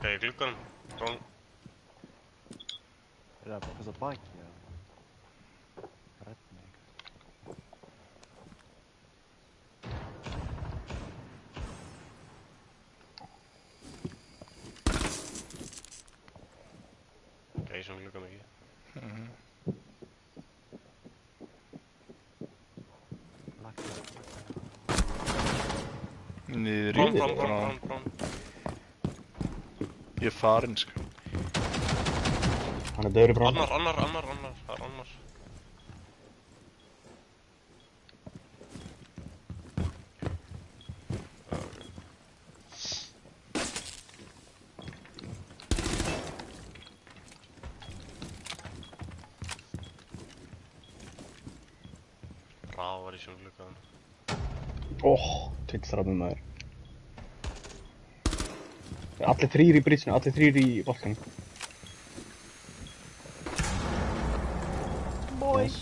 Gæði glugganum. Drón. Er það bara þess að baki eða? Redd mig. Gæði sem gluggan ekki. Niður í Brón. Ég er farinn, sko. Hann er döður í brón. Annar. Það er annar. Rávar í sem gluggan. Tvillstrafnum maður. Allir þrír í bridgeinu, allir þrír í volkanum. Boys!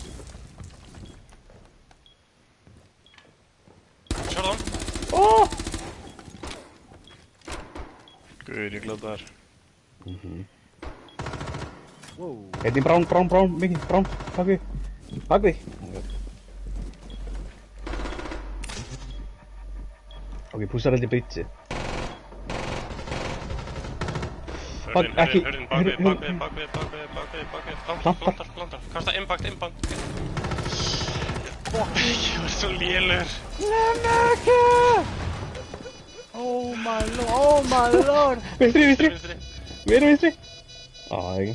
Sérðu hann? Guður, ég glöð þar. Wow! Einn í brán, mikið, brán, bak við. Ok, púsar held í bridge. Hörðin, Ekki- bakvið. Plantar. Kasta impact. Ég var svo lélur. Oh my lord! Vinstri. Vinstri. Við erum vinstri. Ekki.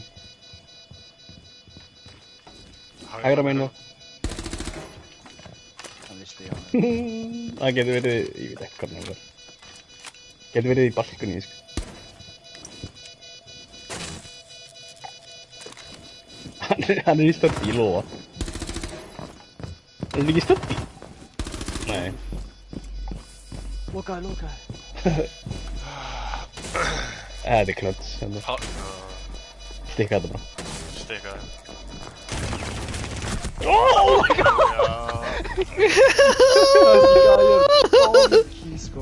Hægra megin nú. Hann listi ég á. Það getur verið, ég veit ekki hvernig það er. Getur verið í balkunni, sko. Hann er í stöndi, ég lofa. Er hann ekki í stöndi? Nei. Lokaði. Þetta er klöts. Stikka þetta bara. Stikkaði. Oh my god! Þessi sko.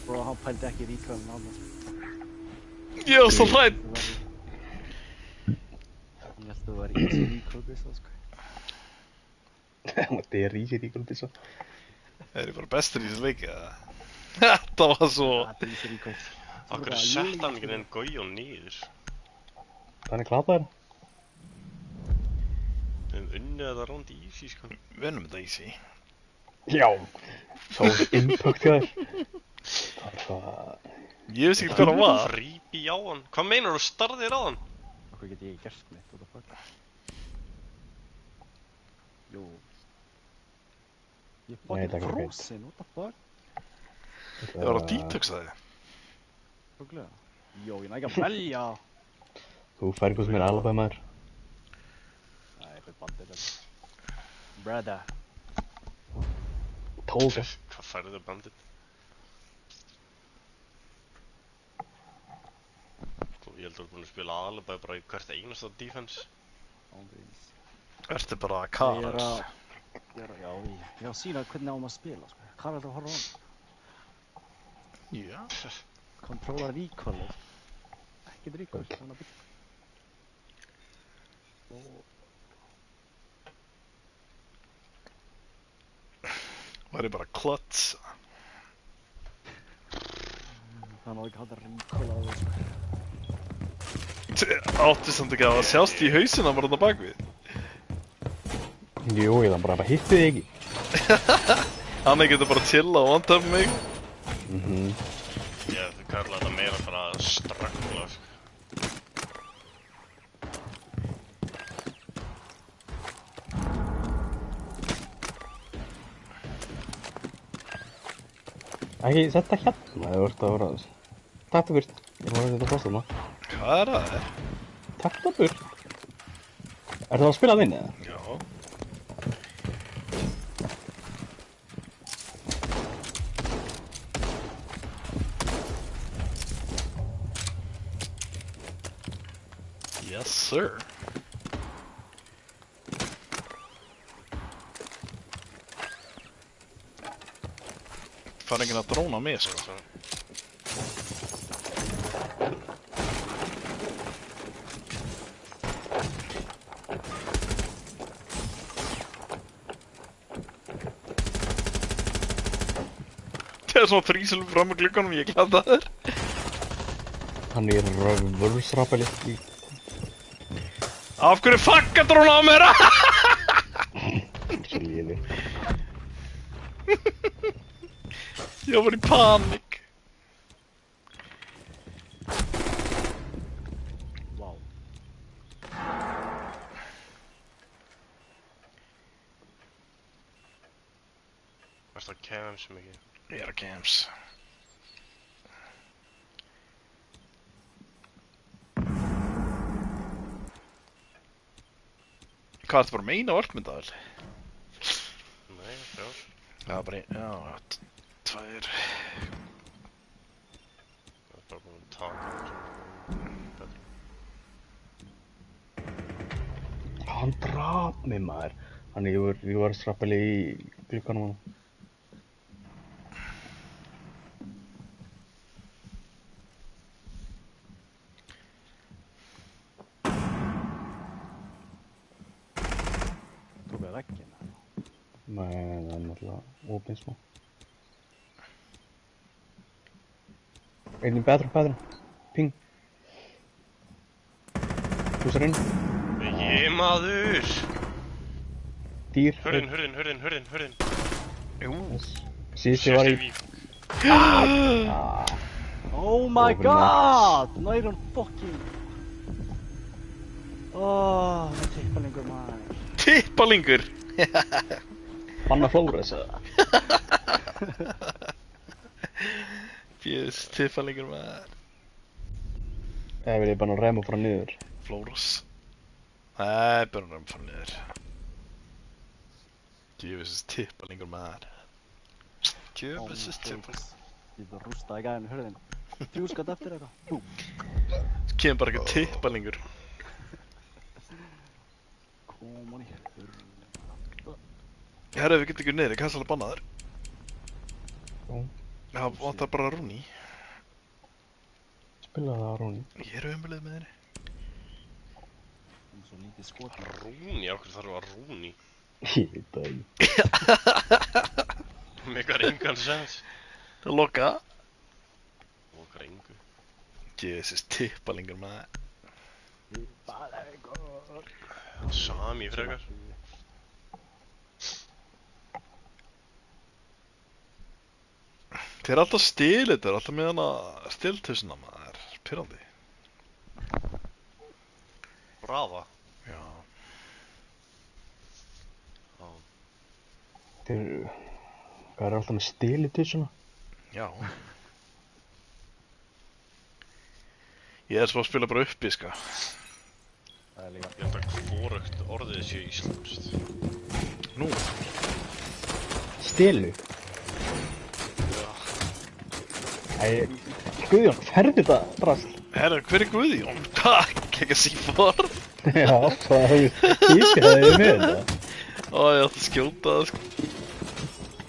Bro, hann pældi ekki ríkvæðum annars. Ég var svo hrædd. Ég held að þú væri í þessu ríkvæðbissa sko. Þetta er rísið í gulbissa. Það er bara bestur í þessu leiki, eða? Þetta var svo... Þetta er þessu ríkvæð. Akkur sett hann ekki þenn Guðjón niður. Þannig klappaður. Við höfum unnið þetta ránd easy sko. Við unnum þetta easy. Já. Svo impact hjá þér. Það var svo... Ég veist ekki hvað það var. Fríbi á hann. Hvað meinar þú starðir á hann? Okkur get ég ekki gert neitt, what the fuck? Jú. Ég er Nei, þetta er fucking ekki frozen, what the fuck? Það var að detoxa þig. Rúglega. Jó, ég næ ekki að velja. Þú Ferguson er Alabama-maður. Nei, fyrir bandið þetta. Brother. Tóka. Hvað færðu bandit? Ég held að þú ert búinn að spila Alabama bara í hvert einasta defense. Ángríns. Ertu bara Ég er karar. að... Já, ég að sína hvernig á maður að spila, sko. Hvað er þetta að horfa á hann? Já. Kontróla recoil. Ekkert recoil, svona byggt. Það er bara klöts. Það er ekki hægt að recoil á það, sko. Áttu samt ekki að sjást í hausina bara þarna bakvið. Jú, ég þann bara hitti þig ekki. Hann getur bara chilla og one-tap mig. Ég kalla þetta meira bara straggla sko. Ekki, þetta hérna ef þú ert að vera þess. Takk það burt. Ég var að setja fast þarna. Hvað er það? Takk það burt. Ertu að spila þinn eða? Já. Yes, sir. Fann enginn að dróna mig, sko. Það er svona þrísilum fram með glugganum, ég glada þér. Hann er vörðsrapali í... Af hverju faggaður hún á mér? Svo léli. Ég var í panik. Vá. Varst það cams mikið? Ég er að games. Hvað er þetta bara meina vörkmyndavel? Nei, þrjár. Já, bara já, tvær. Það er bara búin að taka betur. Hann draf mig maður. Hann er vörðsrapali í glugganum hann. Tók við vegginn. Nei, það er náttúrulega opinn smá. Einn í bedroom. Ping. Húsar inn. Ég maður! Dýr. Hurðin. Jú. Síðusti var í... vík. Ah, Oh my Overnight. god! Not even fucking... Oh, það er tippalingur maður. Tippalingur. Banna Flóres eða? Fjöðs, tippalingur maður. Eða vil ég banna rem og fara niður? Flóros. Nei, börnum að fara niður. Djöfisins tippalingur maður. Djöfisins tippalingur. Ég þarf að rústa í gæðinu hurðin. 3 skatt eftir eitthvað. Búm. Það kemur bara ekki tippalingur. Kom hann í hurðin. Herra, við getum ekki niður, ég kannski alveg banna þér. Já. Já, vantar bara Rúni. Spila það á Rúni. Ég er umbilið með henni. Það er svo lítið skot. Rúni, af hverju þarf að Rúni? Ég veit það ekki. Megar engan sens. Það loka. Lokar engu. Djöfisins tippalingur maður. Tippalingur. Sami frekar. Þeir eru alltaf stilið, þeir eru alltaf með hana stiltusina maður. Pirrandi. Brava. Já. Já. Þeir... Hvað er alltaf með stilið svona? Já. Ég er svo að spila bara uppi, sko. Það er líka. Ég held að hvorugt orðið sé íslenskt. Nú. Stilu? Æ, Guðjón, ferðu þetta drast? Herra, hver er Guðjón? Takk, ekki sífór. Já, það hefur íkjaðið með þetta. Ó, ég ætti að skjóta það, sko.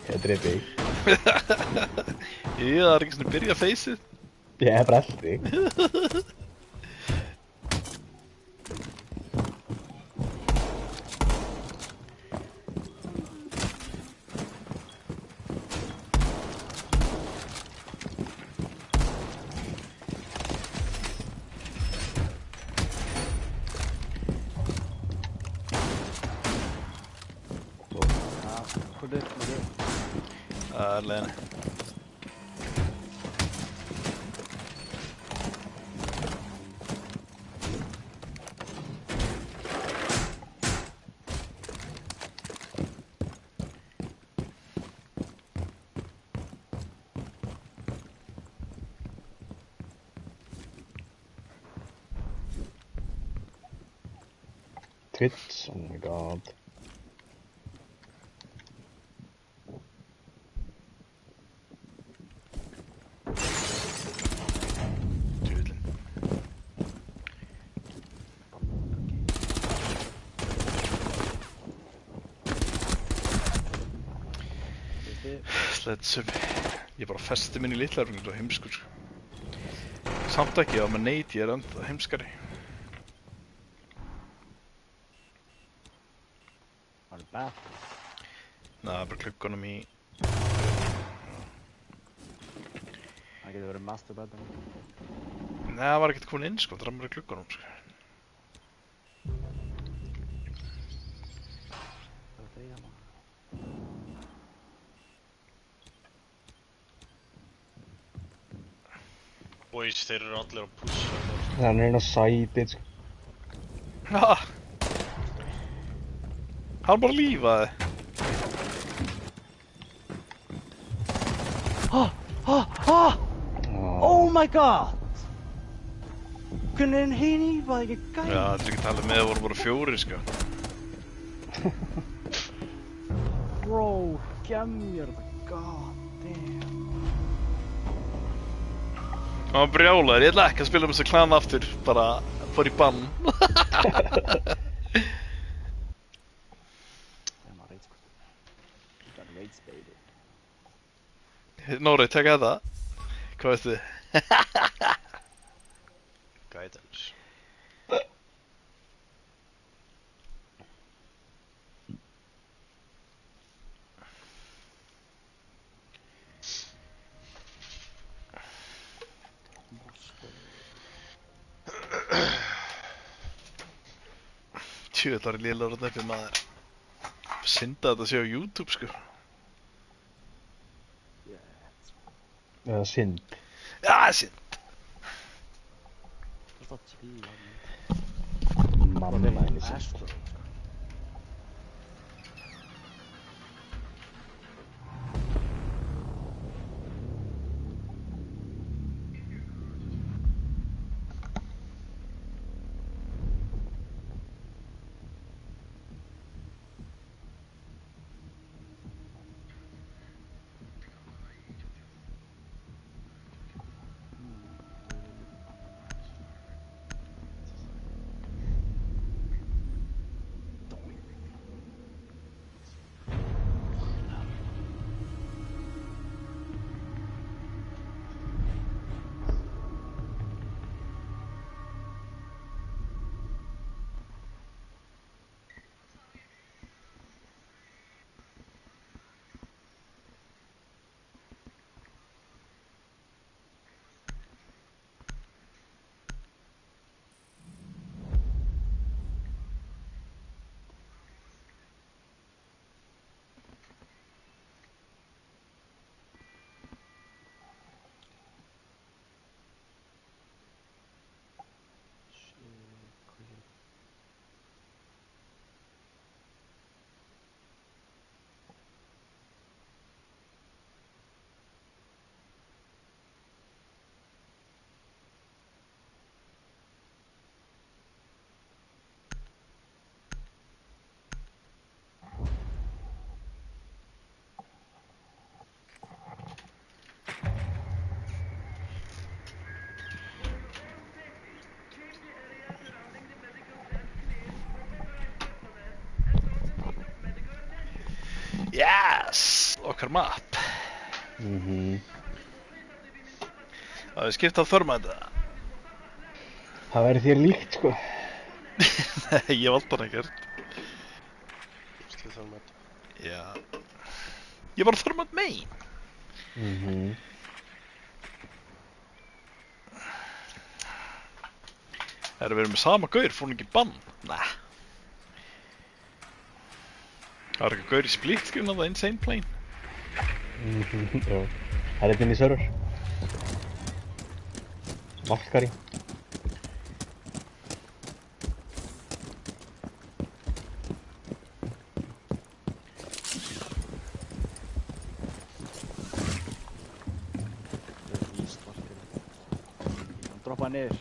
Ég dreif þig. Ég er ekki svona að byrja feysið. Ég hef brellt þig. Það er leiðinni. Twitch, oh my god. Djöfullinn. Let's up. Ég bara festi minn í litlaðurfinginu og heimskur, sko. Samt ekki, ef maður neit, ég er enda heimskari. Það er bætt. Nei, bara klukkanum í... Það getur verið masturbætum. Nei, það var ekkert komin inn sko, það ramur í glugganum sko. Það er það maður. Boys, þeir eru allir að pussa. Hann er inn á sætið, sko. Ha! Hann bara lífaði. Oh my god! Hvernig er hann hýnýfað ekki gæði? Já, þetta er ekki talið með að voru bara 4 sko. Bro, gem mér þetta, god damn. Hann var brjálaður, ég ætla ekki að spila um þessu klan aftur, bara fór í bann. Það var reyts, sko. Það er reyts, baby. Nóri, taka þetta. Hvað veistu þið? Guidance. Tjú, þetta var lélegur að nefnir maður. Synda þetta sé á YouTube sko. Eða synd. Já, synd. Það er tíu, Mamma henni synd. Astro. Yes! Okkar map. Það er skipt á þörmænda. Það væri þér líkt, sko. Nei, ég valdi hann ekkert. Slið þar með þetta. Já. Ég var þörmænd main. Erum við með sama gaur, fór hann ekki í bann? Nei. Það var ekki gaur í split screen af það Insane Plane. Já. Það er inn í server. Valkari. Hann droppaði niður.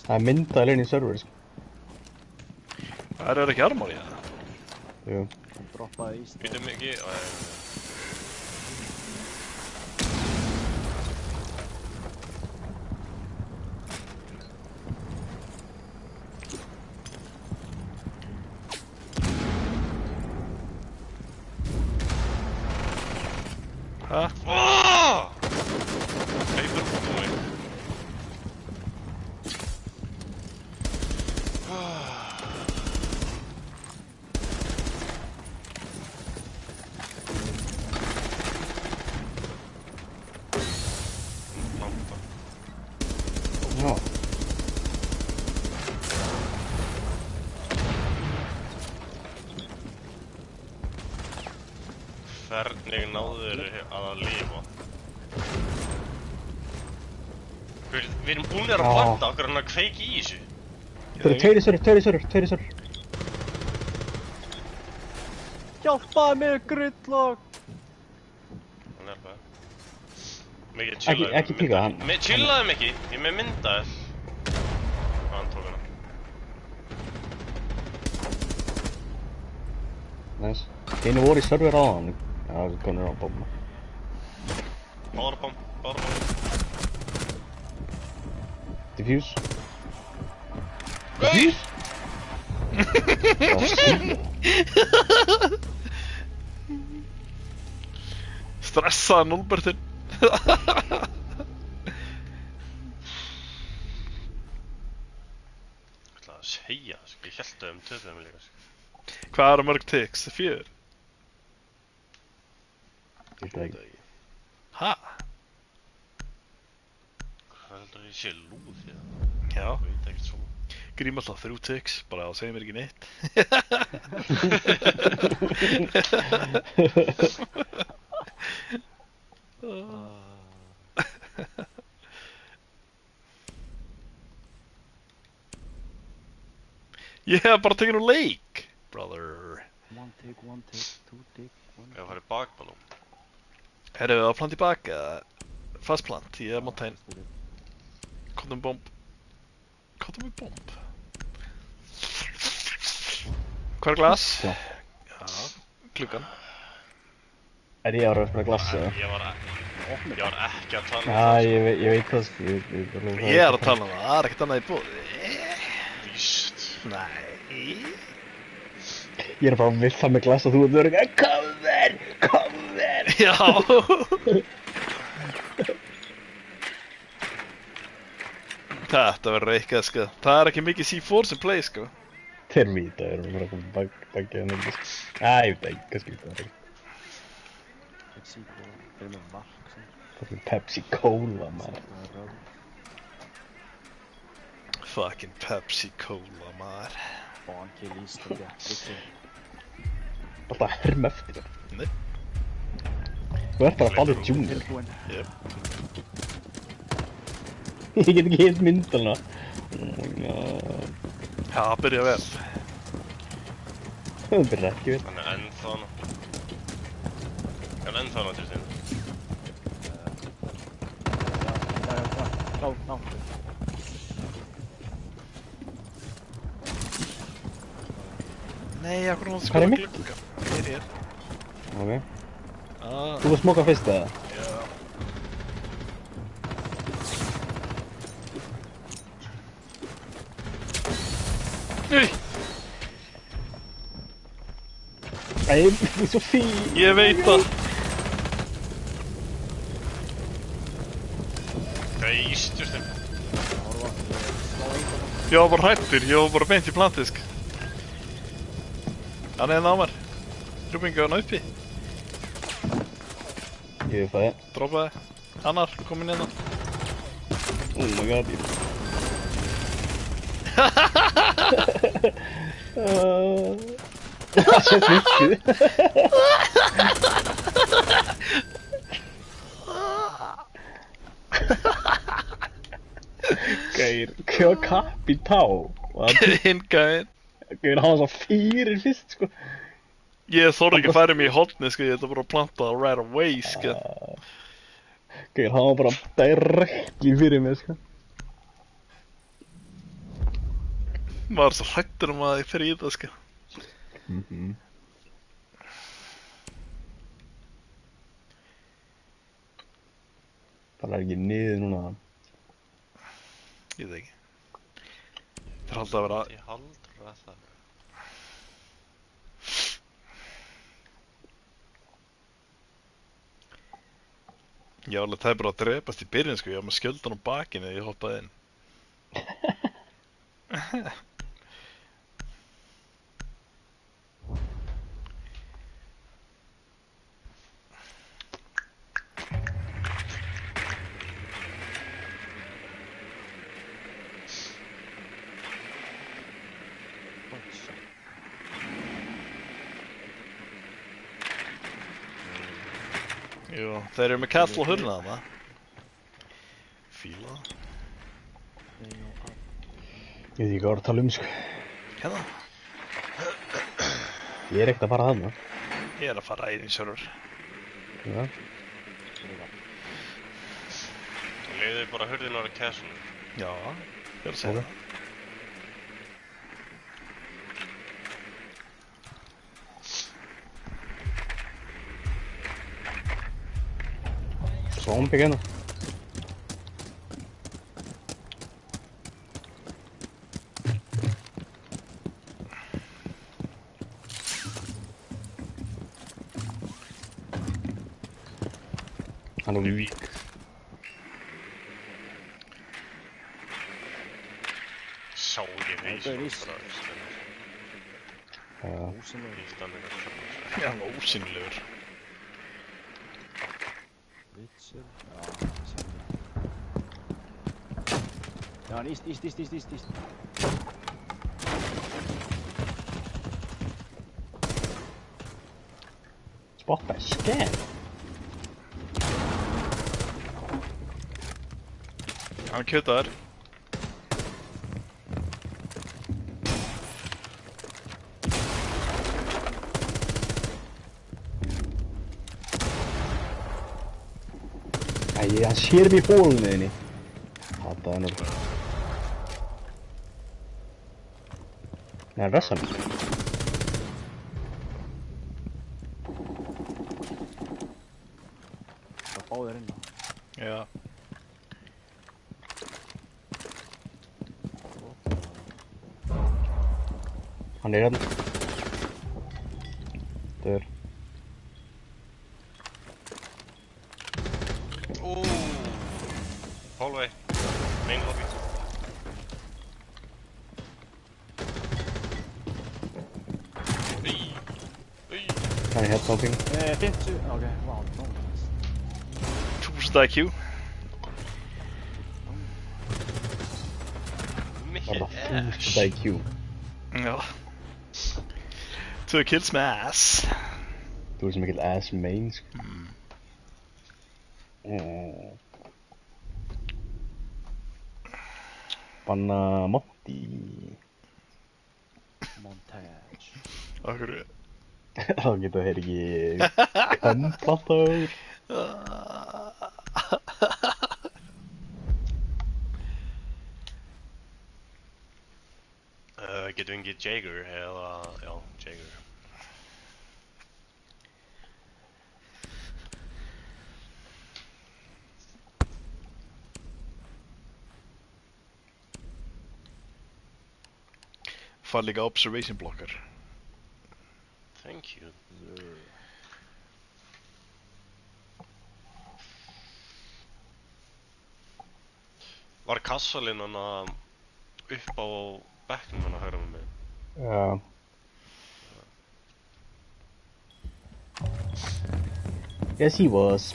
Það er myndaðil inn í server, sko. Það er ekki armor í það. Jú. Hann droppaði íst. Býtum ekki. Hæ? Heitur út úr mig. Lampa. Hvernig náðu þeir að lifa? Við erum búinir að planta okkur hann að kveiki í þessu. Það eru tveir í sörur. Hjálpaði mig, Gridlock! Hann er bara... Mikið chillaði. Ekki píka hann. Chillaði mig ekki, ég með myndaði. Hann tók hana. Nice. Einu voru í server á hann. Já, það er konur á bomba. Powerbomb. Diffuse. Gauð! Stressaði Núlbertinn. Ég ætlaði að segja, ég held að töpuðum líka. Hvað eru mörg ticks? 4? Ég veit það ekki. Ha? Hvað heldur ég sé lúð því það? Já. Ég veit ekkert svona. Grím alltaf 3 ticks, bara það segir mér ekki neitt. Ég hef bara tekið nú leik, brother. One tick, two tick, one Ég var að fara í bakballum. Herru, að plant í bak, fast plant, ég er mountain. Kottum bomb. Kottum við bomb. Hvað er glas? Já. Já, klukkan. Er ég ára að spila glassi eða? Ég var ekki að tala um Já, það. ég veit það sko. Ég er að tala um það er ekkert annað í bóði. Víst. Nei. Ég er bara að vilja með glass og þú ert verið að cover! Já. Þetta verður eitthvað sko. Það er ekki mikið C4 sem play sko. Þeir vita, þeir eru bara að bakja hann ekki sko. Æ, ég veit ekki, kannski veit það ekki. Pepsi Cola, þeir eru með mark sem. Fucking Pepsi Cola, maður. Fucking Pepsi Cola maður. Banki líst og gætri. Alltaf að herma eftir það. Nei. Þú ert bara Baldur Junior. Tilbúinn. Yep. Ég get ekki hitt myndalina. Oh my god. Já, byrja vel. Það byrjar ekki vel. Hann er ennþá hana. Hann er ennþá hana til þín. Já, ná. Nei, akkur hann Hvað er mitt? glugga. Hér. Ok. Ah, Þú var smoka fyrst eða? já. Nei, Æ, þú er svo fín. ég veit það. Geistur þeim. Ég var bara hrættur, ég var bara beint í plantisk. Hann er námar. Drúpingu hann uppi. Ég veit það. Droppaði. Annar, komin hérna. Oh my god. Það sé svikið. Geir, hvað kapp í tá? Hingæðin. Geir, hann var svo fyrir fyrst, sko. Ég þorði ekki að færa mig í hotni, sko. Ég ætla bara að planta það right away, sko. Geir, hann var bara directly fyrir mig, sko. Maður er svo hrættur að ég fer í það, sko. Það er ekki niður núna. Ég veit ekki. Það er alltaf að vera... Ég haldra það. Ég var alveg tæpur að drepast í byrjun, sko. Ég var með skjöldan á bakinu þegar ég hoppaði inn. Jú, þeir eru með kall og hurna þarna. Fíla það. Ég veit ekki hvað var að tala sko. Hérna? Ég er ekkert að fara þarna. Ég er að fara í því server. Já. Leiðu bara hurðin ára kæsunu. Já, ég er að segja það. Zombie hérna. Hann er vík. Sá ég því Þetta er ís. Ósynlegur. Já, hann var ósýnilegur. Vitsur. Já, sérlega. Já, hann íst. Spot by scan. Hann kjötaður. Æ, hann sér mig í bólunni þinni. Hata hann úr. Nei, hann ressa mig. Það báðir inn á. Já. Hann er hérna. Dör. Hallway. Main lobby. Hann er hérna ábygg. 50. Ok, wow, nice. 1000 IQ. Var það 1000 IQ. Já. 2 kills með ass. Þú er sem mikill ass main, sko. Banna Monty. Montage. Akkur. Þá geta þeir ekki komplataður. Getum við engið Jaeger eða, já, Jaeger. Fær líka observation blocker. Thank you. Var kassalinn hana upp á bekknum hana hægra með mig? Já. Yes, he was.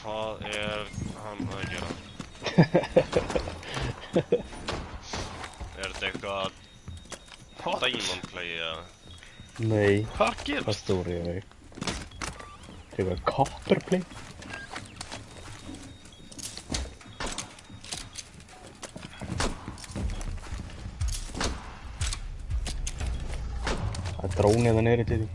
Hvað er hann að gera? Er þetta eitthvað Diamond Play eða? Nei, Hvað hvað gerist? stóri er þau? Þetta er Copperplay. Það er drónið það neyri til því.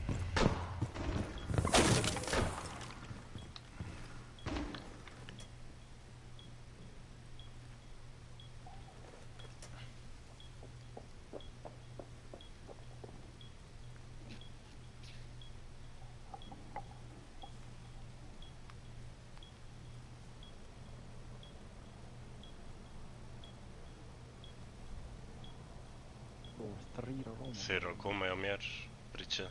Þú ert 3 á róma. Þeir eru að koma hjá mér, Bridge.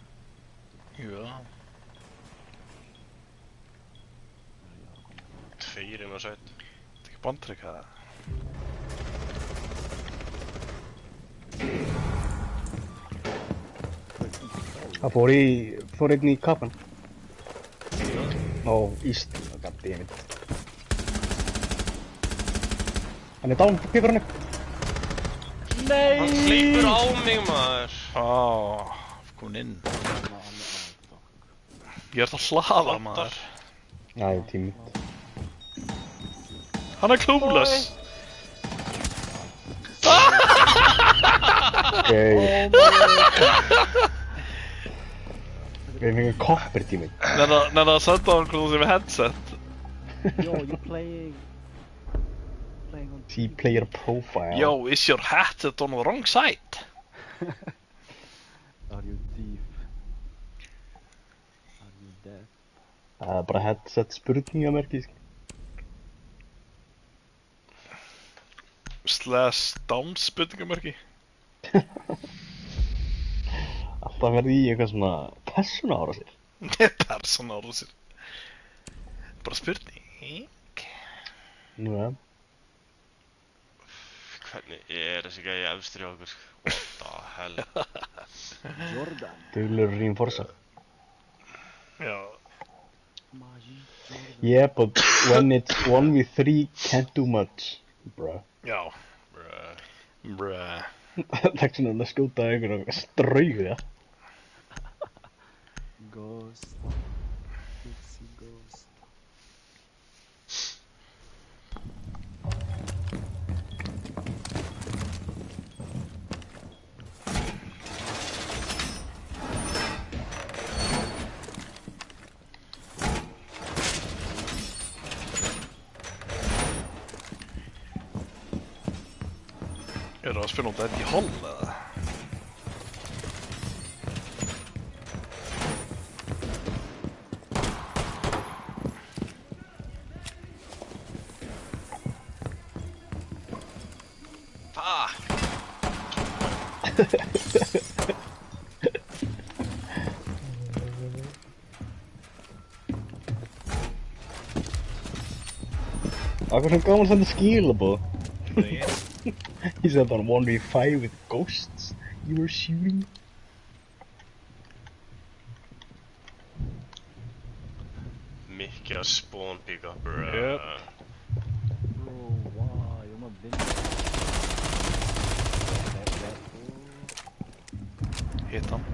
Já. 2 inn á sætt. Þetta er ekki bandtrykk það. Það fór í fór einn í kapan. Ó, East. Goddammit. Hann er down, píkur hann upp. Nei! Hann hleypur á mig, maður. Komin inn. Ég er það hlaða, maður. Næ, tími. Hann er clueless. Okay. Við fengum copper tími. Nenna að senda hann hvernig sem er headset. Yo, you're playing on T-player profile. Yo, is your headset on the wrong side? Are you thief? Are you dead? Það er bara headset spurningamerki, skil. / down spurningamerki. Alltaf verði í eitthvað svona persónuárásir. Persónuárásir. Bara spurning. Nú, ja. Hvernig er þessi gæi efstri á okkur? What the hell? Jordan. Duglur reinforsa. Já. Magi. Jordan. Yeah, but when it's 1v3, can't do much, bruh. Já. Bruh. Bruh. Það er svona að skjóta einhvern og strauja. Ghost. Pixie ghost. Er það að spila út þetta í Hall, eða? Fuck! Akkur sem gaman að senda skilabóð. Nei. He said on 1v5 with ghosts you were shooting. Mikið að spawn pick up, bruh. Yep. Bro, wow, you're not winning. Hitt hann.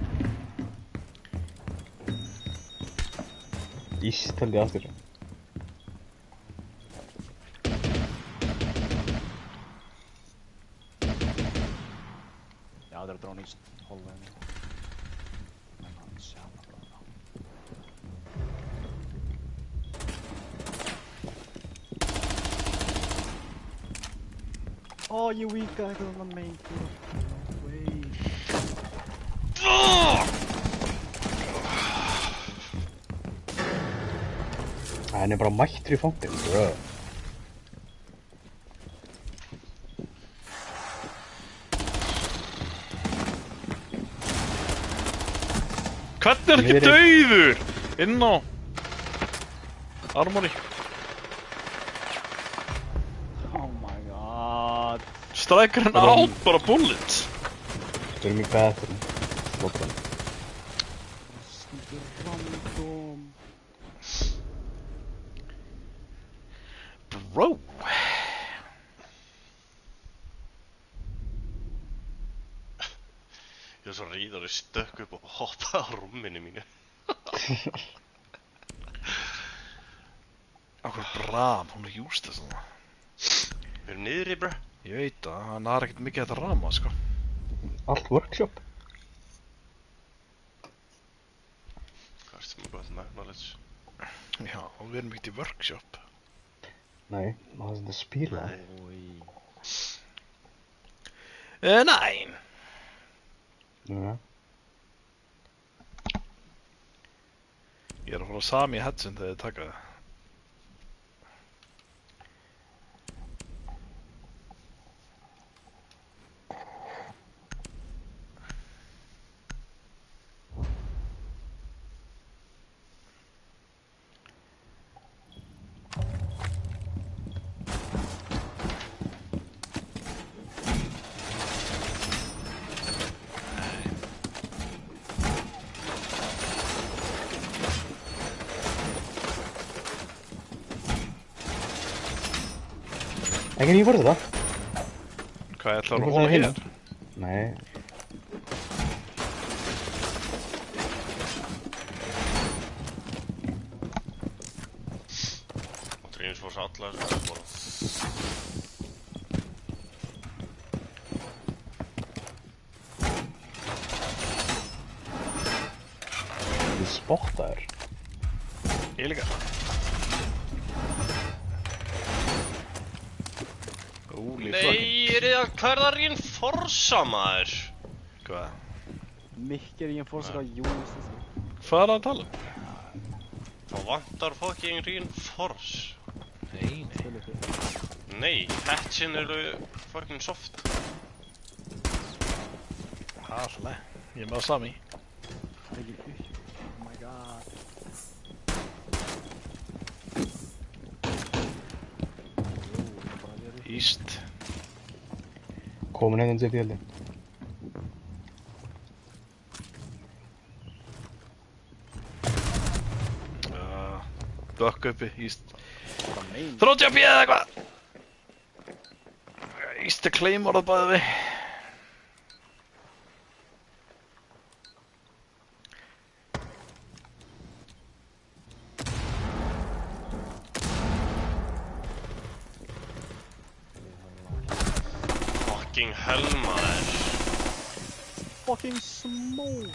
Íst held ég aftur. Ja, det är dronning håller nu. Men han tjänar bra. Oh, you weak guy gonna make it. Wait. Hann er bara mættur í fangin, bruh. Hvernig er ekki dauður? Inn á Armory. Oh my god. Strækir hann át bara bullets. Við erum í bathroom. Slóta hann. Stupid random. Bro. Ég var svo ríður og stökk upp og hoppaði á rúminu mínu. Akkur bram, hún er useless svona. Við erum niðri, bruh. Ég veit það, hann har ekkert mikið að rama, sko. Allt workshop. Hvað erstu með gott knowledge? Já, og við erum ekkert í workshop. Nei, maður þess að spila. Nei. Oj. Nein. Ja. Ég er að fara sami í headset þegar þið taka það. Ekki ég fór þetta. Hvað, ætlar Ég að fór hóla það hér? hinum. Nei. Reinforce alla þessu bara. Þið spottaður. Ég líka. Úli flokkin. Hvað það reinforsa maður? Hvað? Mikið reinforcer á Júnis. Hvað er að tala um? Það vantar fucking reinforce. Nei. Nei, hatchin eru fucking soft. Það er svona. Ég er með það sami. Ekki upp. Oh my god. Íst. Komin hérna til fjöldi. Dökk uppi, íst. Bara main. Þróttjabbi eða eitthvað! Íst er claymorað bæði við. Fucking hell maður. Fucking smoke.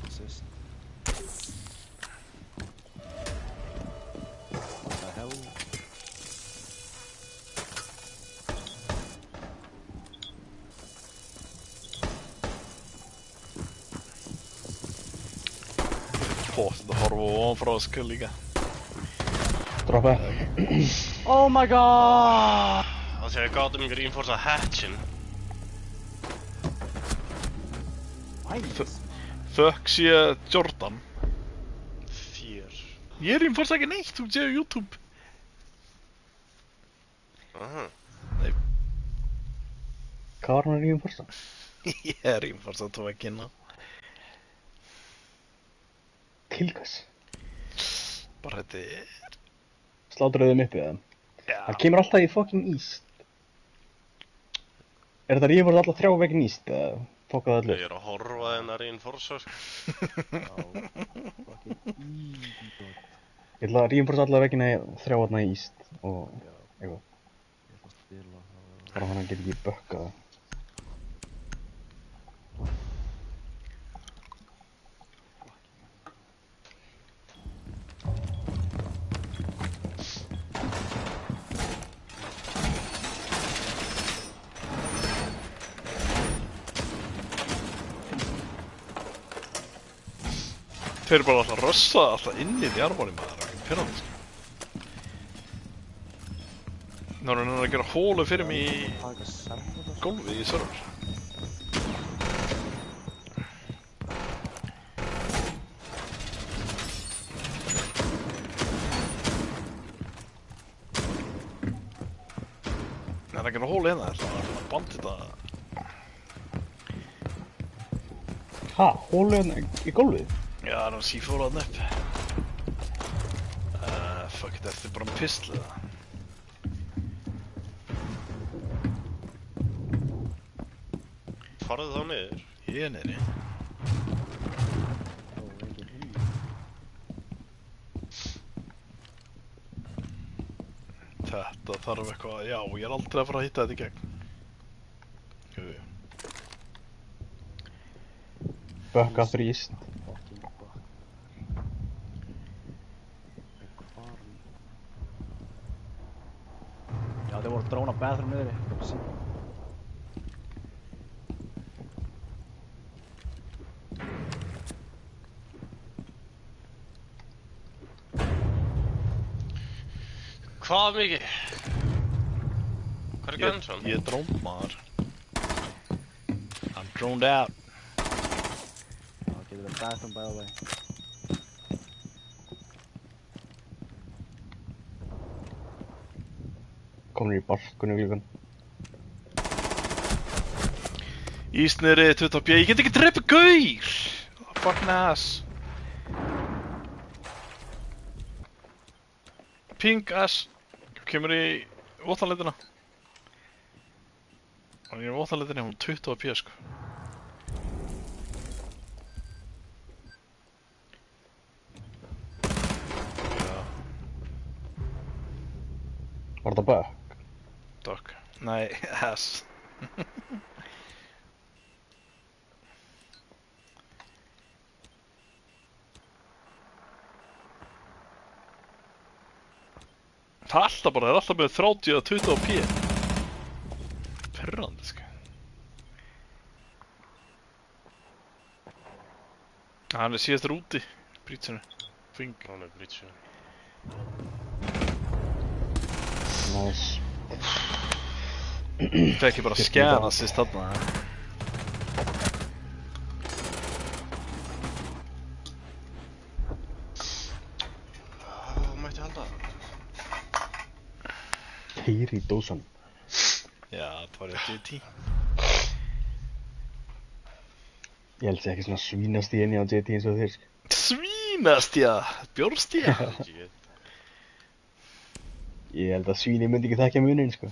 Assist. What the hell? Þetta horfa ofan frá skil líka. Droppa. Oh my god! Það sé að gátum ykkur reinforce að hatchin. Nice. Þökk sé Jordan. Þér. Ég er reinforce ekki neitt, þú séu YouTube. Aha. Hvað var hann að ríðum fórsta? Ég er reinforce að tóa ekki inn á. Tilgas. Bara þetta er... Slátröðu þeim uppi eða? Já. Það kemur alltaf í fucking íst. Er þetta ríðum fórsta alltaf 3 veginn íst eða fokkaðu allir? Ég er að horfa þennar reinforce. Fucking easy. Ég ætla að ríðum fórsta alltaf veginn 3 vatna í íst og eitthvað. Ég ætla að spila það. Bara þannig að hann get ekki bökkað það. Þeir eru bara alltaf rössa alltaf inn í armóni maður, ekki pyrrandi. Nú er hann að gera hólu fyrir mig í Taka server. gólfið í server. Það er að gera hólu hérna, það er að bandi þetta. Ha? Hólu hérna í gólfið? Já, það er að sífóra hann upp. Fuck it, þetta er bara með pistl eða. Farðu þá niður. Ég er niðri. Þetta þarf eitthvað, já, ég er aldrei að fara að hitta þetta í gegn. Jú. Bökka aftur í íst. Fucking fuck. Já, þeir voru að dróna bathroom niðri. Hvað mikið? Hvað er grannsson? Ég er drónd maður. I'm droned out. Okay, there's a bathroom by the way. Komnir í barkunni glíkan. Ísneri, 20p, ég get ekki drepa gaur! Fucking ass. Pink ass. Kemur í vottanleitina. Hann er í vottanleitinni, hún 20 p sko. Var það back? Duck. Nei, ass. Það er alltaf bara, það er alltaf með 30 eða 20 p. Perrandi, sko. Hann er síðastur úti, brýtsinu. Fing. Hann er blítsinu. Nice. Fekk ég bara að skæna sýst þarna. Mætti halda. Keyri í dósan. Já, það var ég GT. Ég held sér ekki svona svínast í enni á JT eins og þeir, sko. Svínast, já. Bjórst, já. Ekki get. Ég held að svíni myndi ekki þekkja munin, sko.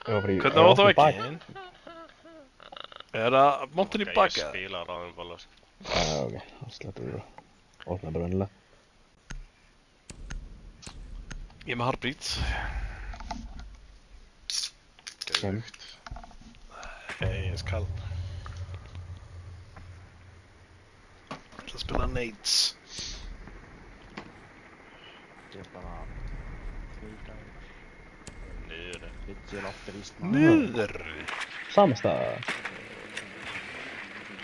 Hvernig var það ekki? Er það montin í Ég baka? spila ráðum balla, sko. Ok, þá slettum við það. Opna bara vennilega. Ég er með heartbeat. Sem. Hey, ég er skall. Ég ætla að spila nades. Ég er bara... Tvíkæður. Niður. Vigil aftur Ísland. Niður. Samastað.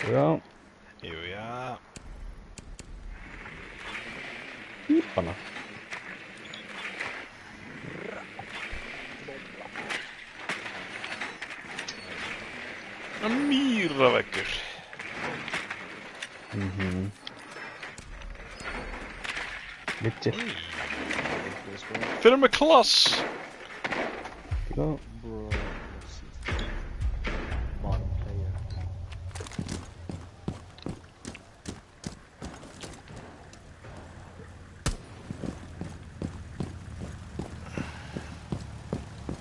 Já. Jú, já. Íbana. Mýraveggur. Vigil. Fyrir með klass. Já. Bro, bottom player.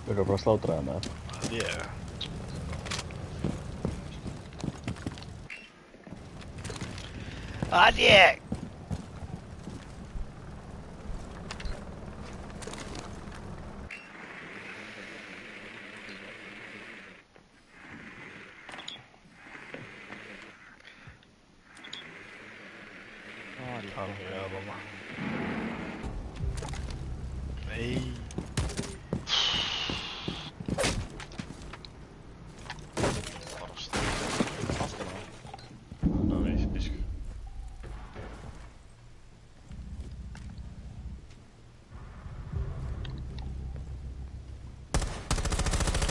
Við erum bara að slátra það með það. Yeah. ég! Já, mamma. Nei. Nei, fisk.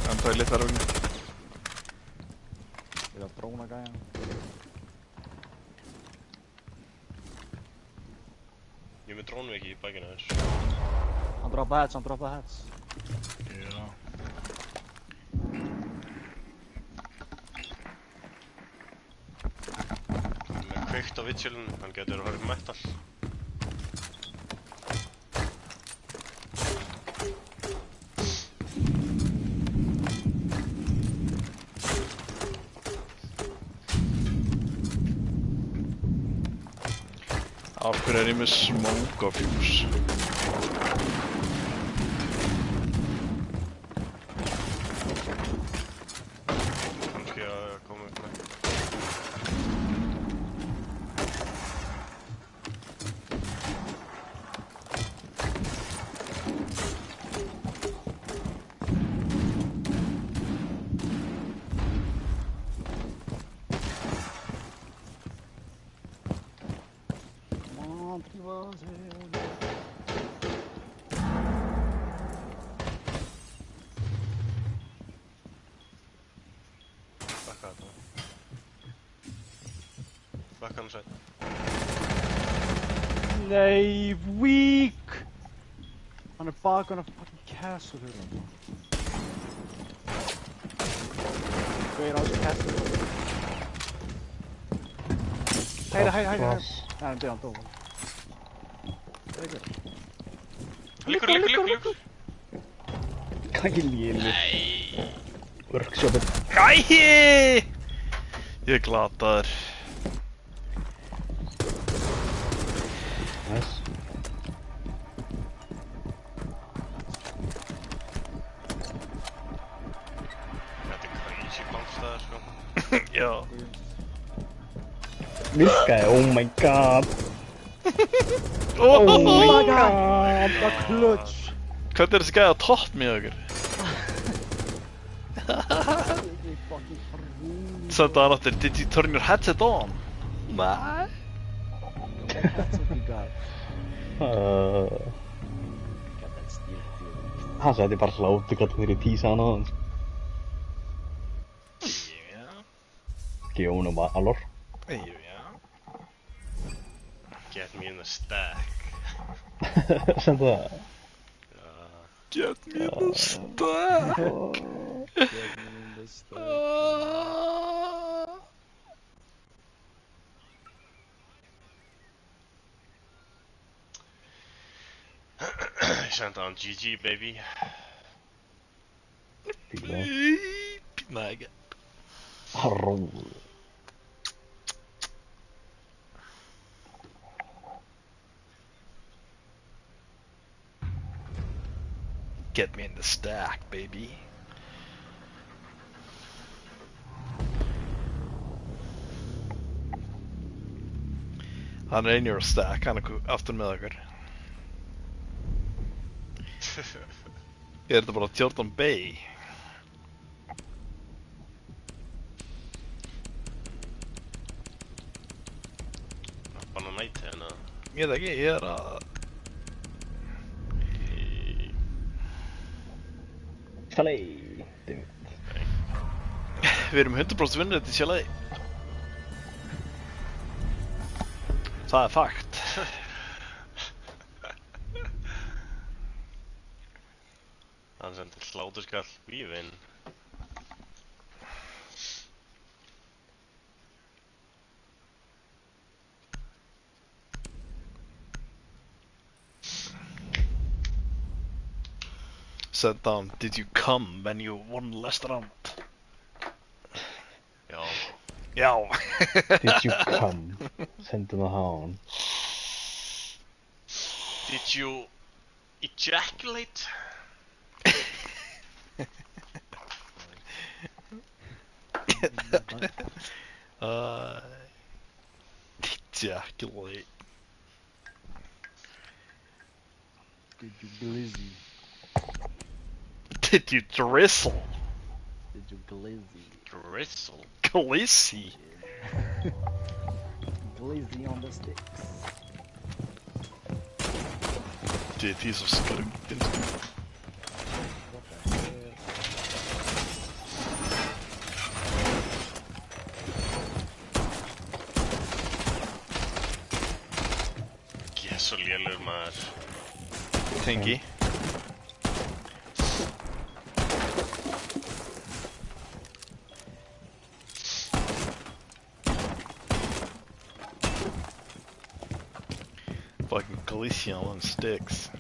Enda í litlarugni. Ég er að dróna gæjan. Ég er með drónviki í bækina hans. Hann droppa heads. Já. Hann er með kveikt á vigilin, hann getur að horfa metal. Af hverju er ég með smoke á fuse? Kannski að koma upp með. Bakka þetta. Bakka hann sætt. Nei, weak! Hann er bak on a fucking castle here. Wait, I was castle. Hide. Cross. Nej, det är inte. Liggur. Kæli. Nei. Workshopið. Æi! Ég er glataður. Nice. Þetta er crazy bámstæður, sko. Já. Virkaði, oh my god. Oh my god. The clutch! Hvernig er þessi gæði á topp með okkur? Senda hann aftur, did you turn your headset on? Nei. That's what we got. Got that steel deal. Hann sagði bara hlátu hvað þeir í tísan á hann. Já. Gjónum alor. Já. Get me in the stack. Sem það. Get me the stack. Get me in the stack. Ég sendi hann GG, baby. Nei, ekki. Harró. Get me in the stack, baby. Hann er einnig á stack, hann er aftur með okkur. Er þetta bara Jordan Bay? Bara næti hérna. Ég veit ekki, ég er að... Chalet. Við erum 100% vinnur þetta í Chalet. Það er fakt. Hann sendi hláturskall vífinn. Said down, did you come when you won last round? Já. Já. Did you come? Sendum það hán. Did you ejaculate? Ejaculate. Did you glizzy? Did you drizzle? Did you glizzy? Gristle? Glissy. Glizzy on the sticks. Dude, these are skrunken. What the hell? Ég er svo lélegur maður. Tengi. Fucking Glissy on sticks.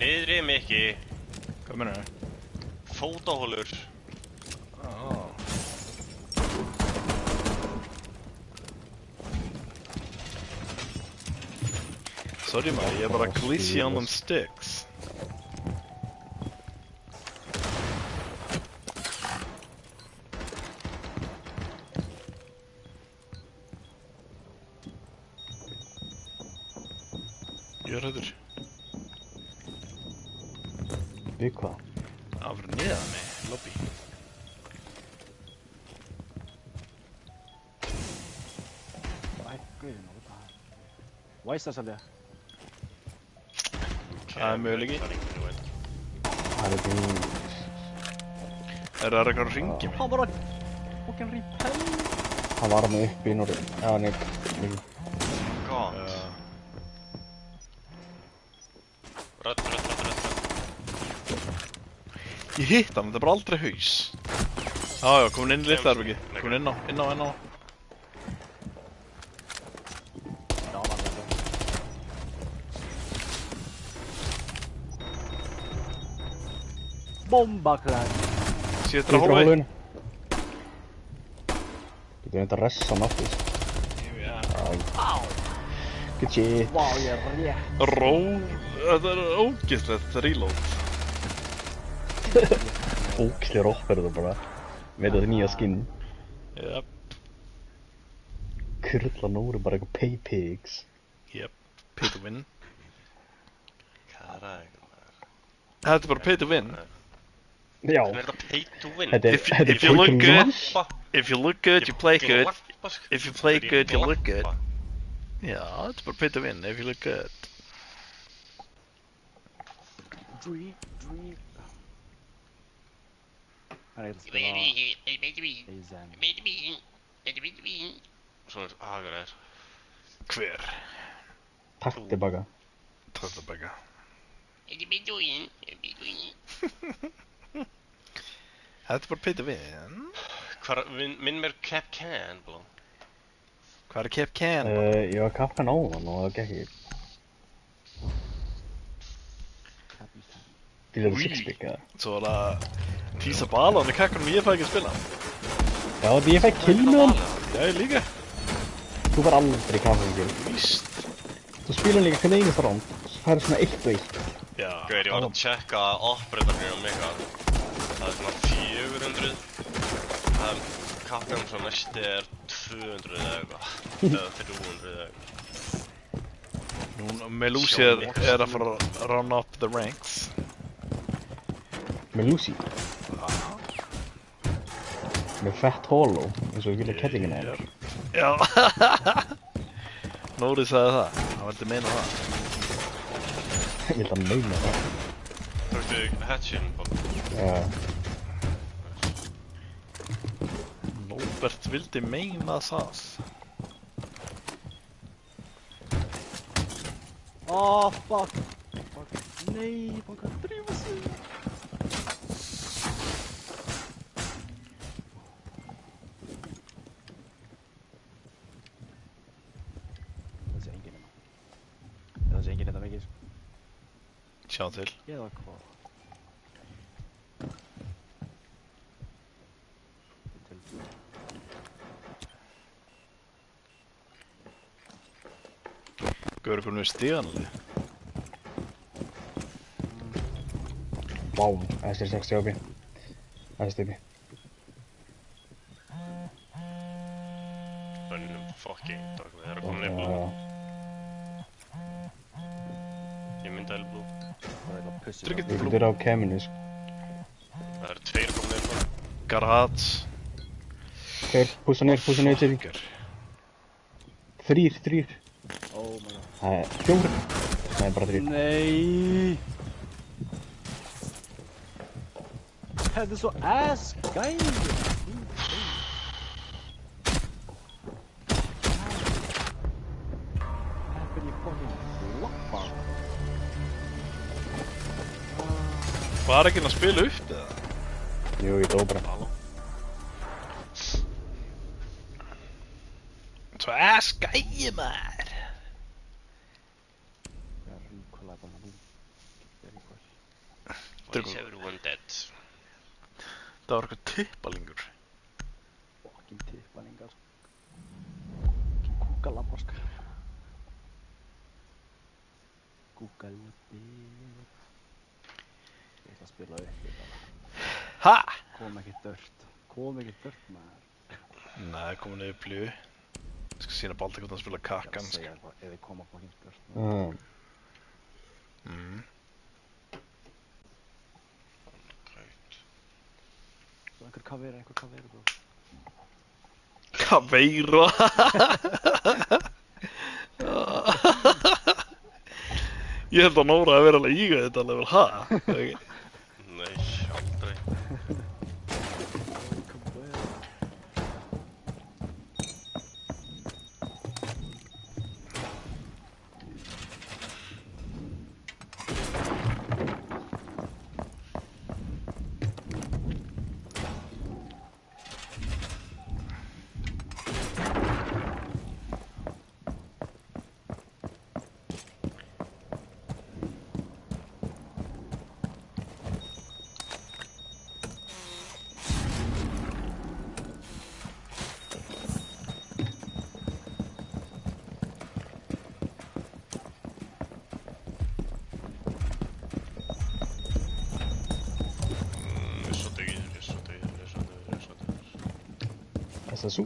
Niðri Mikki. Hvað meina það? Fótahólur. Sorry maður, ég er bara Glissy on them sticks. Ég er hræddur. Við hvað? Það var neðan mig, lobby. Ay, good, what the hell? Why is that there? Það er möguleiki. Það er enginn í veit. Það er ekki mjög... Er það eitthvað að ringi mig? Hann var að fucking repel. Hann var með upp í Norri. Já, nei. God. Rödd. Ég hitt hann, þetta er bara aldrei haus. Já, komin inn í litla herbyggi. Komin inn á. Já, hann var það. Bombaklæð. Séttur að hóla þig. Getur við þetta ressa hann aftur? Good shit. Vá, ég er rétt. Þetta er ógeðslegt reload. Óksli rópperðu bara. Með þetta nýja skinn. Jep. Kurla Nóri bara eitthvað pay pigs. Jep. Pay to win. Karæg. Þetta er bara pay to win. Já. Hvernig er þetta pay to win? Þetta er If you pay look to good, win. if you look good, you play good. If you play good, you look good. Glappa. Já, þetta er bara pay to win if you look good. Dree. Hann er að spila Aizen. Svo er agaræður. Hver? Takk tilbaka. Takk tilbaka. Þetta er bara pay to win. Minn mér Cap Can, blá. Hvað er Cap Can? Ég var kappan áðan og það gekk ekki. Því það er six-pick eða? Svo er það tísa bala í kakkanum ég fæ ekki að spila. Já, því ég fæ kill með hann. Já, ég líka. Þú var aldrei kappan kill. Víst. Þú spila hann líka hvern einasta ránd. Það er svona 1-1. Já. Gauður, ég var að checka operatornir á mig að það er svona 400. Það er kappnum svo næsti er 200 eða eitthvað. Eða 300 eða eitthvað. Melusi er að fara að run up the ranks. Með Lucy. Með Fat Hollow, eins og við vilja kettingina er. Já. Nóri sagði það. Hann vildi meina það. Ég vildi að meina það. Tókstu hatchin, Bob? Já. Nóbert vildi meina það. Fuck. Nei, hann kann drífa sig. Það sé enginn þetta mikið. Sjá til. Eða hvað? Gauður hvernig við stíðanlega. Vá, þessi er 60 ápi. Þessi uppi. Önnum fucking dog, það er að koma nefnum. Ég myndi að blú. Það er eitthvað pussy. Tryggir Við getum verið á keminu, sko. Það eru tveir komið nefnum. Garats. Hver, púsa niður, Siri. Þrír. Oh my god. Það er 4. Það er bara 3. Nei. Þetta er svo ass gæði. Heppin ég fucking lappa. Var ekki að spila upp eða? Jú, ég dó bara. Svo ass gæi maður. Það er ríkulega bara nú. Why is everyone dead? Það var eitthvað tippalingur. Fucking tippalingar. Fucking kúkalabba sko. Kúkalabbi. Ég ætla að spila upp í bara. Ha! Kom ekki dört maður. Nei, komin niður blíu. Ég skal sína Balti hvernig að spila kakkan. Ég segja bara, ef þið koma fucking dört maður. Svo einhver kaveira bro. Caveira. Ég held að Nóra að vera alveg íga þetta alveg vel, ha? Nei, aldrei. Þess að sú.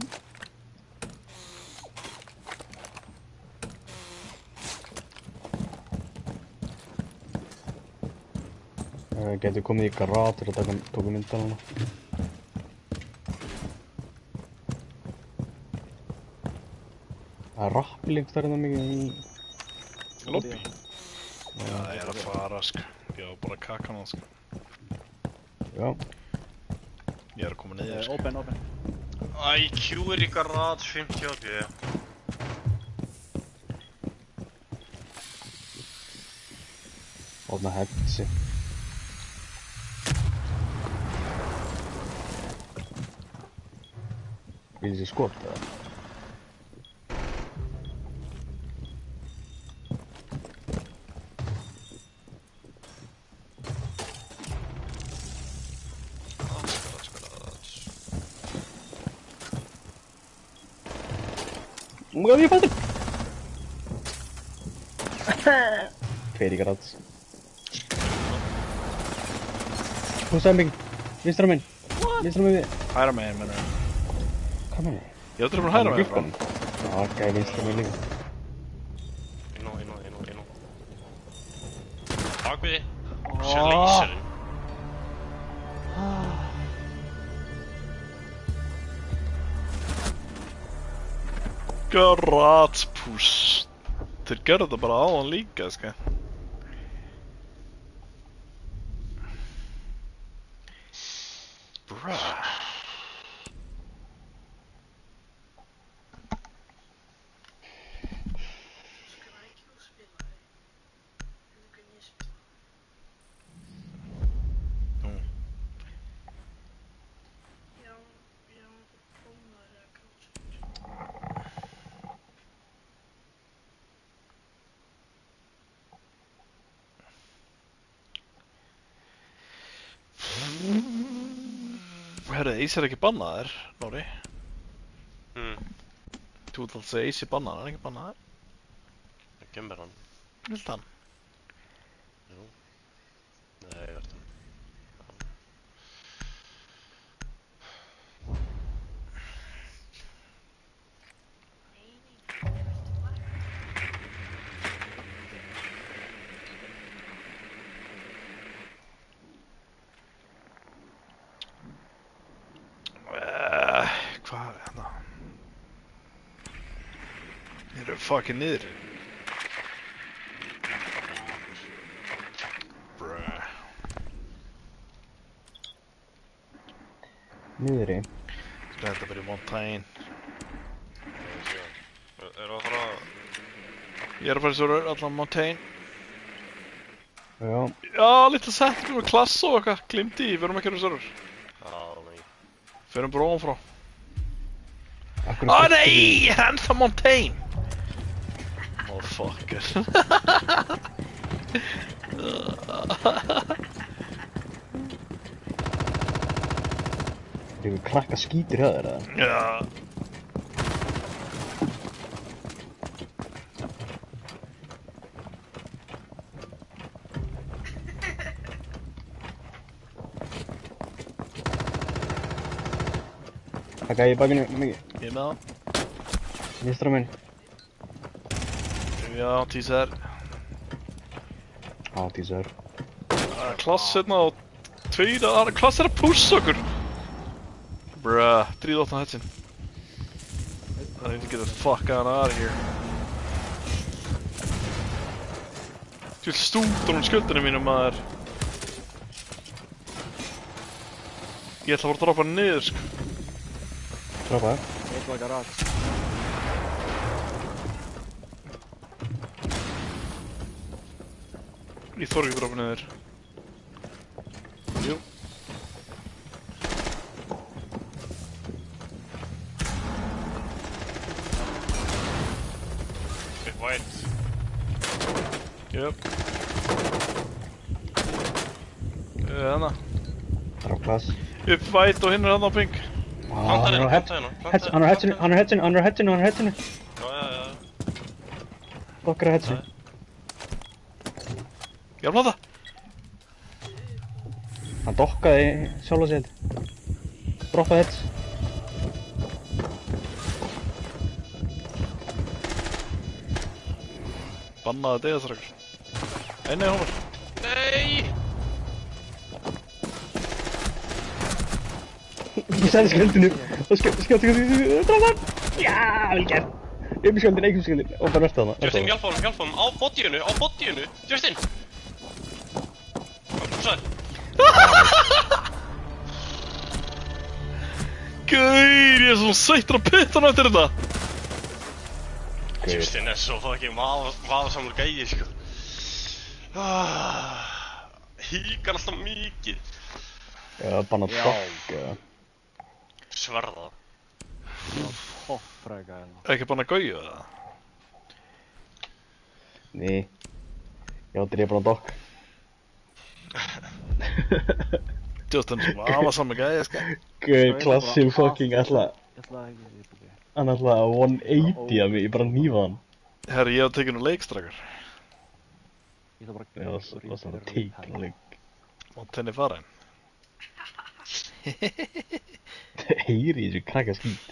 Getur komið í garát til að tóka myndalana. Það er rappling þar innan mikið í... Lobby? Já, ég er að fara, sko. Ég á bara kakan á, sko. Já. Ég er að koma niður, sko. Open. IQ er í garage 50. Opna hetsi. Vil ég skot eða? Oh my god, ég fætti! Tveir í garats. Húsæmbing! Vinstra minn! Vinstra minn við! Hæra megin, mennur. Hvað meina ég? Ég ætla að vera hæra megin frá. Já, gæði vinstra minn líka. Inn. Bakviði. Sér leyserinn. Garatspús. Þeir gerðu þetta bara á hann líka, sko. Bruh. Herru, Ace er ekki bannaður, Nóri. Þú vilt alltaf segja Ace er bannaður, hann er ekki bannaður. Það kemur hann. Vilt hann? Jú. Nei, ég verður hann. Hvað er hérna? Þeir eru fucking niður. Bruh. Niðri. Skal þetta bara í Montaigne. Er það að fara... Ég er að fara í svo allan Montaigne. Já. Já, litla setning með klass og eitthvað. Glimti í, við erum ekki að vera Já, nei. Förum bara ofan frá. Akkur Nei! Ennþá Montaigne! Motherfucker. Þeir eru krakka skítur hjá þér, eða? Já. Það gæði í bakinu mikið. Ég er með það. Vinstra minn. Já, tísar. Já, tísar. Klass hérna og tveir að... Klass er að pússa okkur! Bruh, dríð 8 hetsin. I need to get the fuck out of here. Þú vil stútur hún skuldinu mínu, maður. Ég ætla að fara að droppa hann niður, sko. Droppa það. Eitt var garage. Ég þorði ekki að droppa niður. Jú. Upp white. Jöp. Þannig. Drop glass. Upp væt og hinn hann á ping. Planta hérna, planta hérna. Hann er hetsinu. Já. Dokkar er hetsinu. Ég er að planta. Hann dokkaði sjálfa sig held. Droppaði hets. Bannaði deyðastrækur. Nei, Hómar. Nei! Ég sendi skjöldinu og skjótti. Droppa hann! Já, vel gert. Upp í skjöldinu, og bara versta þarna. Justin, hjálpa honum, á bodyinu! Justin! Púsaði. Gauir, ég er svo sveittur á pittan eftir þetta. Justin er svo fucking vafasamur gæi, sko. Híkar alltaf mikið. Já, banna dokk. Sverða. Hoffræka hérna. Ekki banna gauja það? Nei. Já, þetta er bara dokk. Justin, svo aðvarsam með gæði, sko. Gauð, klassi fucking alltaf. Ég ætlaði ekki að vita því. Hann alltaf 180 af mig, ég bara nýfa hann. Herri, ég hef tekið nú leikstrækar. Ég ætla bara að Já, það var svona teikna leik. Og tenni farin. Heyri þessu krakka skít.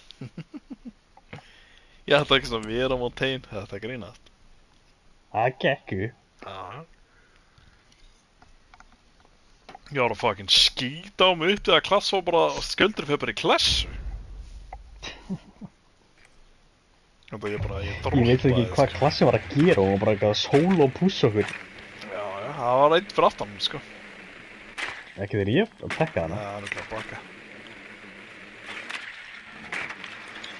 Ég ætla ekki svona vera á Montaigne, þetta grínast. Það gekku. Já. Ég var að fucking skýta á mig upp við að klassa og bara sköldur fyrir bara í klassu. Þetta ég droppaði. Ég veit ekki hvað klassi var að gera og bara eitthvað solo push okkur. Já, það var einn fyrir aftan, sko. Ekki þegar ég að tekka hana. Það er ekki að baka.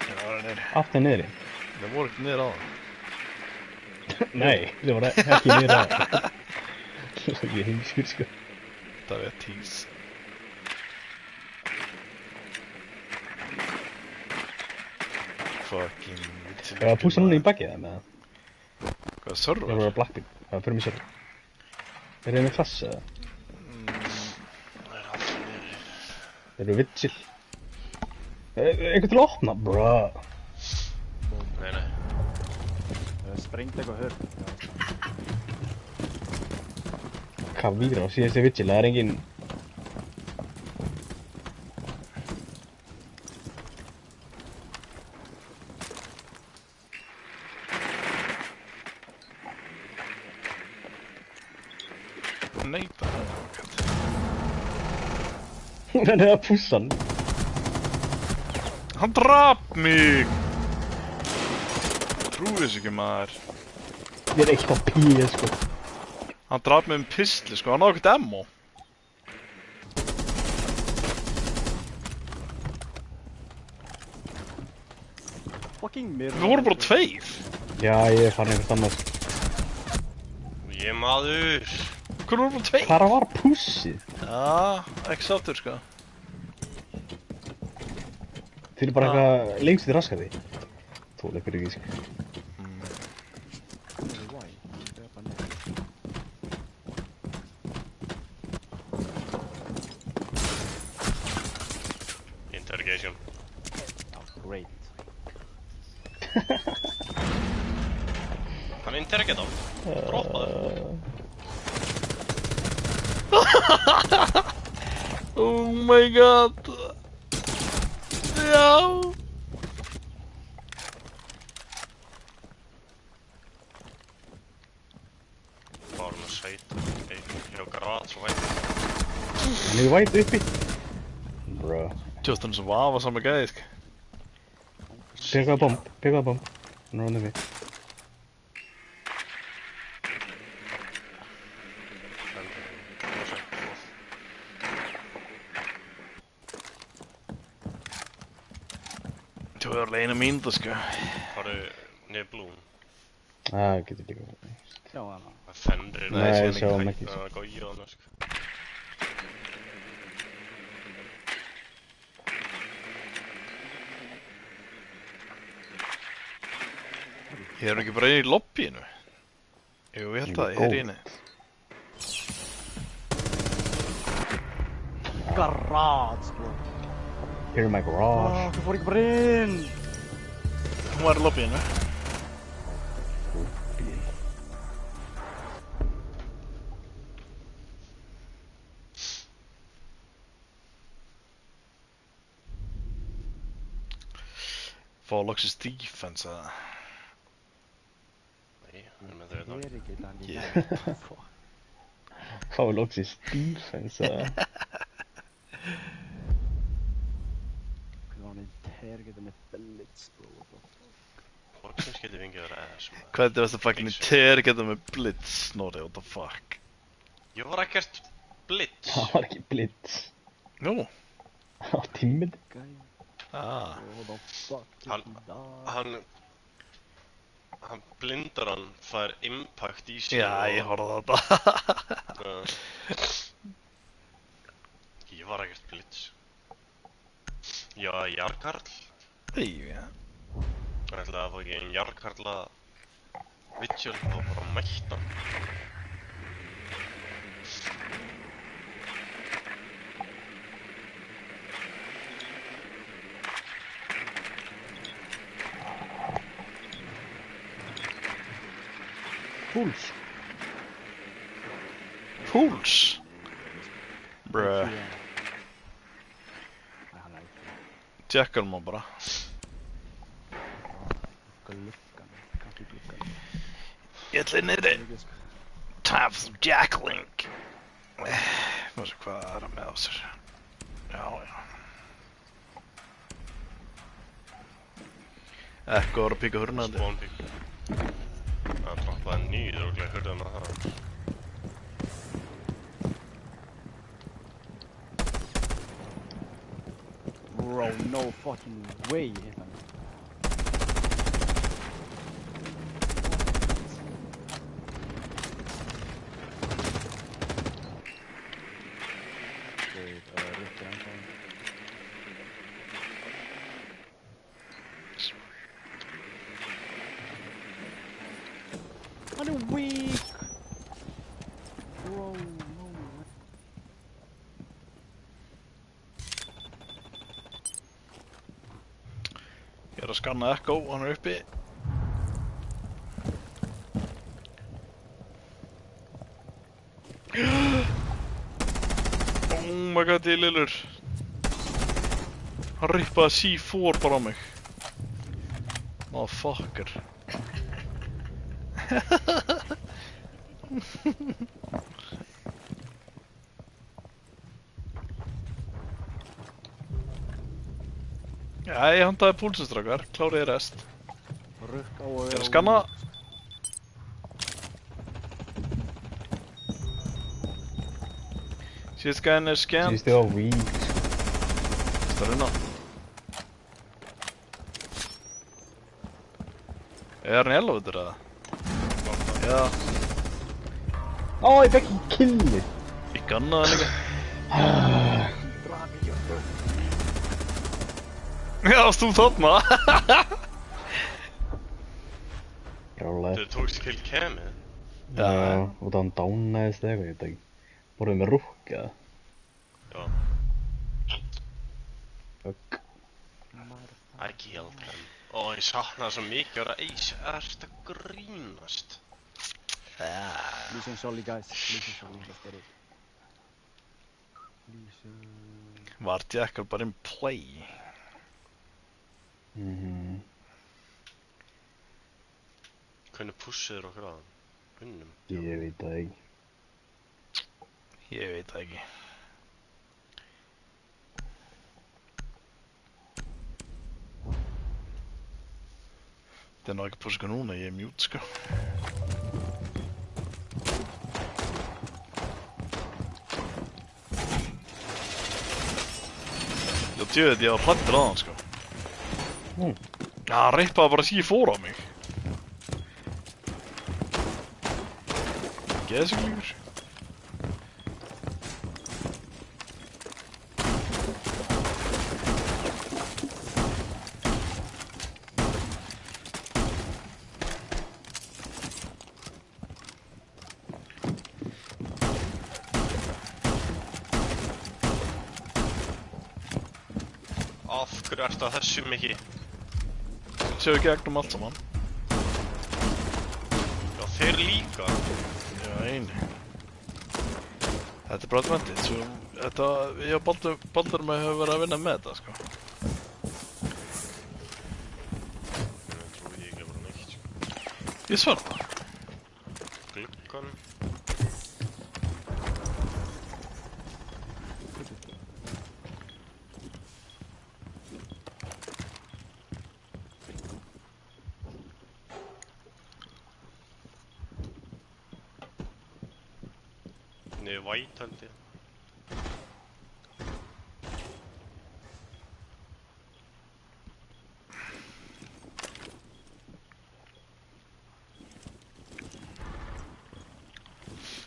Það var niður. Aftur niðri. Það voru ekki niður á það. Nei, það var ekki niðri að það. Ég heimskur sko. Það er tís. Fucking... Ég var að púsa núna í bakið það með það. Hvað er server? Það var að Blackpink. Það var fyrir mig server. Er það með klass eða? Það er alltaf niður. Eru Vigil? Einhvern til að opna, bro. Nei. Það sprengt eitthvað hörn. Hvað víra á síðast er Vigil, það er engin... Nei, það er okkur. Hann er að pússa hann. Hann draf mig! Trúi þessu ekki, maður. Ég er ekkert á P, sko. Hann draf mig um pistli, sko. Hann á ekkert ammo. Fucking mér. Við vorum bara tveir. Já, ég er farin einhvert annars. Ég maður. Hvernig vorum bara tveir? Hvar var pússið? Já, ekki sáttur, sko. Þeir eru bara eitthvað lengst í raskati. Þóla ykkur ekki, sko. Interrogation. Great. Hann interrogate á. Droppaður. Oh my god. Já. Bara með sveit. Ég á garage og vænt. Hann er væt uppi. Bro. Justin sem vafa saman gæði, sko. Pekaða bomb. Hann er á nefni. Þú er alveg 1 mínútu, sko. Farðu niður Blún. Það getur líka. Sjá hana. Það fennrir Nei, sé ég sjáum ekki. Það góð í hana, sko. Ég er ekki bara í lobbyinu. Jú, ég held að ég er í henni. Garage, bro. Here in my garage. Þú fór ekki bara inn. Hún var í lobbyinu. Fá loksins defense, eða? Nei, hann er með þau Ég er ekki það Ég- líka. Fá loksins defense, eða? Hvernig var hann interrogated með bullets, bro. Loksins getur fengið að vera ass, maður. Hvað er þetta fucking interrogata með blitz, Snorri, what the fuck? Ég var ekkert blitz. Það var ekki blitz. Nú? Á tíminn. Ah. What the fuck? Hann blindar hann, fær impact í sig. Já, ég horfði á þetta. Ég var ekkert blitz. Já, Jarkarl. Hey, ja. Hann ætlaði að fá ekki einn Jarkarla Vigil og bara mætta hann. Púls. Pools? Bruh. Nei, hann er ekki. Tjekka hann bara. Gluggan. Kannski gluggan. Ég ætla niðri. Time for some jacklink. Má sé hvað er hann með á sér. Já, já. Ekko var að píka hurnandi. Spawn pick. Hann droppaði nýður og hurði hann að það. Bro, no fucking way hit hann. Rikki ennþá. Hann er weak! Bro, no. Ég er að skanna Ekko, hann er uppi. Oh my god, ég er lillur. Hann rippaði C4 bara á mig. Motherfucker. Ég handaði púlsustrakar, kláriði rest. Rukk á og Ég er að skanna. Síðast gæðin er skemmt. Síðust þið á weak. Það er hérna. Er hann í elvaður eða? Já, Ó, ég fekk ekki killið. ég gannaði hann líka. Já, þú þarna. Rálega. Þú tókst kill camið? Já, og það hann dánaðist eða eitthvað, ég veit ekki. Voruð með rúkk eða? Já. Fuck. I killed him. Ó, ég sakna það svo mikið að vera Ace. Ertu að grínast? Listen sorry guys, listen sorry, let's get it. Listen. Var Jackal bara in play? Hvernig pussuður okkur að hann? Unnum. Ég veit það ekki. Ég veit það ekki. Það er ná ekki að pussa núna, ég er mute sko. Já, djöðið, ég var hrættur á hann sko. Já, hann reypaði bara síðan fór á mig. Geðsuglingur. Af hverju ertu að þessu mikið? Séu gegnum allt saman. Já, þeir líka. Já, eini. Þetta er bara advantage. Þetta, ég og Baldur með hefur verið að vinna með þetta, sko. Ég trúi ég ekki bara neitt, sko. Ég svar það. Gluggan. Niður væt held ég.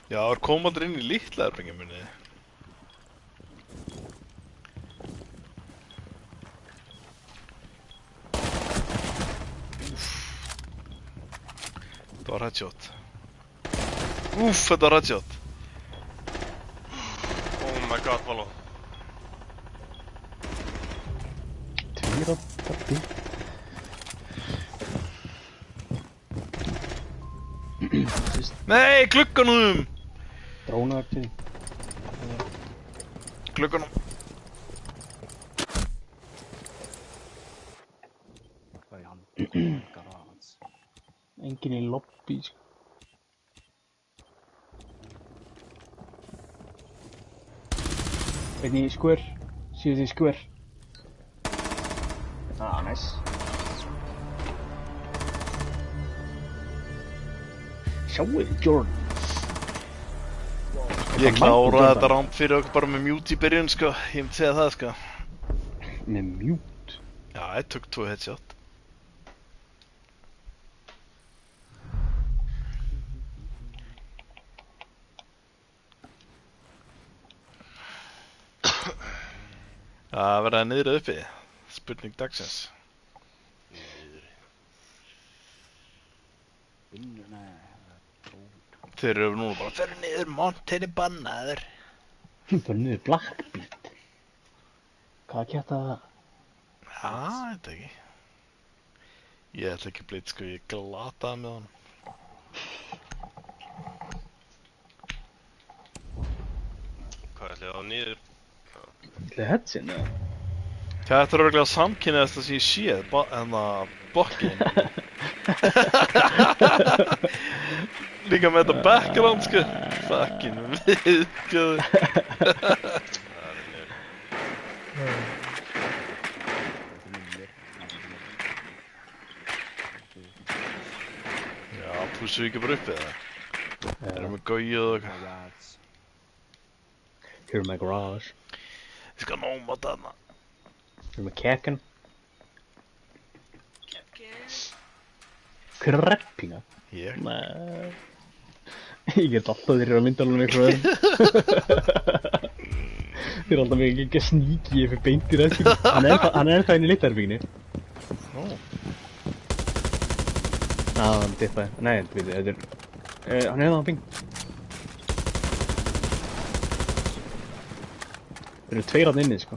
Já, það er komandur inn í litla herbergið minni. Þetta var headshot. Úff, þetta var headshot. Oh my god, Való. Tveir á tappi. Nei, glugganum! Drónaverkið. Glugganum. Hvað er hann? Garage. Engin í lobby, sko. Einn í square. Síðast í square. Ah, nice. Sjáuð, Jordan. Ég kláraði þetta ramp fyrir okkur bara með mute í byrjun, sko. Ég myndi segja það, sko. Með mute. Já, ég tók 2 headshot. Það verða niðri uppi. Spurning dagsins. Vinnu, nei. Þeir eru núna bara fyrir niður, Mountain er bannaður. Það er niður Blackbeard. Hvað kjætt að það? Já, þetta ekki. Ég ætla ekki að blita, sko, ég glataði með honum. Hvað ætli það á niður? Það er headsin, eða? Þetta er örgulega samkynniðast það sem ég séð, en það bokkin. Líka með þetta background, sko. Fucking viðgjöður. Það er niður. Já, púsum við ekki bara upp eða? Erum við gauðið og eitthvað? Garage. Here in my garage. Ég skal nóma þarna. Here in my kekken. Hver er reppinga? Ég? Nei. Ég get alltaf þeir eru að mynda alveg eitthvað öðrum. Þeir eru alltaf mikið ekki að sníki ég fyrir beint í reppinga. Hann er ennþá inn í litherbygginu. Nú. Hann dippaði. Nei, þetta er... hann er ennþá á bing. Þeir eru 2 rann inni, sko.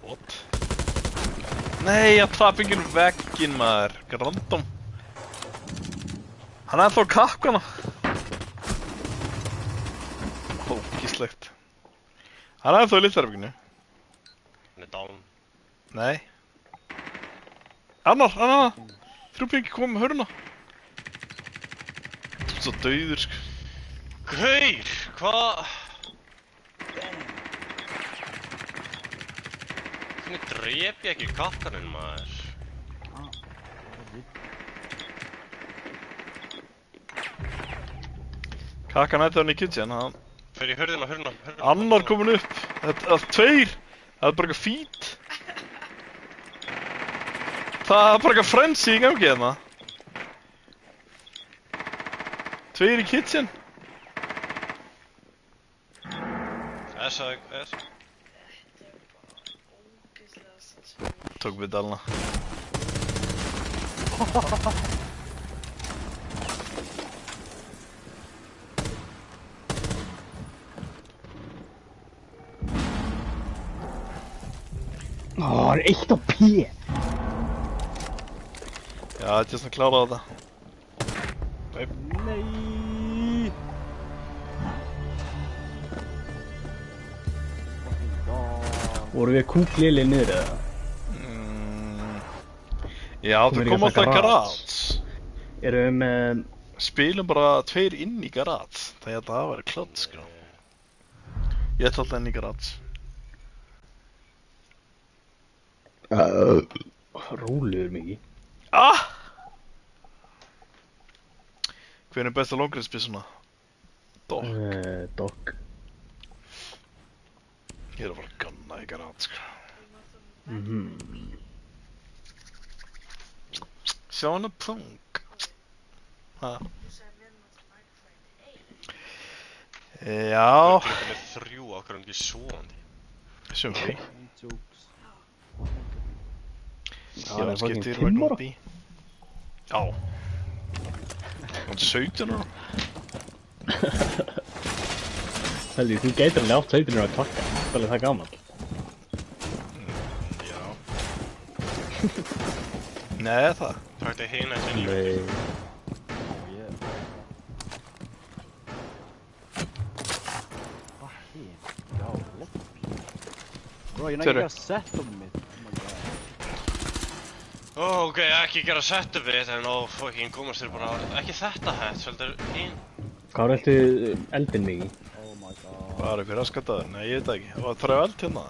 What? Nei, ég tap enginn vegginn, maður. Random. Hann er ennþá á kakkana. Ógíslegt. Hann er ennþá í litlarbygginu. Hann er down. Nei. Annar. 3 pingi kom með höruna. Þú ert svo dauður, sko. Gaur, hvað? Hvernig drep ég ekki kakkaninn, maður? Kakkan ætti hann í kitchen, hann... Fer í hurðina. Annar komin upp. Þetta er 2. Það er bara eitthvað fít. Það er bara eitthvað frenzy í gangi hérna. Tveir í kitchen. S. Tók við dalna. Það er 1 á P. Já, þetta er svona klárað þetta. Nei. Fucking god. Voru við kúkliðlega niður eða? Já, Komum þú við kom í alltaf í garage? garage. Erum við með... Spilum bara 2 inn í garage. Það er að vera klart, sko. Ég ætla alltaf inn í garage. Róluður mikið. Ah! Hver er besta longreinsbyssuna? Doc. Doc. Ég er að fara að gunna í garage, sko. Sjá hana punk. Ha. Já. Þú er með 3 okkar um því svoandi. Sjöfri. Jokes. Ég var að skipta þér vegna út í. Já. Hann er 17 ára. Helgi, þú gætir alveg átt 17 ára að klakka. Það er alveg það gaman. Já. Nei, það. Takk þig hina eftir nýjum. Nei. Yeah. Hvað hér? Já, loppi. Bro, ég nægir Sérðu? að setja mitt. Oh my god. Ok, ekki gera setupið en ó, fucking komast þér bara, ekki þetta hætt, svolítið hinn. Hvað ertu eldin mikið? Oh my god. Hvað er ykkur raskataður? Nei, ég veit það ekki. Það var 3 eld hérna.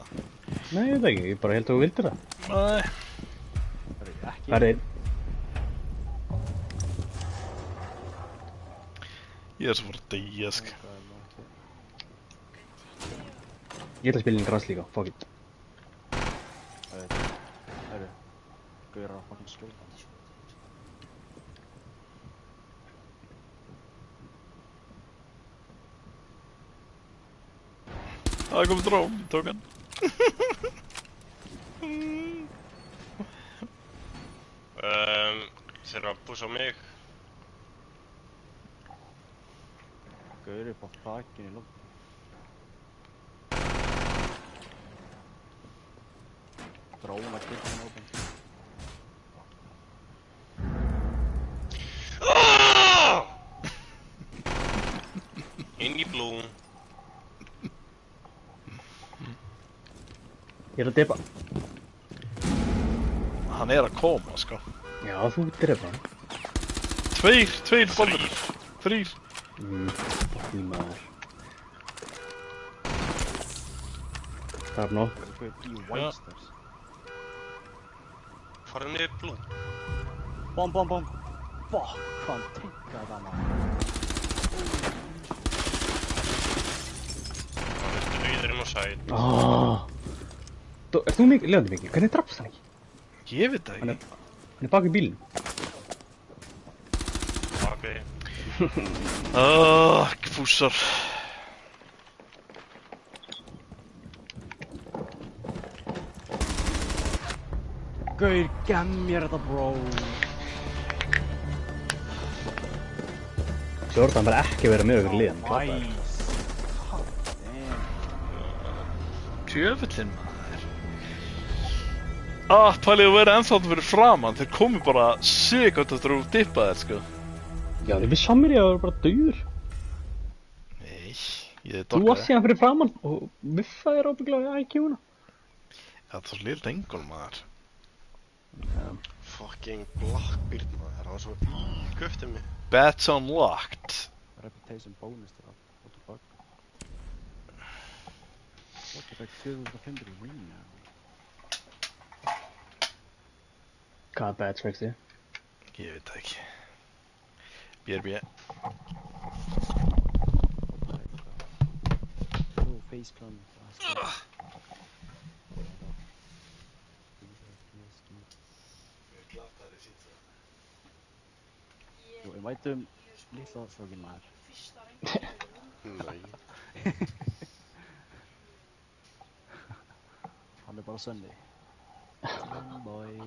Nei, ég veit ekki. Ég bara held að þú vildir það. Nei. Ekki. Það er... Ég er svo fór að deyja, sko. Ég ætla að spila inn græs líka. Fuck it. Herru. Gauðir að fucking skjóta. Það kom drón, tók hann. Þeir eru að búsa á mig. Gauðir upp á þakinu í lofti. Dróna kirkina opinn. Inn í blún. Ég er að dippa. Hann er að koma, sko. Já, þú drepa hann. 2 bollur. 3. Fuck me maður. Það er nokk. Gauðir í Whitestars. Farðu niður blún. Bom, bom, bom. Fuck, hvað hann tinkaði það maður. Það viltu auðir inn á sæt. Er þú mikið, lefandi mikið? Hvernig drafst hann ekki? Ég veit það Hann ekki. er bak í bílinn. Bakvið. Fúsar. Gauðir, gemm mér þetta, bro. Jordan bara ekki að vera með okkur liðan. Nice. Tjöfullinn, maður. Pælið að vera ennþátt fyrir framann. Þeir komu bara sekund eftir að dippa þér, sko. Já, þið við samir ég að vera bara dauður. Nei, ég Þú dokkaði. varst síðan fyrir framann og viffaði þér ábygglega í IQ-una. Já, það var svo lill engol, maður. Fucking Blackbeard maður, það var svo ígöftið mig. Bats unlocked. Reputation bonus til það. What the fuck? What the fuck, 2500 ring now? Hvaða badge fækst þið? Ég veit það ekki. BRB. Oh, face clan. Við mætum litla strókin maður. Nei. Hann bara Svenni. Boy.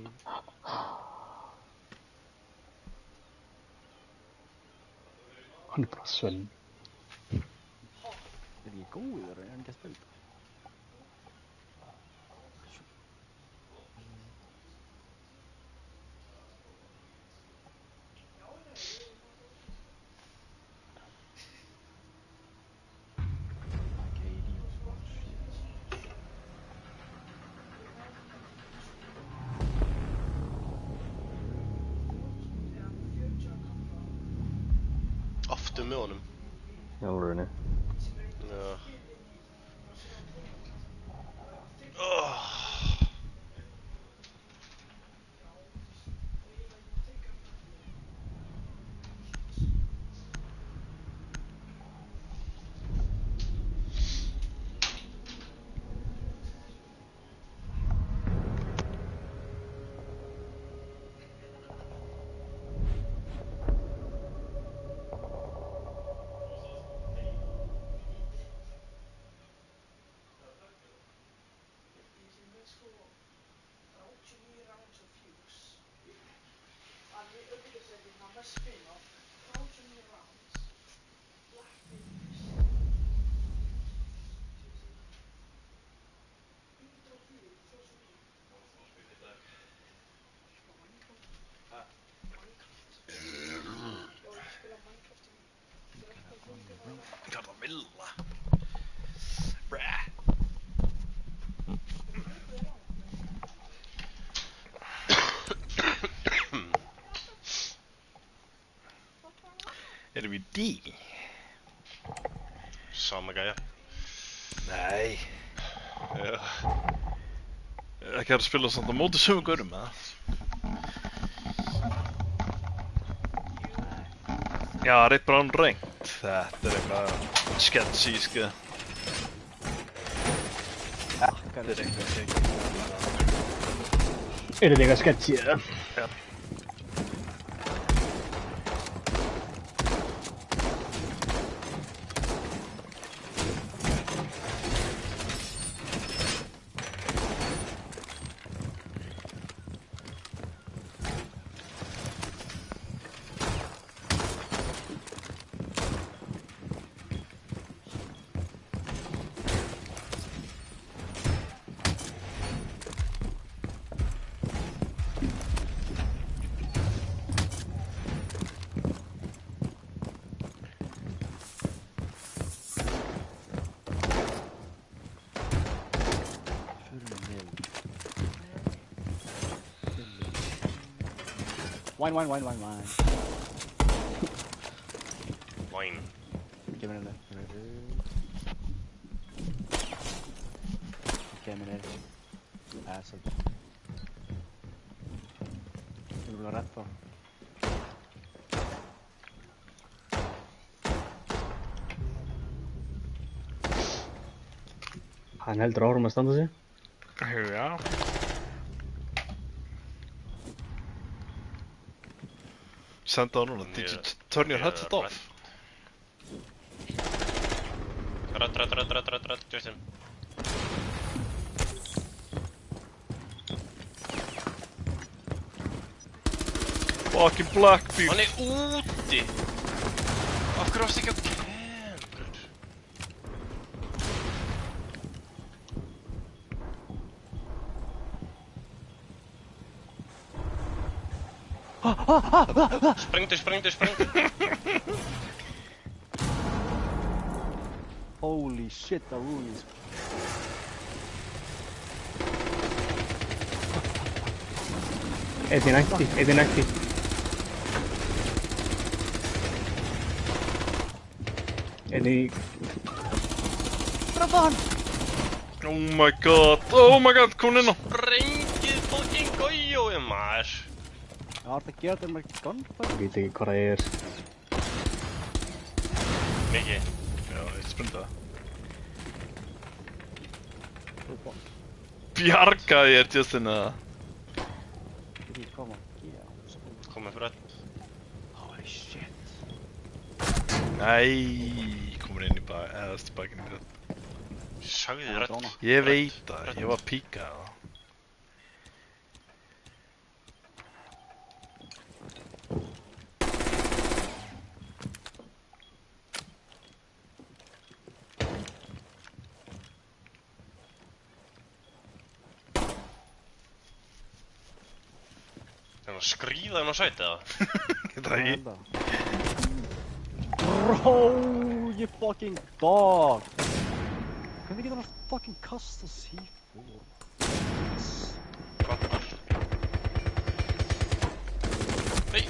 Hann bara Svenni. Ekki góður, hann ekki að spila. Aftur með honum. Í alvörunni. Já. Karamella. Bræ. Erum við D? Sama gæja. Nei. Ekki að spila samt á móti sömu gaurum, eða? Já, reitt bara hann rengt. Þetta eitthvað sketchy, sko. Þetta eitthvað Er þetta eitthvað sketchy eða? Já. Wine. Wine. Give me that. Contaminate. Acid. Ég vil rætt á. Hann heldur áfram að standa sig. Já. Senda á núna. Did you turn your headset off? Rætt, Justin. Fucking Blackbeard. Hann er úti! Af hverju varst ekki á camp? Sprengdu! Holy shit, það rúið. Einn í nætti. Einn í... Drapa hann! Oh my god, kom inn á. Sprengið fucking gojói, maður! Það var það að gera þetta með gunfire. Ég veit ekki hvað það er. Mikið. Já, ég sprengdi það. Drapa. Bjargaði ég Justin eða? Koma. Komið fyrir öll. shit. Nei, komur inn í bakinn í þetta. Sagði Það var þér dróna. Ég veit það, ég var píkað það. Það að skríða inn á sætið það. Það er ég. Bro, you fucking dog! Hvernig getur hann fucking kasta C4? Vantar. Nei!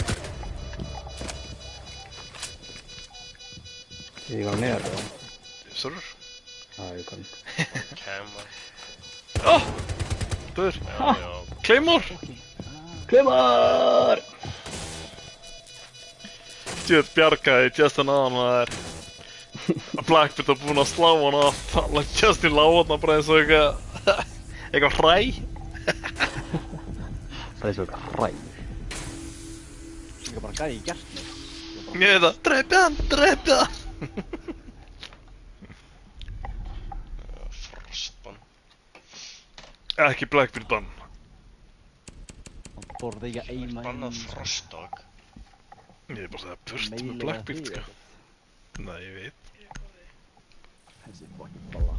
Ég var neðar það. Sörur? Ég kann. Kemur. Oh! Bör! Já, já. Claymore! Fucking Klemar! Djöð bjargaði Justin aðan og það er Blackbeard var búinn að slá hann af. Justin lá hann bara eins og eitthvað hræ. Það er svo eitthvað hræ. Ég bara gæði í gert mig. Ég veit það, dreipið hann! Frostbann. Ekki Blackbeard bann. Hann þorði ekki að eima Bannað frostdog. Ég er bara að segja burt með Blackbeard sko. Nei, ég veit. Þessi fucking balla.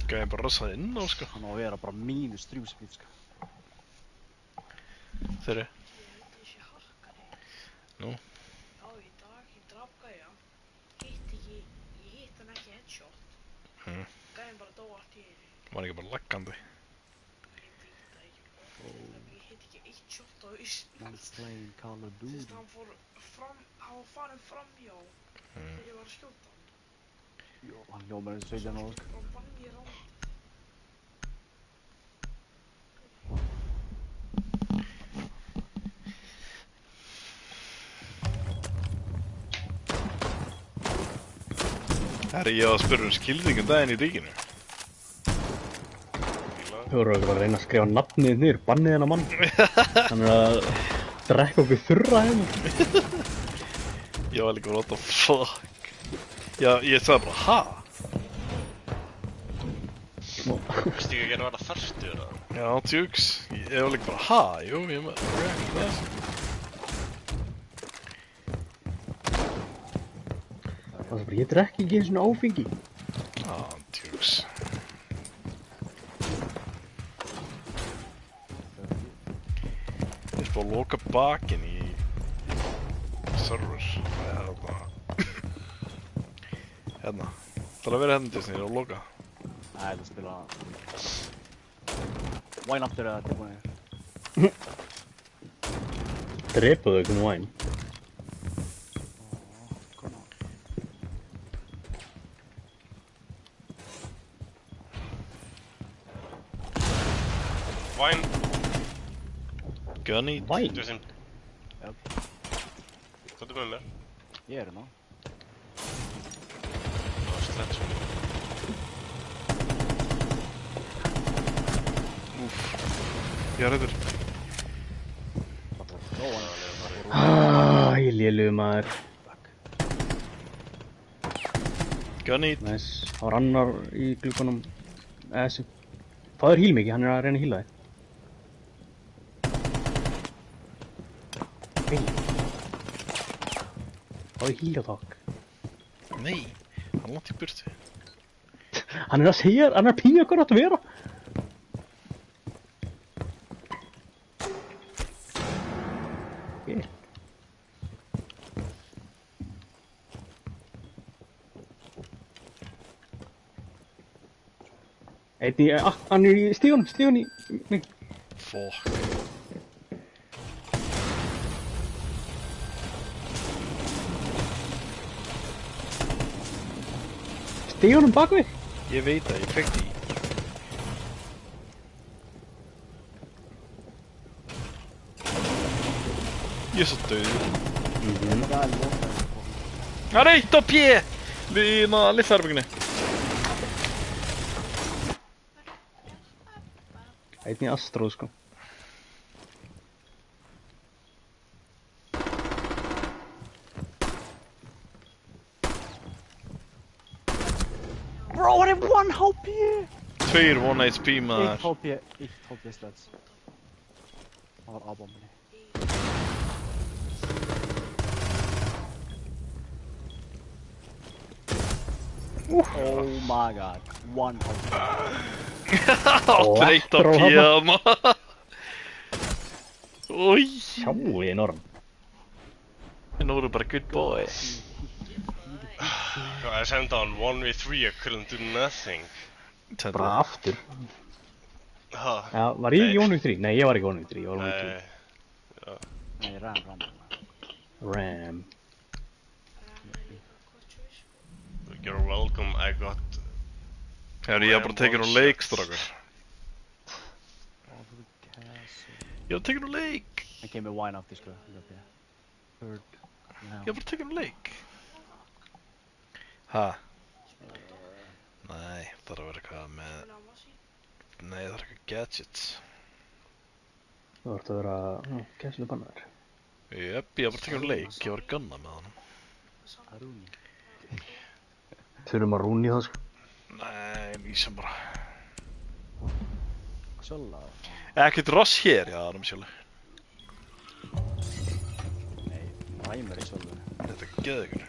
Gæði bara rassaði inn á sko. Hann á að vera bara -3 speed sko. Þeirri. Ég held ég sé hakkari. Nú. Já, í dag, ég draf gæja. Ég hitt hann ekki headshot. Gæjan bara dó allt í einu. Var ekki bara laggandi. Ég veit það ekki. Ég hitt ekki eitt shot á hausinn. Man's playing Call of Þú veist, Duty. hann var farin framhjá þegar ég var að skjóta hann. Jó, hann hljómar eins og 17 ára sko. Hann vann mér á hann. Herri, ég var að spyrja skildingum daginn í ríkinu. Þú voru ekki bara að reyna að skrifa nafnið niður, bannið hennar mann. Hann er að drekka okkur þurra hérna. Ég var líka bara, what the fuck. Já, ég sagði bara, ha? Vistu ekki að gera verða færtur eða? Já, tjúks. Ég var líka bara, ha? Jú, ég með react það. Það er bara, ég drekki ekki einu svona áfengi. Ah, tjúks. Ég er bara að loka bakinn í server. Hérna. Það er að vera hérna til þess að ég er að loka. Nei, það spila... Wine aftur eða tilbúinir. Drepaðu ekki um væn. Væn. Gunny. Væn? Þú veist, Já, hvað er með mér? ég er hérna. Það var slett svo. Ég er reyður. Ég lélugu maður. Gunny. Næs. Það var annar í glugganum. Þessi. Fáður híl mikið, hann er að reyna að híla þig. Hei. Fáður híl á takk. Nei, hann langt í burtu. Hann er að segja, hann er að píja okkur átt að vera. Okay. Einn í, hann er í stígunum í... Fuck. Stígunum bak við. Ég veit það, ég kveikti í. Ég er svo döður. Það er eitt á pjö! Lína, liðherbyggni. Einn í Astro, sko. Bro, hann er 1 HP! 2 1 HP 1 maður. HP, 1 HP sleds. Það var A-bombinni. Oh my god, 1 HP. Áttur 1 HP þarna. Új. Sjái enorm. Nú erum bara good boy. I sent on 1v3, I couldn't do nothing. Bara aftur. Ha, Já, var ég í 1v3? Nei, ég var ekki í 1v3, ég var 1v2. nei. Nei, ram. Ram. You're welcome, I got... Herri, ég var bara tekin úr leik, strákur. Ég var tekin úr leik. Hann kemur wine aftur, sko. Third. Ég var bara tekin úr leik. Ha? Nei, það þarf að vera eitthvað með... Nei, það er eitthvað gadgets. Þú vart að vera, kæslu bannaður. Jöp, ég var bara tekin úr leik, ég var að gunna með honum. Aruni. Þurfum að rúni það, sko. Nei, lýsum bara. Sjöla. Ekkert Ross hér, já, það er sjálf. Nei, ræmur í sjölunni. Þetta er geðugur.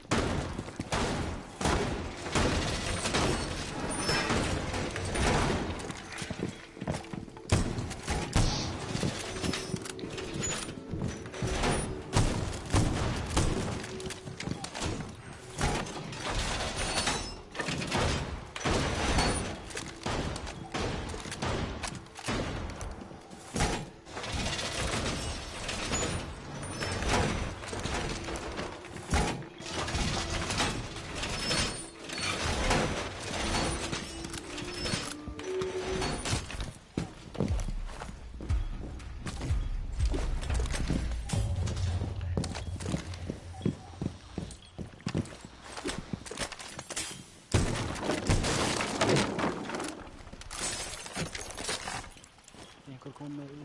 Einhver kom með í.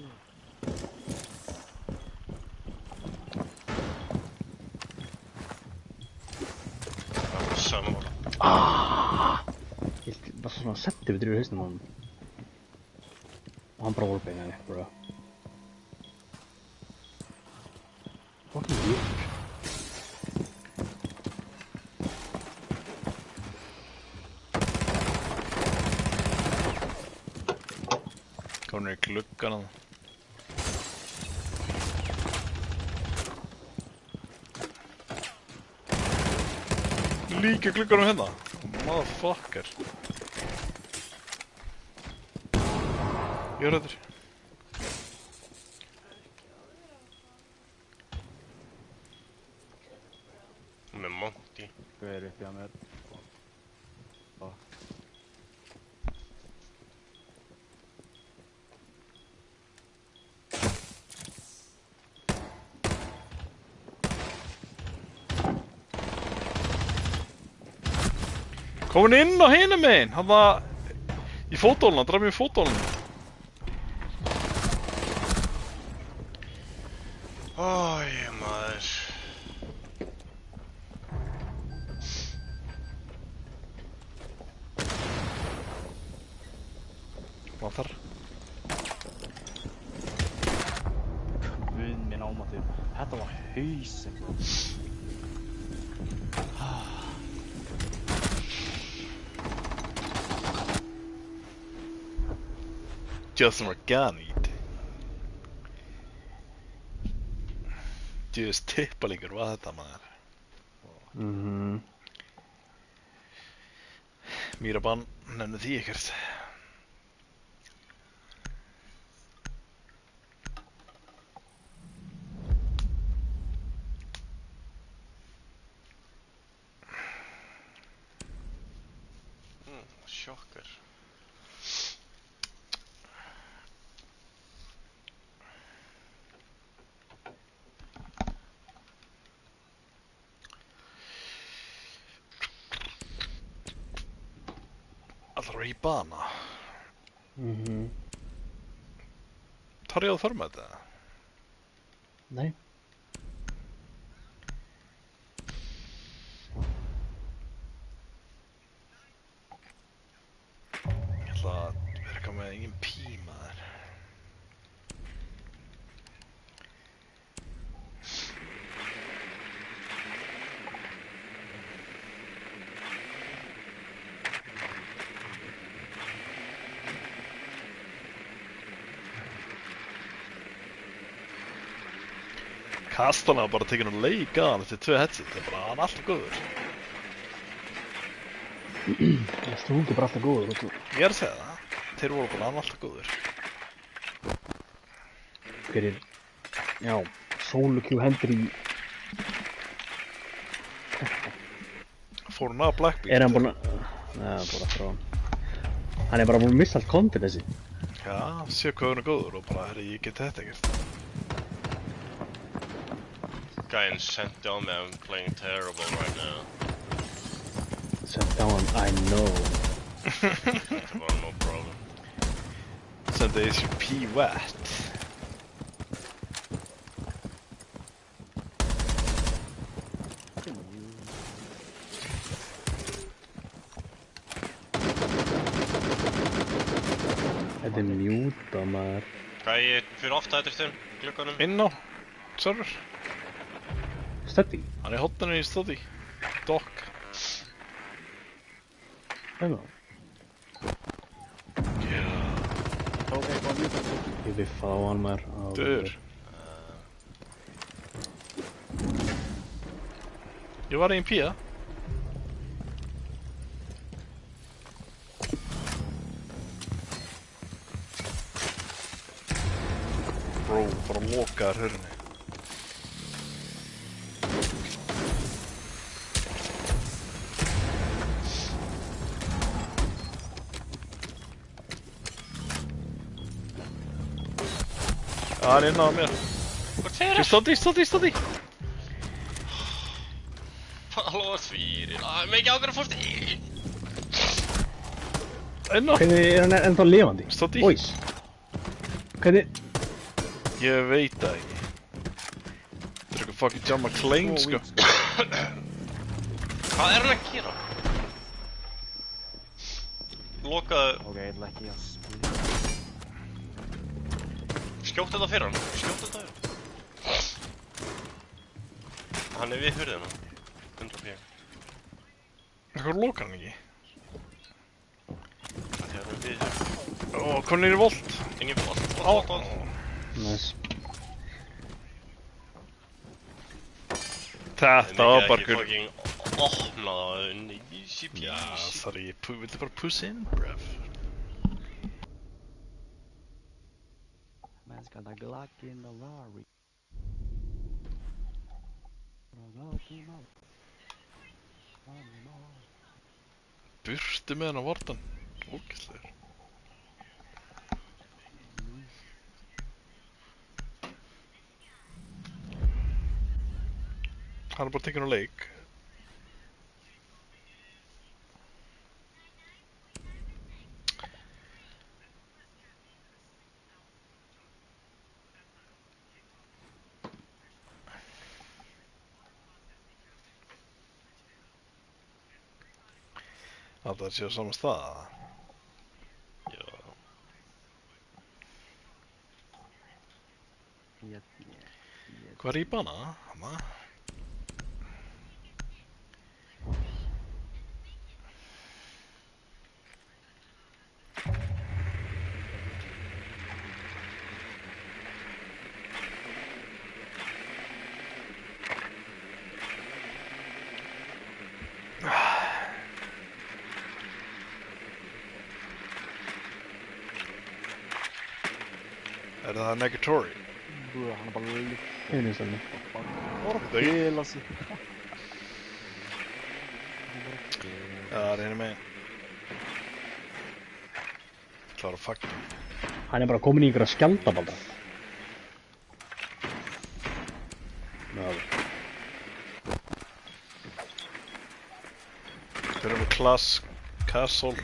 Það var sammála. Ég var svona sentimeter í hausnum á hann. Og hann bara wallbangið, bro. Fucking weird. Komur í gluggan að líka glugganum hérna. Motherfucker. Ég er rættur. Með Monty. Hver upp hjá mér. Komin inn á hinum megin, hann var í fótóluna, draf mér í fótóluna. Ói, maður. Hvað þar? Guð minn ámatur. Þetta var hausinn. Justin Organid. Djöðist tippalingur var þetta maður. Mýrabann, nefnir því ekkert. Sjokker. Allra í bana. Mhm. Tar ég að þarma þetta? Nei. EMP, maður. Kastan hafa bara tekið hann leik að hann eftir 2 headset, það er bara, hann er alltaf góður. Þú ekki bara alltaf góður, þú. Ég er að segja það, þeir voru bara, hann er alltaf góður. Fyrir, já, solo Q hendur í... Fór hann að Blackbeard. Er hann búinn að... Nei, bara frá hann. Hann er bara búinn að missa allt confidence. Já, sé hvað hann er góður og bara, herri, ég get þetta ekkert. Guy sent down me, I'm playing terrible right now. Sent down, I know. Well, no problem. Send the ACP wet. Þetta er mjúta, maður. Guy fyrir ofta eftir þeim, glukkanum. Inn á, server. Steady. Hann er hotninu í study. Dock. Hérna. Já. Tók eitthvað mjög fyrir. Ég viffa á hann, maður. Dur. Ég var í EMP, ja? Bro, bara lokaðar hörni. Já, hann er inn á mér. Hvað segir það? Stóti. Hallå, svírir. Mikið ákveður fórst í. Inn á. Hvernig er hann ennþá lifandi? Stóti. Boys. Hvernig... Ég veit það ekki. Það er eitthvað fucking John McClane, sko. Hvað er hann að gera? Lokaðu... Ok, ég ætla ekki að spila. Skjótt þetta fyrir hann. Skjótt þetta fyrir hann. Hann er við hurðina. 100p. Hvað lokar hann ekki? Það er við hurðina. Ó, komin er í volt. Ingen volt. Nice. Þetta var bara ykkur. Ekki fucking opna það. Easy peasy. Já, sorry, viltu bara puss in, bruv? Man's got a Glock in the lorry. Glock in the Burtu með hann á vortan. Ógeðslegur. Hann er bara tekinn á leik. Alltaf að séu á sama stað. Já. Hvað er í bana? Hanna? Er það negatory? Hann er bara líkt. Einu sann. Bara að fela sig. Já, það er einu megin. Klára að fucka. Hann er bara komin í ykkur að skjaldabalda. Já. Þeir eru með class, castle.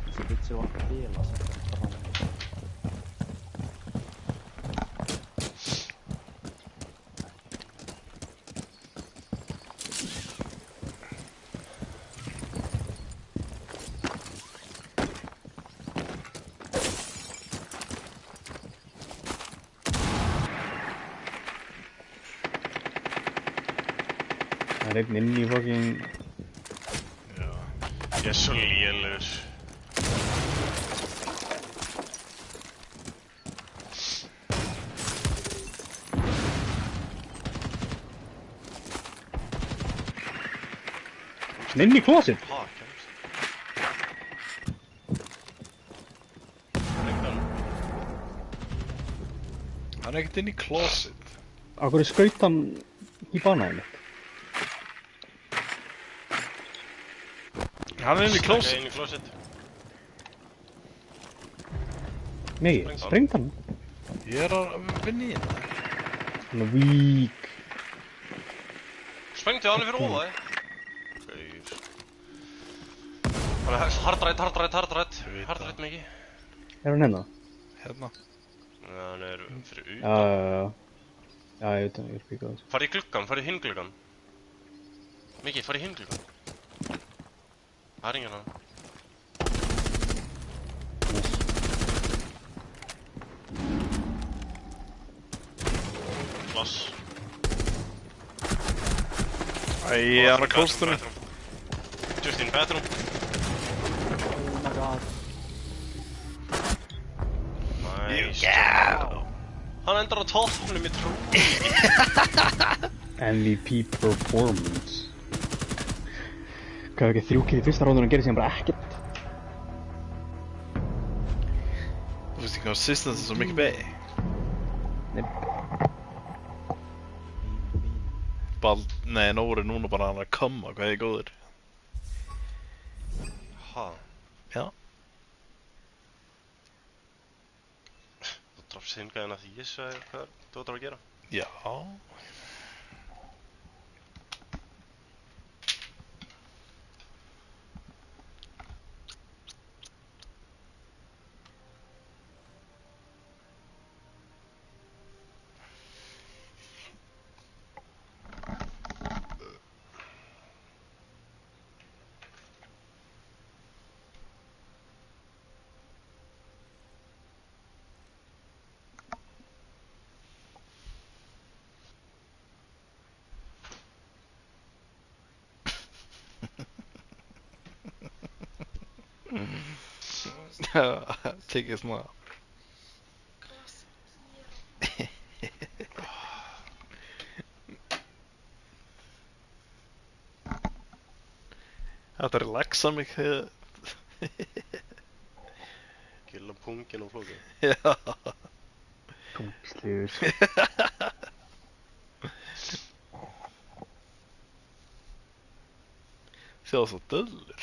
Þessi bitsi var að fela sig. Það einn inn í fucking... Já. Ég er svo lélegur. Hann inn í closet! Ha, kemst. Lengan. Hann er ekkert inn í closet. Á hverju skaut hann í banaðinu? Hann er inn í Inn closet. í closet. Nei, Sprengdi hann. sprengt hann. Ég er að vinna í hérna. Hann er vík. Sprengti hann fyrir ofað, Gauð. Hann er hardrætt veit Hardrætt mikið. Er hann hérna? Hérna. Já, hann er fyrir Já, utan. já, já. Já, ég veit það, ég er píkað þessu. Farið í gluggan, farið í hinn gluggan. Mikið, farið í hinn gluggan. Það er ingen hann. Kloss. Æ, hann er á closetunum. Just in bathroom. Oh my god. Nice. Yeah! Hann endar á toppnum í trú. MVP performance. Hvað er ekki 3 kill í fyrsta rándunum að gera síðan bara ekkert? Þú veist ekki consistency svo mikið beig. Nei. Nei, Nóri er núna bara hann að koma, hvað er góður. Ha? Já. Þú drops hingæðina því ég sagði hvað þú ætlar að gera. Já. Tekið smá. Þetta relaxa mig þegar... Killa pungin og flóki. Já. Tókslegur. Sjá svo döllur.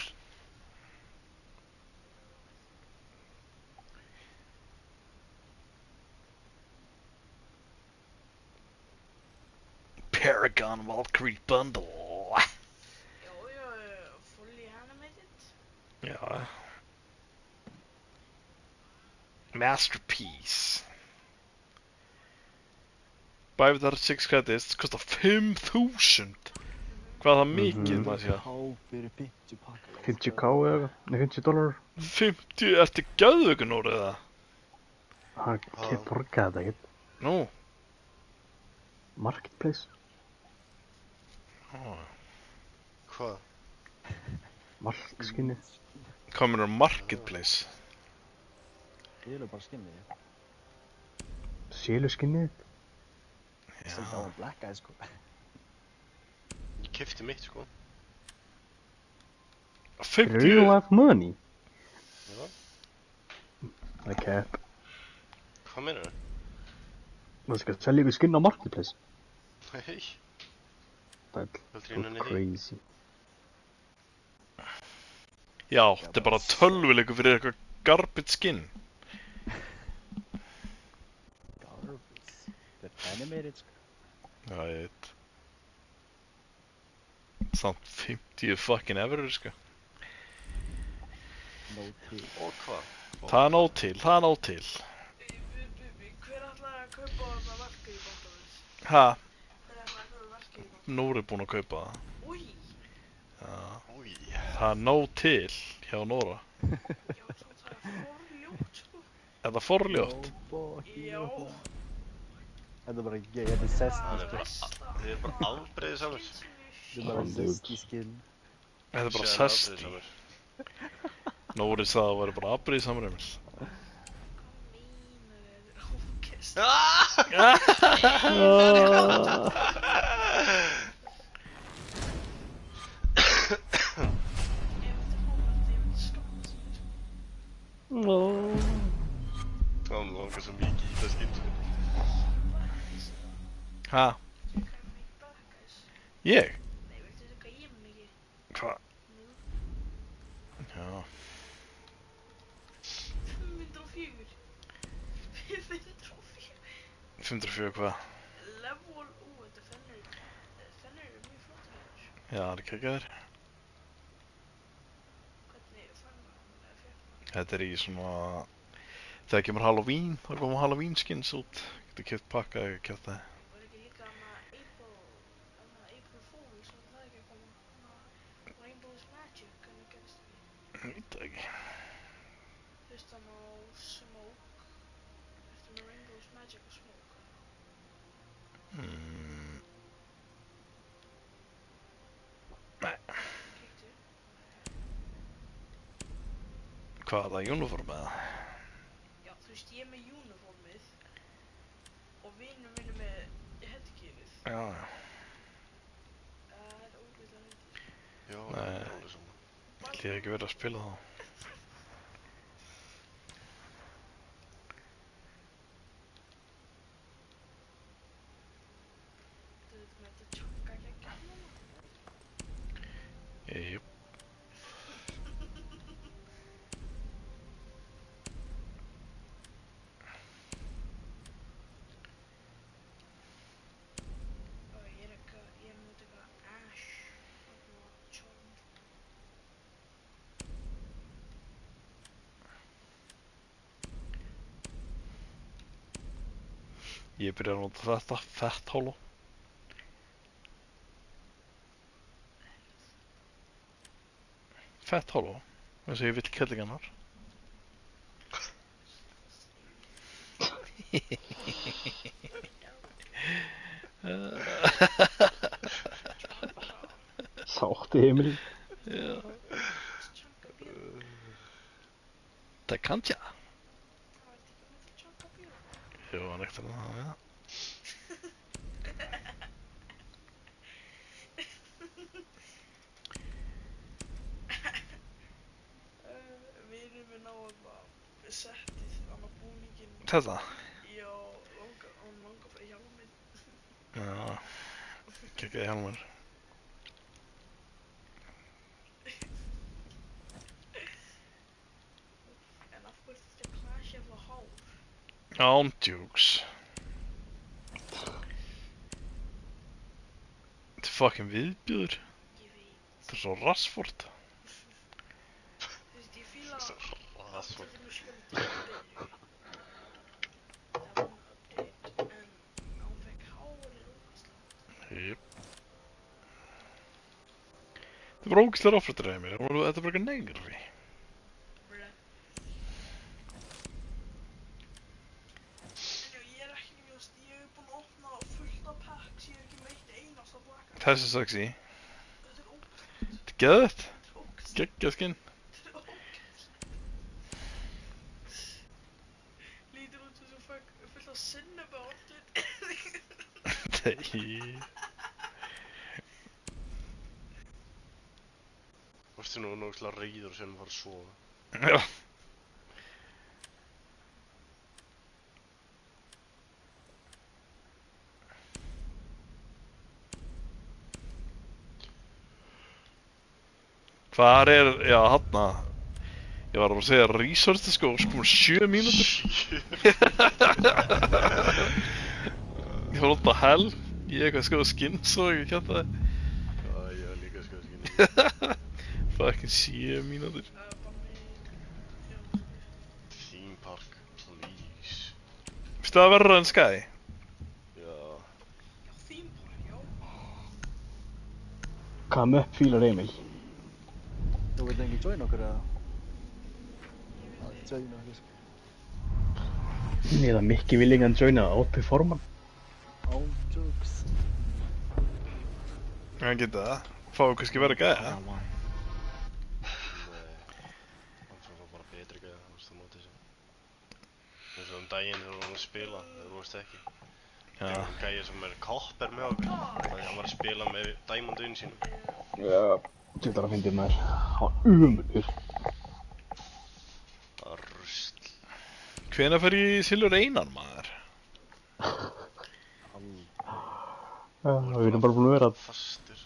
Paragon Valkyrie Bundle. Fully animated. Ja. Masterpiece. Buy without 6 credits, kostar 5.000. Hvað er það mikið, maður sé? Há fyrir 50 pakka. 50k eða eitthvað? Nei, $50. 50, ertu gæðvöku Nóri eða? Hann borgaði þetta ekkert. Nú. Marketplace. Hvað? Markskinnið. Hvað meður marketplace? Ég vil bara skinnið. Séluskinnið. Seldi á Black Eyes sko. Ég keypti mitt sko. 50? Real life money. Já. Það er cap. Hvað meinar þau? Það skal selja ykkur skinn á Marketplace. Hei. Það Heldur er ég nenni því? crazy. Já, þetta er bara tölvuleikur fyrir eitthvað garbage skin. Garbage. Þetta er animated sko. Já, ég veit. Samt 50 fucking eurur, sko. No til. Og hvað? Það er nóg til, það er nóg til. Hver ætlaði að kaupa þarna verkið í bandamins? Ha? Hver ætlaði að kaupa verkið í bandamins? Nóri er búinn að kaupa það. Új, Já. Új. Það er nóg til hjá Nóra. já, samt það er forljótt, sko. Er það forljótt? Já. Þetta er bara, ég heiti Sest Það er sko. bara, þið er bara afbreyðið saman. Skinn sem ég Þetta er bara Handjúks. zesty skin. Þetta er bara Síðan sesti. afbrýðisamur. Nóri sagði að það væri bara afbrýðisamur, Emil. Hvað meinar þið? Þetta er ógeðslega. Ef þetta er hómast, ég myndi skammast mér. Það langar svo mikið í það skinn, sko. Ha? Hvað er mikið bakkæs? Ég? Nei, veistu þetta hvað ég er mikið? Hva? Nú, Já. 504. 504. 504 hvað? Level, þetta fennir eru mjög flottir hér. Já, það er kekkaður. Hvernig fann maður eða fekk maður? Þetta er í svona... Þegar kemur Halloween, þá koma Halloween skins út. Getur kjöpt pakka eða kjöpt það. Var ekki líka April Fool sem það ekki að koma? Rainbow's Magic, hvernig gerist það ekki? Ég veit það ekki. Hlustan á Smoke. Ertu með Rainbow's Magic og Smoke? Nei. Kíktu. Hvað er það, uniform eða? Já, þú veist, ég er með uniformið og vinur minn er með headgearið. Já, já. Það er ógeðslega lítið. Já, Nei. það er alveg saman. Ætli ég ekki verið að spila þá. Þú veit með þetta tjokka geggja núna. Jú. Og ég er með eitthvað Ash. Þarna Charm. Ég byrjar að nota þetta, Fett Hollow. Fett Hollow, þess að ég vill kellingarnar. Sátti Emil. Já, Chunka Björn. það kann ég. Það var ekki með Chunka Björn. Jú, hann ekkert að það, já. Vinur minn á að settið, hann á búninginn. Þetta? Já, hann langar bara í hjálminn. Já, kekkaði hjálmur. En af hverju þetta Clash of the Hár? Ándjúks. Þetta er fucking viðbjöður. Ég veit. Þetta er svo Rashford. Þú veist, ég fíla Það er að svo. þetta er mjög skemmt í byrju. Það var hún update, en hann fekk hárið ógeðslega. Jöp. Þetta er bara ógeðslega offrættir af mér. Þetta er bara eitthvað negri. Bre. En já, ég er ekki mjög, ég hef búinn að opna fullt af packs, ég hef ekki meitt einasta blaka. Þessi er sexy. Þetta er ógeðslega. Þetta er geðvett. Þetta er ógeðslega. Geggjað skinn. Þetta er ógeðslega. Lítur út þess að fæk fullt af sinnebi á allir. Nei. Varstu nú náttúrulega reiður sem var að sofa? Já. Hvar er, já, hanna. Ég var að segja resources sko, sko 7 mínútur. Ég var út á hell, ég eitthvað skoða skins og ég kjátt það. Já, ég er líka sko skinn. Fucking 7 mínútur. Það er bara með... Theme park, please. Vistu það verra en Sky? Já. Já, theme park, já. Hvað með fílar Emil? Þú veit engin join okkur eða? Að join okkur sko. Eða Mikki Villingan joina Outperforman. Ándjóks. Það geta það. Fáum kannski verið gæða. Nei. Hann svo bara betri gæða, þú veist, á móti þessu. Eins og daginn þegar við vorum að spila, þegar þú veist ekki. Það er gæði sem kopper með okkur. Þannig að hann var að spila með Diamond-un sínum. Já, þetta að fyndi maður. Hann var umulur. Það var rusl. Hvenær fer ég í Silfur Einar, maður? Við erum bara búin að vera Fastur.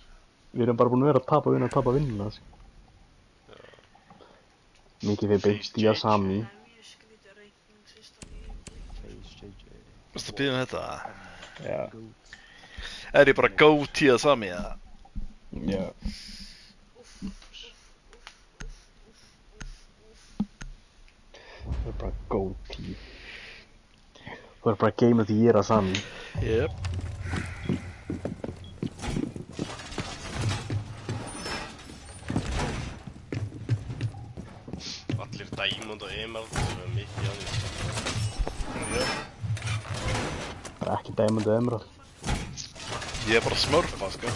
Við erum bara búin að vera að tapa vinnuna, sko. Mikið fyrir beint í Asami. Það er mjög skrítið reikningssystem í Varstu að biðja þetta? Já. Er ég bara go-to Asami, eða? Já. Það er bara go-to. Það er bara game of the year Asami. Jep. Allir Diamond og Emerald sem er mitt í hann. Það er ekki Diamond og Emerald. Ég er bara smurfa, sko.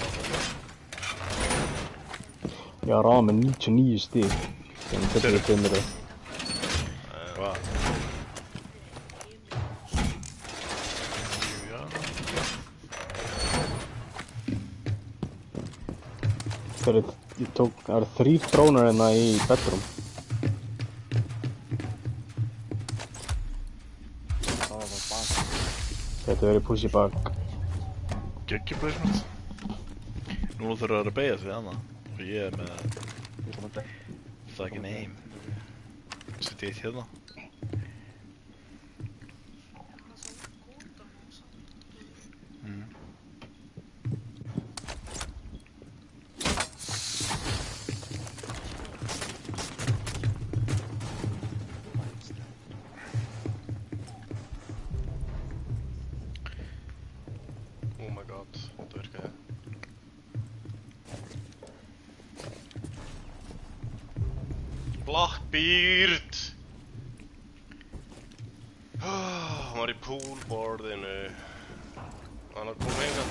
Ég var ráð með 99 stig. Þegar þetta er tveimur röð. Hvað? Það eru 3 drónar hérna í bedroom. Þetta verið pussy bak. Geggjuplacement. Nú þurfa að beigja sig annað. Og ég er með fucking aim. Sett ég eitt hérna. Oh my god, þetta virkaði. Blackbeard! Hann var í poolboardinu. Hann var komið hingað.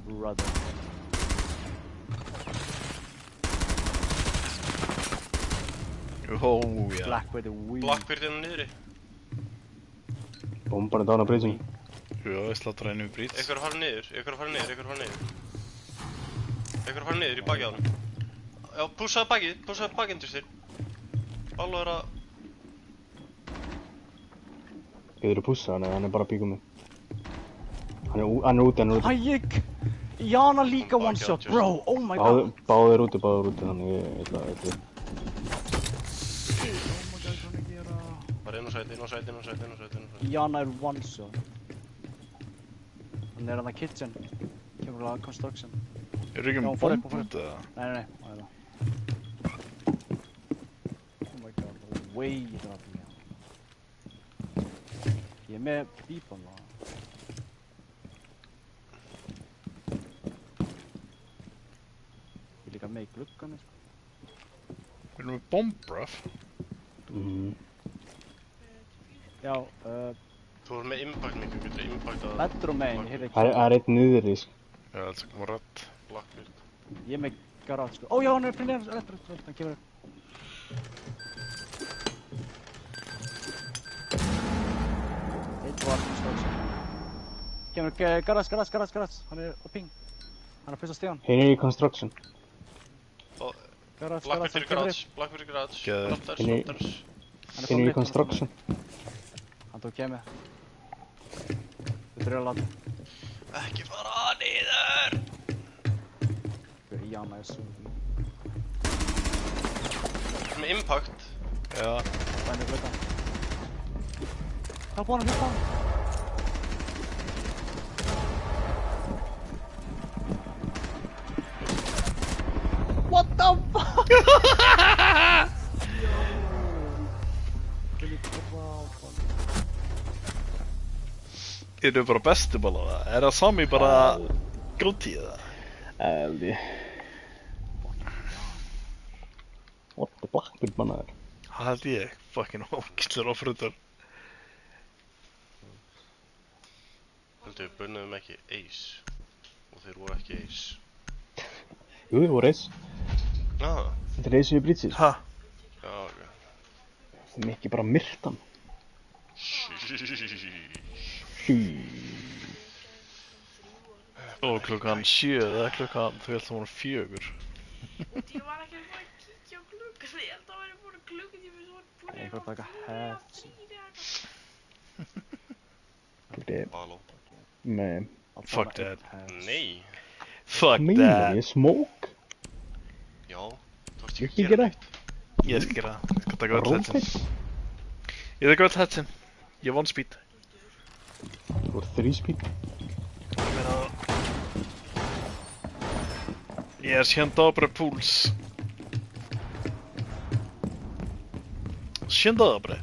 Brother. Oh, já. Blackbeard er weak. Blackbeard hérna niðri. Bombarinn down á bridging. Já, ég slátt ræðinu við brýts. Einhver er farið niður, einhver er farið niður, einhver er farið niður. Einhver er farið niður í bakið á hann. Já, pússaði bakið undir þér. Ballo er að... Við erum pussað hann eða hann er bara að bíka mig. Hann er úti. Hægik! Jana líka one shot, bro! Oh my god! Báðir úti, þannig ég ætla að... Bara inn á sæti. Jana er one shot. Hann er hann að kitchen. Kemur að construction. Er ekki Já, með fór upp, bomb fór upp. út, eða? Nei, það er það. Oh my god, way drafið mér. Ég er með bípan það. Ég er líka með í glugganum, sko. Við erum með bomb, bruv. Já, Þú er með impact mikið, þú getur impact að... bedroom main, hér Það er einn niðri, sko. Já, þetta kom rætt. Blackbeard. Ég er með garage, sko. Ó já, hann er fyrir neðan, rétt, hann kemur upp. Eitt var construction. Kemur garage, hann er á ping. Hann er fyrst á stíðan. Hinn er í construction. Garage, Blackbeard hann í kemur garage, upp. Blackbeard í garage. Geðveikt. Lofters. Hinn er í construction. Hann tók kemur. Við þurfum að landa. Ekki fara niður! Jana er svo. Með impact. Já. Bænir glöggan. Hjálpa honum. What the fuck? Eru bara bestu bara það? Er það sami bara grótið það? Eldi. What the Blackbeard mannaður. Það held ég, fucking ógæstlur offröndar. Heldur við bönnuðum ekki Ace og þeir voru ekki Ace. Jú, það voru reis. Þetta er reis við brýtsins. Ha? Já, ok. Það er ekki bara myrtan. Og klukkan 7 eða klukkan, þú held það voru 4. Ég var ekki að fara að kíkja á klukkan, ég held að það væri búin klukkutími svo búin Einhver eitthvað taka hets. Baló. Nei. Fuck that. Nei. Fuck Meinar that. ég smoke? Já, þú ert Ég ekki ekki að gera gera. Ég skal gera það. Ég skal taka öll hetsin. Rotate? Ég taka öll hetsin. Ég er one speed. Þú voru 3 speed. Ég meina... Jest dobry puls. Dzień dobry.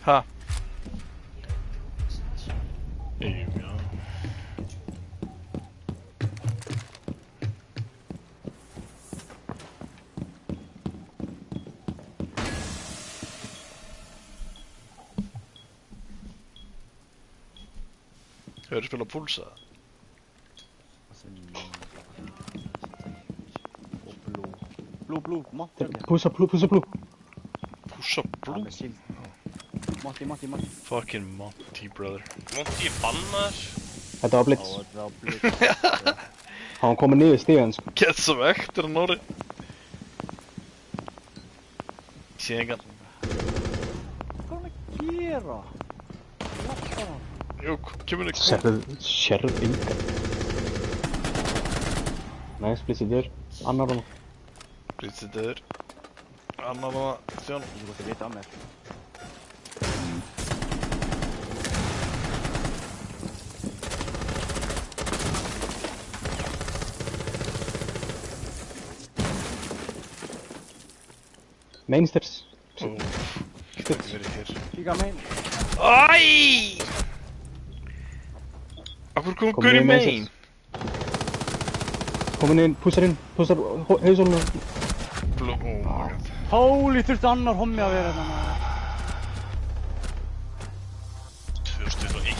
Ha. Já. Hefur spilað púlsa? Og blue, Monty held ég. Pussa blue. Púsa blú? Með shield. Monty. Fucking Monty, brother. Monty er bannaður. Þetta var blitz. Þetta var blitz. Hann var komið niður stíðan sko. Get some ektir en orði. Sé engan. Hvað er hann að gera? Lappa hann. Jú, kemur ekki. Sérð engan. Nice, blitz í dör. Annar hann. Blitzið döður. Annar hana, þjón. Þú gott að vita af mér. Main stairs. Getur ekki verið hér. Kíka megin. Æj! Akkur kom Komum Guri við með megin? Komin inn, pussar hausóluna. Blú, oh my god. Holy, þurfti annar hommi að vera hérna maður. 2001.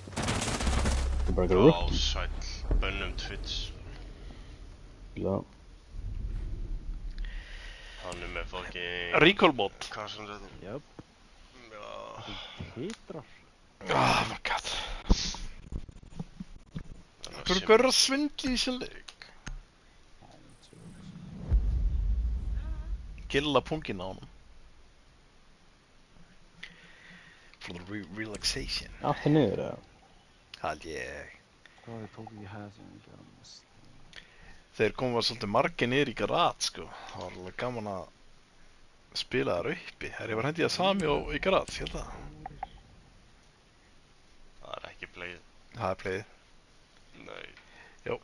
Þetta er bara eitthvað Já, rookie. sæll. Bönnum Twitch. Já. Hann er með fucking... Recall mod. Hvað sem þetta? Jöp, Já. hitrar. Oh my god. Hvernig er að svindla í þessu leik? Gilla pungin á honum. For the relaxation. Aftur niður eða? Hald ég. Hvað er tók ekki hæða sem ég gera mest? Þeir komu svolítið margir niður í garage sko. Það var alveg gaman að spila þar uppi. Herri, var hendi að Sami og í garage, ég held það. Það er ekki playið. Það er playið. Nei. Jó.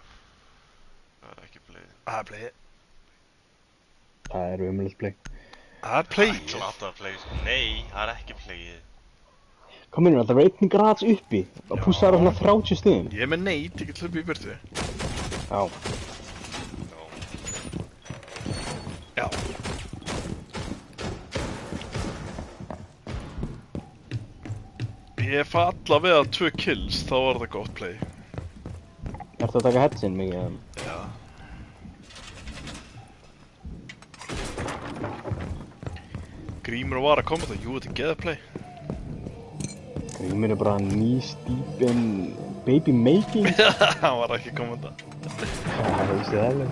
Það er ekki playið. Það er playið. Það er umlitt play. Það er playið. Glata playið. Nei, það er ekki playið. Hvað minnur, það var einn í garage uppi. Það pussaði á svona 30 stigum. Ég er með neitt, ég get hlupið í burtu. Já. Já. Ég fæ allavega 2 kills, þá var það gott play. Ertu að taka headsinn mikið? Já. Grímur var að koma það, jú, þetta er geðplay. Grímur er bara knee-steep-in baby making. Hann var ekki að koma það. Það vissi það alveg.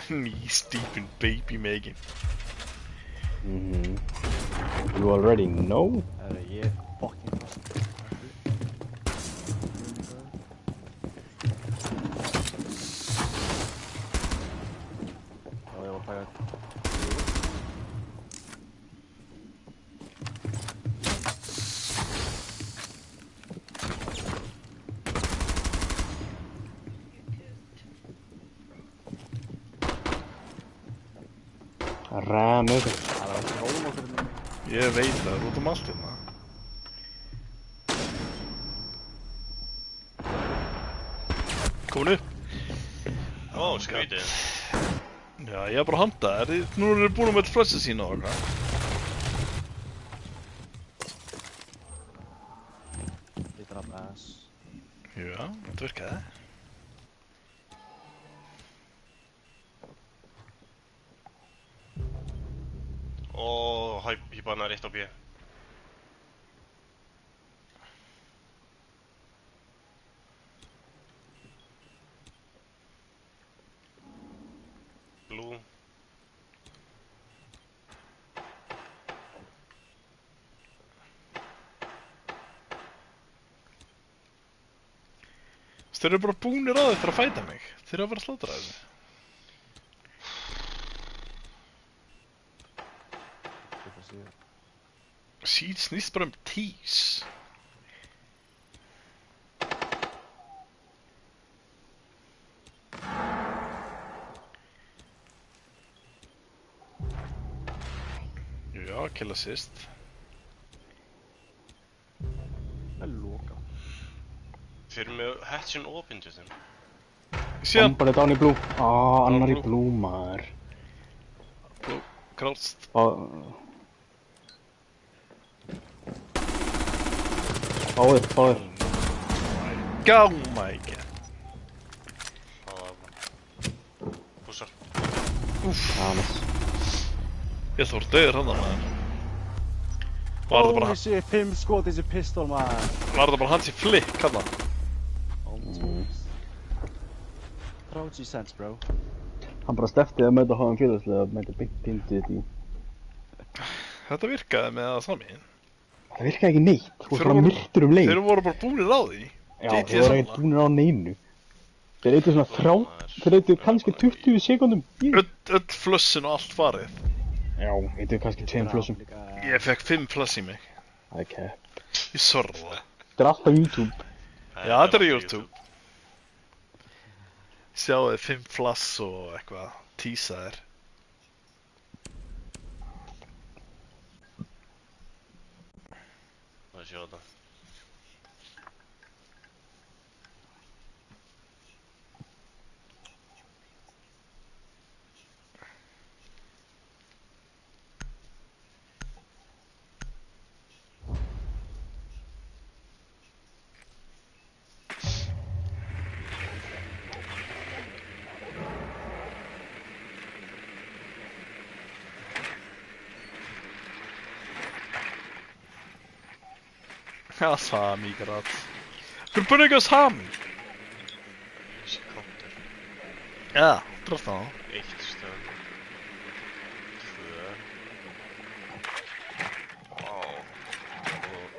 Knee deep in baby making. You already know? Það er ég fucking fast. Ræmi þetta. Það er ekki rólóttur hérna. Ég veit það, út um allt hérna. Komin upp. Ó, skrítið. Já, ég er bara að handa. Nú eru þið búin með flessi sína og eitthvað. Ég draf ass. Já, þetta virkaði. Ó, hýpaðna rétt á B. Blue. Þeir eru bara búnir á þetta að fæta mig. Þeir eru að vera að slátra þessu. Seed snýst bara tease. Já, kill assist. Það er loka. Þeir eru með hatchin opinn til þeim. Síðan, Bombar er down í blue. Annar í blue, maður. králst. Báðir. Oh my god. Pússar. Jannes. Ég ætla að vera döður hann maður. Var þetta bara Holy shit, 5 skot þessi pistol maður. Var þetta bara hans í flick hann? Crouchy sense bro. Hann bara steftið að möta HM félagslega að mæta beint pindið í. Þetta virkaði með það sami. Það virkaði ekki neitt. Þú var bara myrtur leið. Þeir voru bara búnir á því. Já, þeir voru ekkert búnir á neinu. Þeir eitthvað svona þeir eitthvað kannski 20 sekundum. Öll flössin og allt farið. Já, eitthvað kannski 2 flössum. Ég fekk 5 flöss í mig. Það er kepp. Ég sorða. Þetta er alltaf YouTube. Já, þetta er YouTube. Sjáu þið 5 flass og eitthvað tísa þér. Það sjá þetta. Ja, Sami grad. Verbunniga Sami! Þessi counter. Ja, drast á. 1 stöð. 2.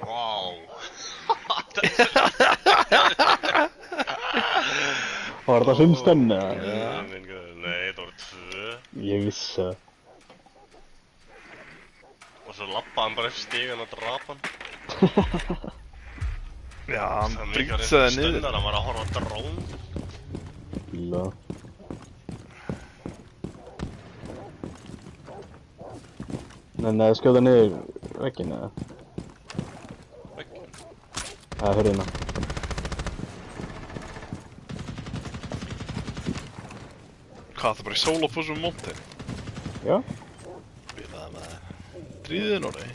Vá. Var þetta sundstenni eða? Nei, þetta voru 2. Ég vissi það. Og svo lappaði hann bara eftir stigan og drapa hann. Já, hann Það brýtsaði niður. stunnar, hann var að horfa á drón. Fíla. Nei, skjóta niður vegginn eða? Það er hurðina. Hvað, það bara í solopussum mountain? Já? Við það með dríðin orði.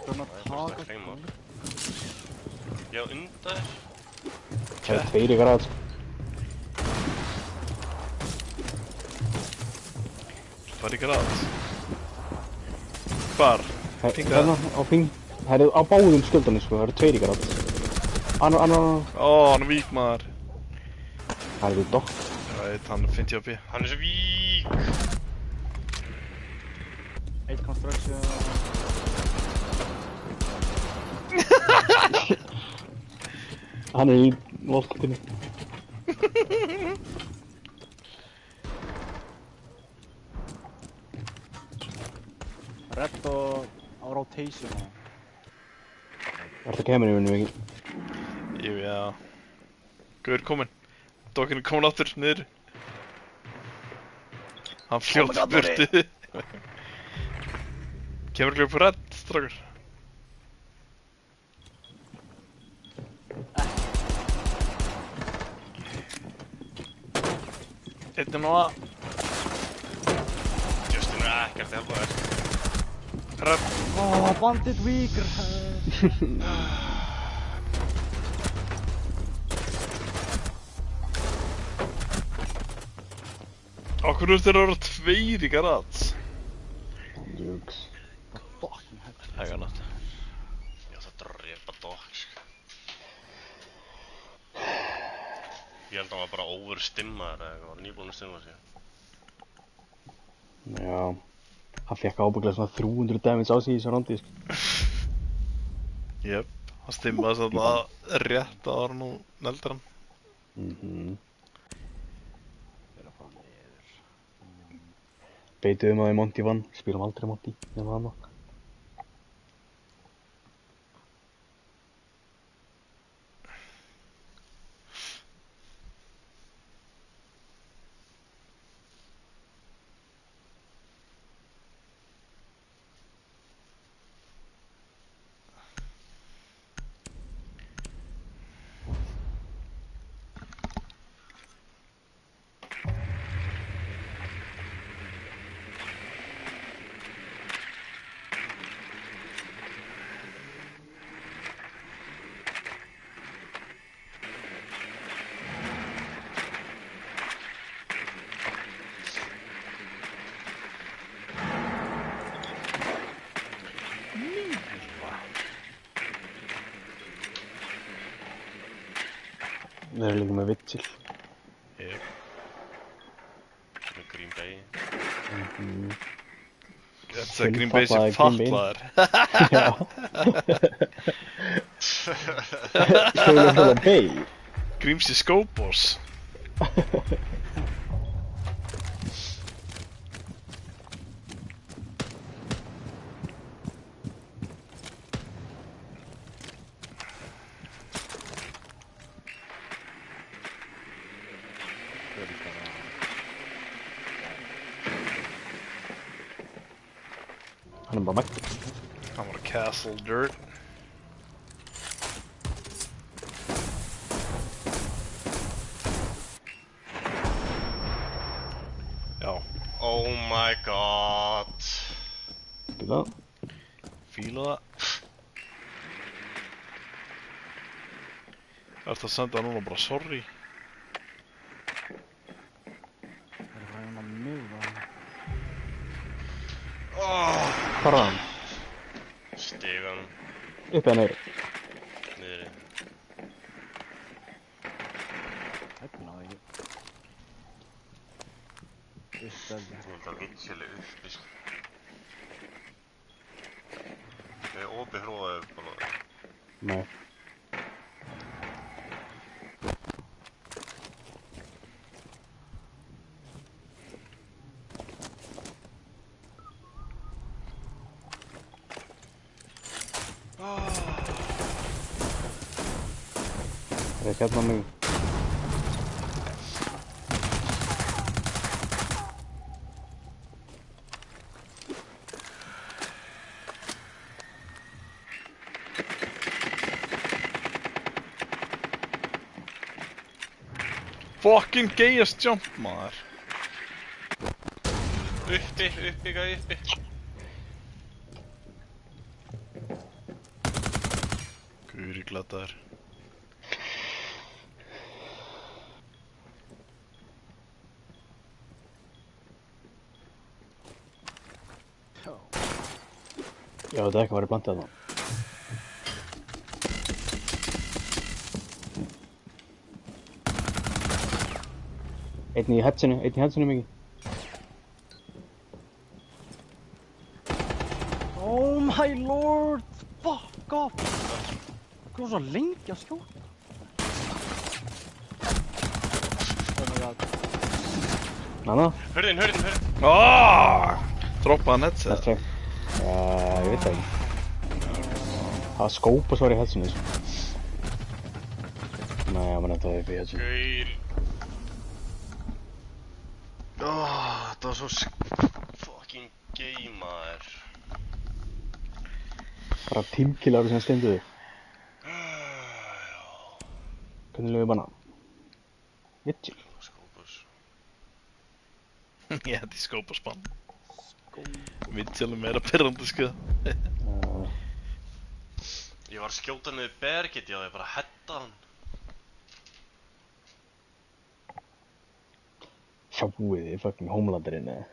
Þetta er Það er hreima. Já, undar. Það er 2 grad. Hvað er í grad? Hvar? Hérna á ping. Það er á báðum skjöldanum sko, það eru 2 grad. Annar. Ó, hann er vík maður. Það er við dokk. Ég veit, hann er 50 AP. Hann er svo vík. 1 construction. Hann er í voltinu. Red og á rotation. Er þetta kemur í vinnu ekki? Jú, já. Guður kominn. Dokkinn er kominn áttur, niður. Hann fljótt burti. Kemur ekki upp redd, strákur? Einn er núna. Justin er ekkert að hjálpa þér. Redd. Bandit weaker. Okkur eru þeir að vera tveir í garage. Júks. Fucking hell. Hæga nátt. Ég ætla að drepa Doc, sko. Ég held að hann var bara overstimmaður eða eitthvað, var nýbúinn að stimma sig. Já. Hann fekk ábygglega svona 300 damage á sig í þessu rondi, sko. Jöp, hann stimmaði þarna rétt ára nú neldar hann. Þeir að fara niður. Beituðum að Monty vann, spilum aldrei Monty, nema hann. Við erum líka með Vigil. Jöp. Með Green Bay. Þetta er Green Bay sem fatlaðir. Já. Stóðum það að Bay. Grímsi Skóbos. Hann er bara mættur. Hann var Castle Dirt. Já, Oh my god. Spila. fíla það. Ertu að senda núna bara sorry? Þeir að fara hérna miða. Hvar var hann? Stigan. Upp eða niður? Niðri. Hefnaði ekki. Uppeldi. Ég held að Vigil er uppi, sko. Ég er opið hróðaði bara. Nei. Það er hérna mig. Fucking gayest jump, maður. Uppi, gæði uppi. Guðri glataður. Já. Já, þetta er ekki verið blantað þá. Einn í headsinu mikið. Oh my lord! Fuck off! Það kom svo lengi að skjóta. Oh my god. Nanna? Hörðin. Droppaði hann headset. Let's try. Ég veit það ekki. Það skópa svo í headsinu. Nei, ég var nefnt að upp í headsinu. Gaur. Þetta var svo fucking Geimaður. Bara tímkilar sem stendur þig. Hvernig lögum hana? Vitchir. Skópus. Ég hætti skópaspann. Vigil meira pirrandi sko. Ég var að skjóta niður bergit, ég hafði bara að hetta hann. Sjáuð þið fucking Homelanderinn eða?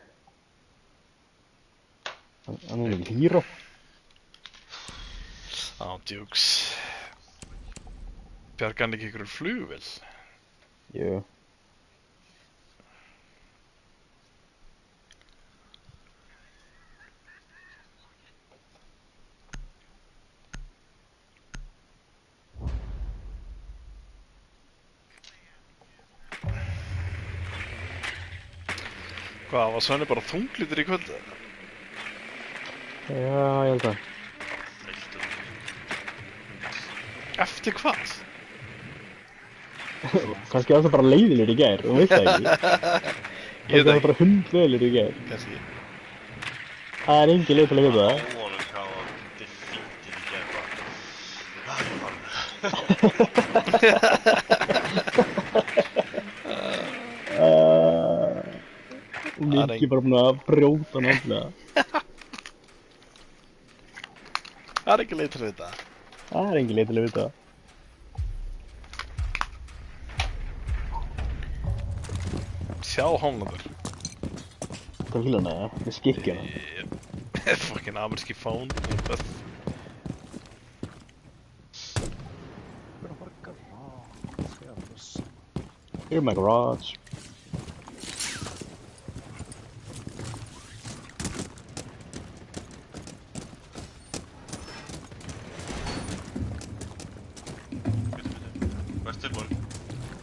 Hann er ekki hero. Djúks. Bjarga hann ekki ykkur flugvél? Jú. Hvað, var Svenni bara þunglítur í kvöldu? Já, ég held að. Eftir hvað? Kannski var það bara leiðilegur í gær, þú veist það ekki. Ég Kannski veit var það ekki. bara hundleiðilegur í gær. Kannski. Það er engin leið til að vita það. Á honum hvað var defeated í gerð bara. Mikið bara búin að brjóta náttúrulega. Það er ekki leið til að vita. Það er engin leið til að vita það. Sjá Homelander. Það fíla hana, ég skikki hana. Fucking amerski phone. Here in my garage. Hvað er tilbúin?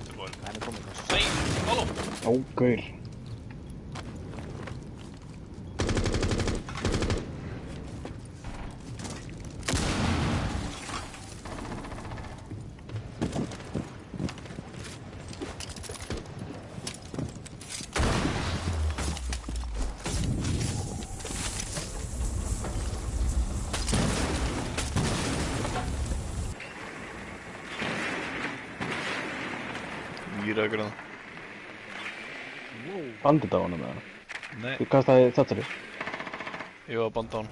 Tilbúin. Hann er komið þess. Nei, halló! Ó, gaur. Mýraugur það. Bandit á honum eða? Nei, Þú kastaði þessari. ég var að banda á hann.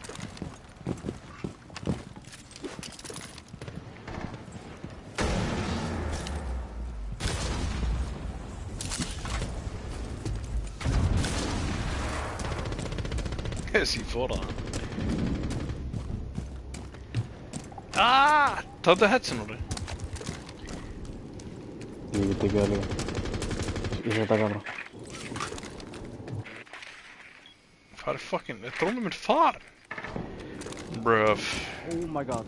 C4 það. Tóttu hetsin úr þig. Ég veit ekki það líka. Ég sé að taka hana. Hvað er fucking, er drónum minn farin? Bruh. Oh my god.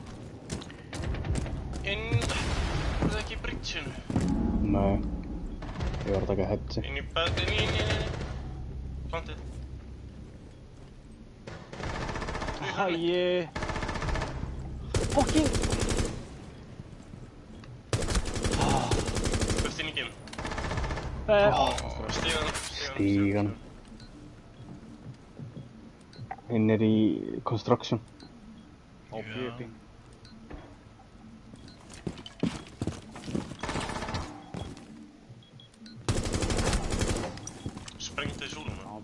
Inn... Er það ekki í bridgeinu? Nei. Ég var að taka hetsi. Inn í bed... Inn. Plantið. Hæ. Fucking. Best inn í gym. Stígan. Stígan. Hinn er í construction. Á fjöping. Sprengti í súluna.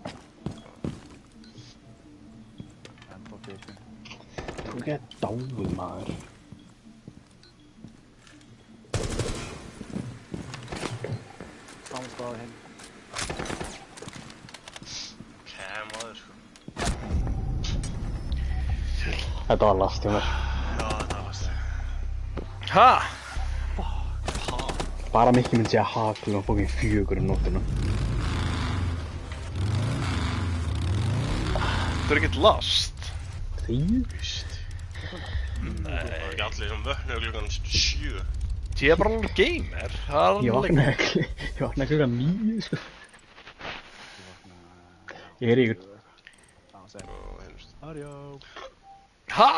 Enda fjöping. Þú ekki að dáið maður. Samstæða hinn. Kæmaður sko. Þetta var last hjá mér. Já, þetta var stæð. Ha? Bara mikið myndi segja ha klukkan fókin 4 nóttina. Þetta er ekkert lost. Því? Víst. Það var ekki allir sem vöknuðu klukkan 7. Ég er bara alveg gamer. Það er Ég alveg... vaknaði klukkan 9 sko. Ég er ykkur. Það var að segja. Og heimst. Harjó. Ha?